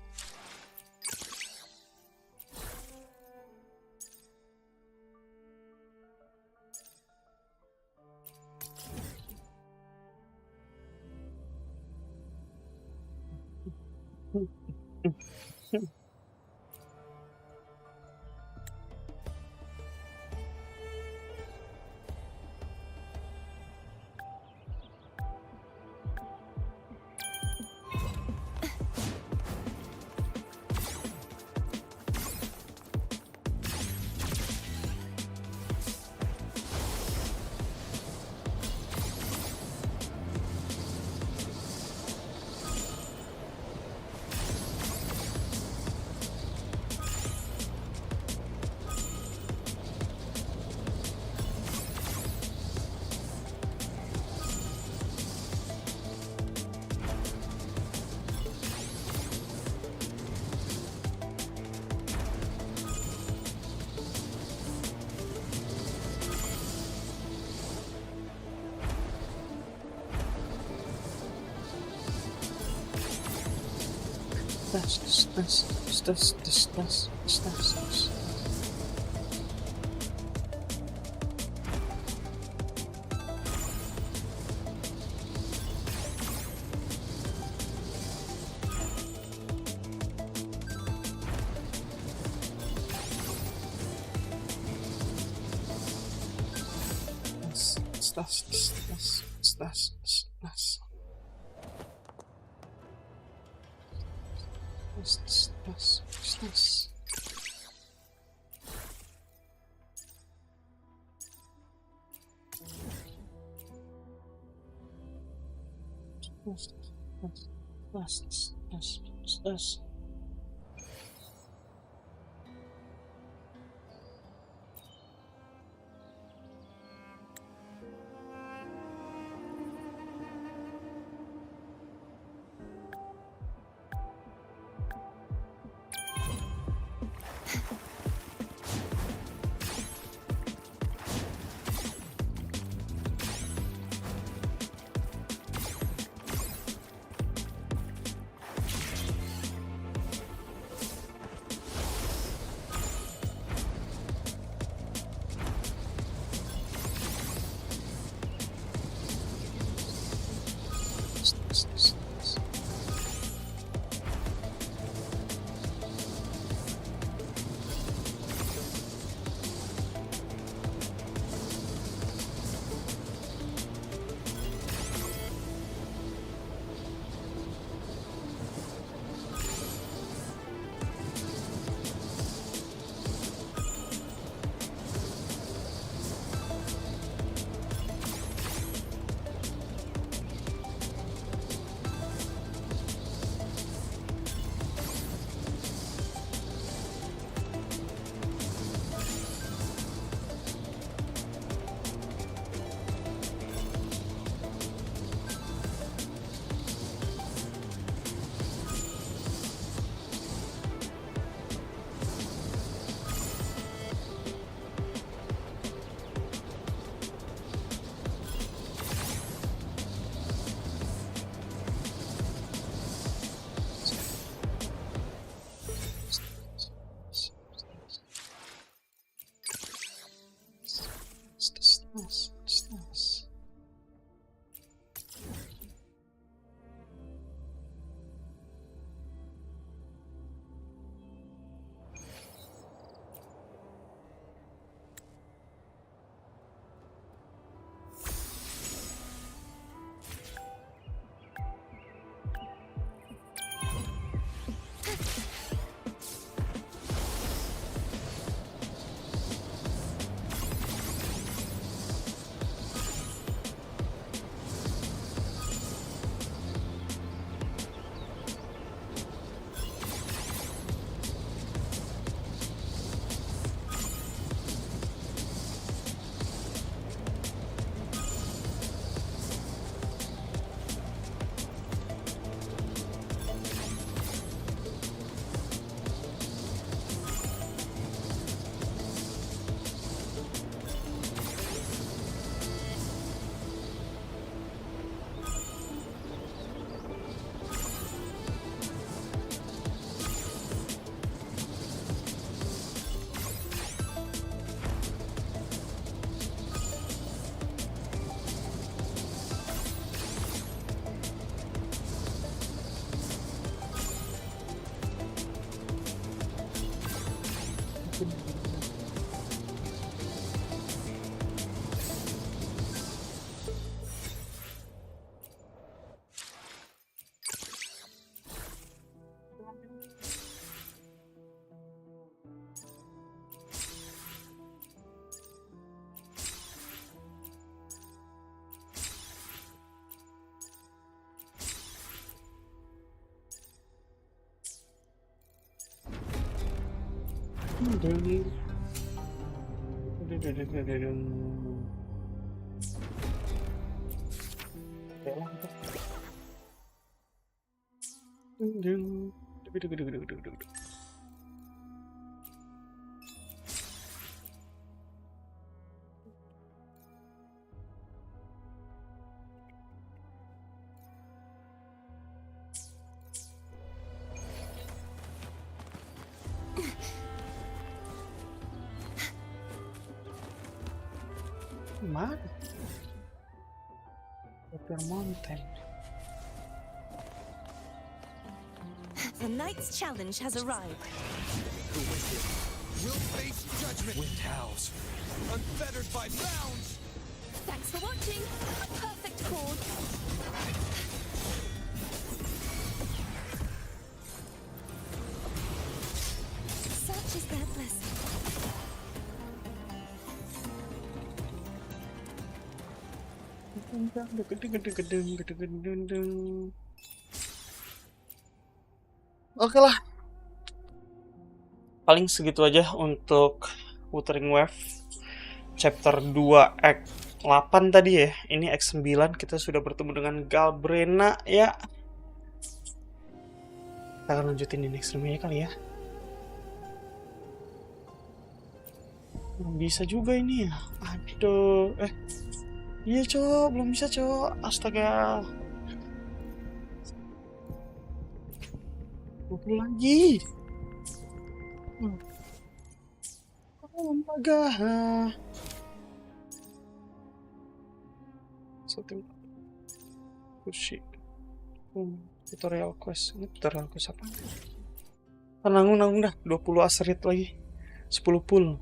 This. Mana? Water Mountain. The knight's challenge has arrived. The wicked will face judgment. Wind howls, unfettered by bounds. Thanks for watching. A perfect chord. Such is their blessing. Oke lah. Paling segitu aja untuk Wuthering Wave chapter 2 act 8 tadi ya. Ini act 9 kita sudah bertemu dengan Galbrena ya. Kita akan lanjutin di next roomnya kali ya. Bisa juga ini ya. Aduh, iya cowok, belum bisa cowok. Astaga. 20 lagi. Astaga. Satu kursi. Tutorial quest. Ini tutorial quest apa? Nanggung dah. 20 aserit lagi. 10 pool.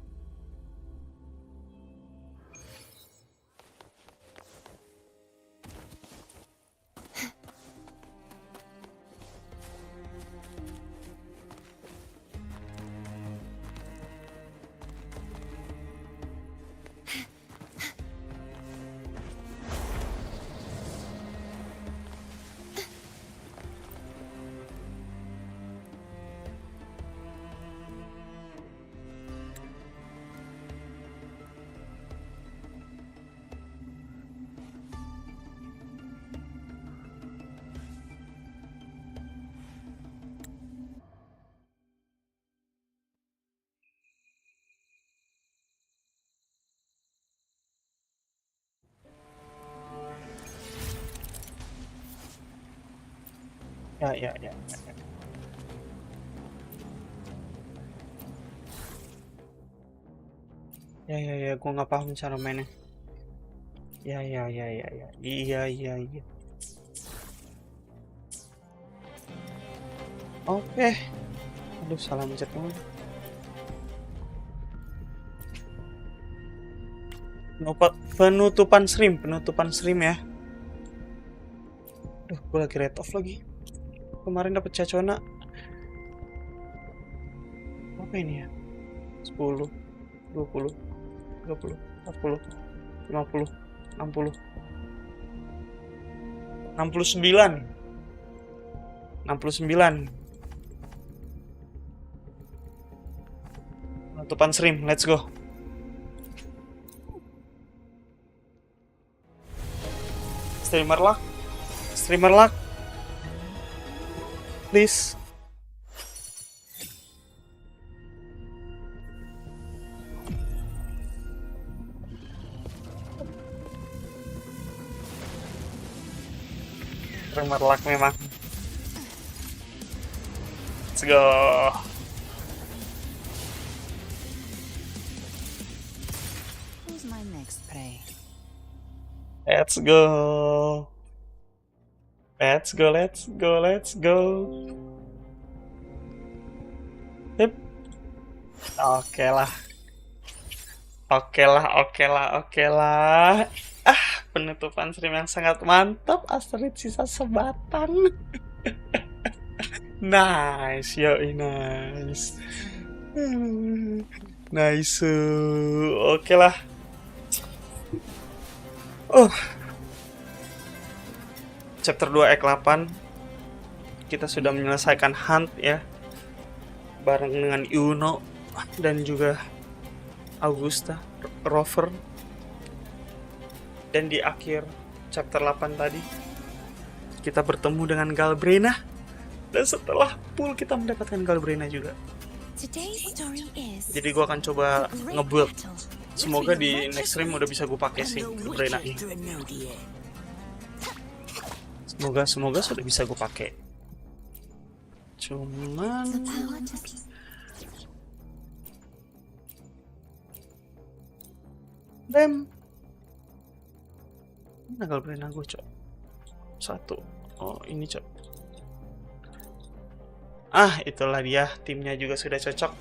Ya. Ya, gue nggak paham cara mainnya. Ya. Iya. Oke. Aduh, salah mencet banget. Penutupan stream ya. Duh, gue lagi red off lagi. Kemarin dapat cacona. Apa ini ya? 10, 20, 30, 40, 50, 60, 69. Penutupan stream, let's go. Streamer luck. Please. Streamer luck memang. Let's go. Who's my next prey? Let's go. Yep. Oke lah. Penutupan stream yang sangat mantap. Asteroid sisa sebatan. Nice. Nice. Oke lah. Chapter 2 Act 8 kita sudah menyelesaikan hunt ya bareng dengan Yuno. dan juga Augusta Rover. Dan di akhir chapter 8 tadi kita bertemu dengan Galbrena, dan setelah full kita mendapatkan Galbrena juga. Jadi gue akan coba ngebuild. Semoga di next stream udah bisa gue pakai sih Galbrena ini. Semoga sudah bisa gue pakai. Cuman mana Galbrena gue, cok? Satu. Oh, ini, cok. Itulah dia. Timnya juga sudah cocok.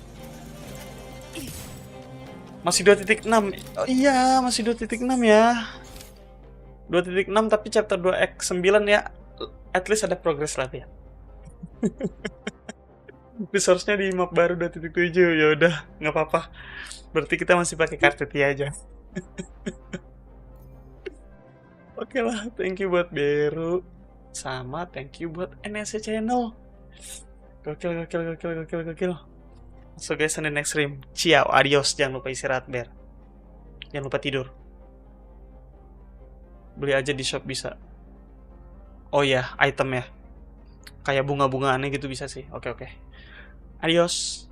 Masih 2.6. Oh iya, masih 2.6 ya. 2.6 tapi chapter 2x9 ya. At least ada progress lah ya. Resource-nya di map baru 2.7. Ya udah, nggak apa-apa. Berarti kita masih pakai kartu aja. Oke lah, thank you buat Beru. Sama thank you buat NSC channel. Gokil. So guys, on the next stream. Ciao, adios. Jangan lupa istirahat, Ber. Jangan lupa tidur. Beli aja di shop bisa. Oh ya, item ya. Kayak bunga-bungaannya gitu bisa sih. Oke. Adios.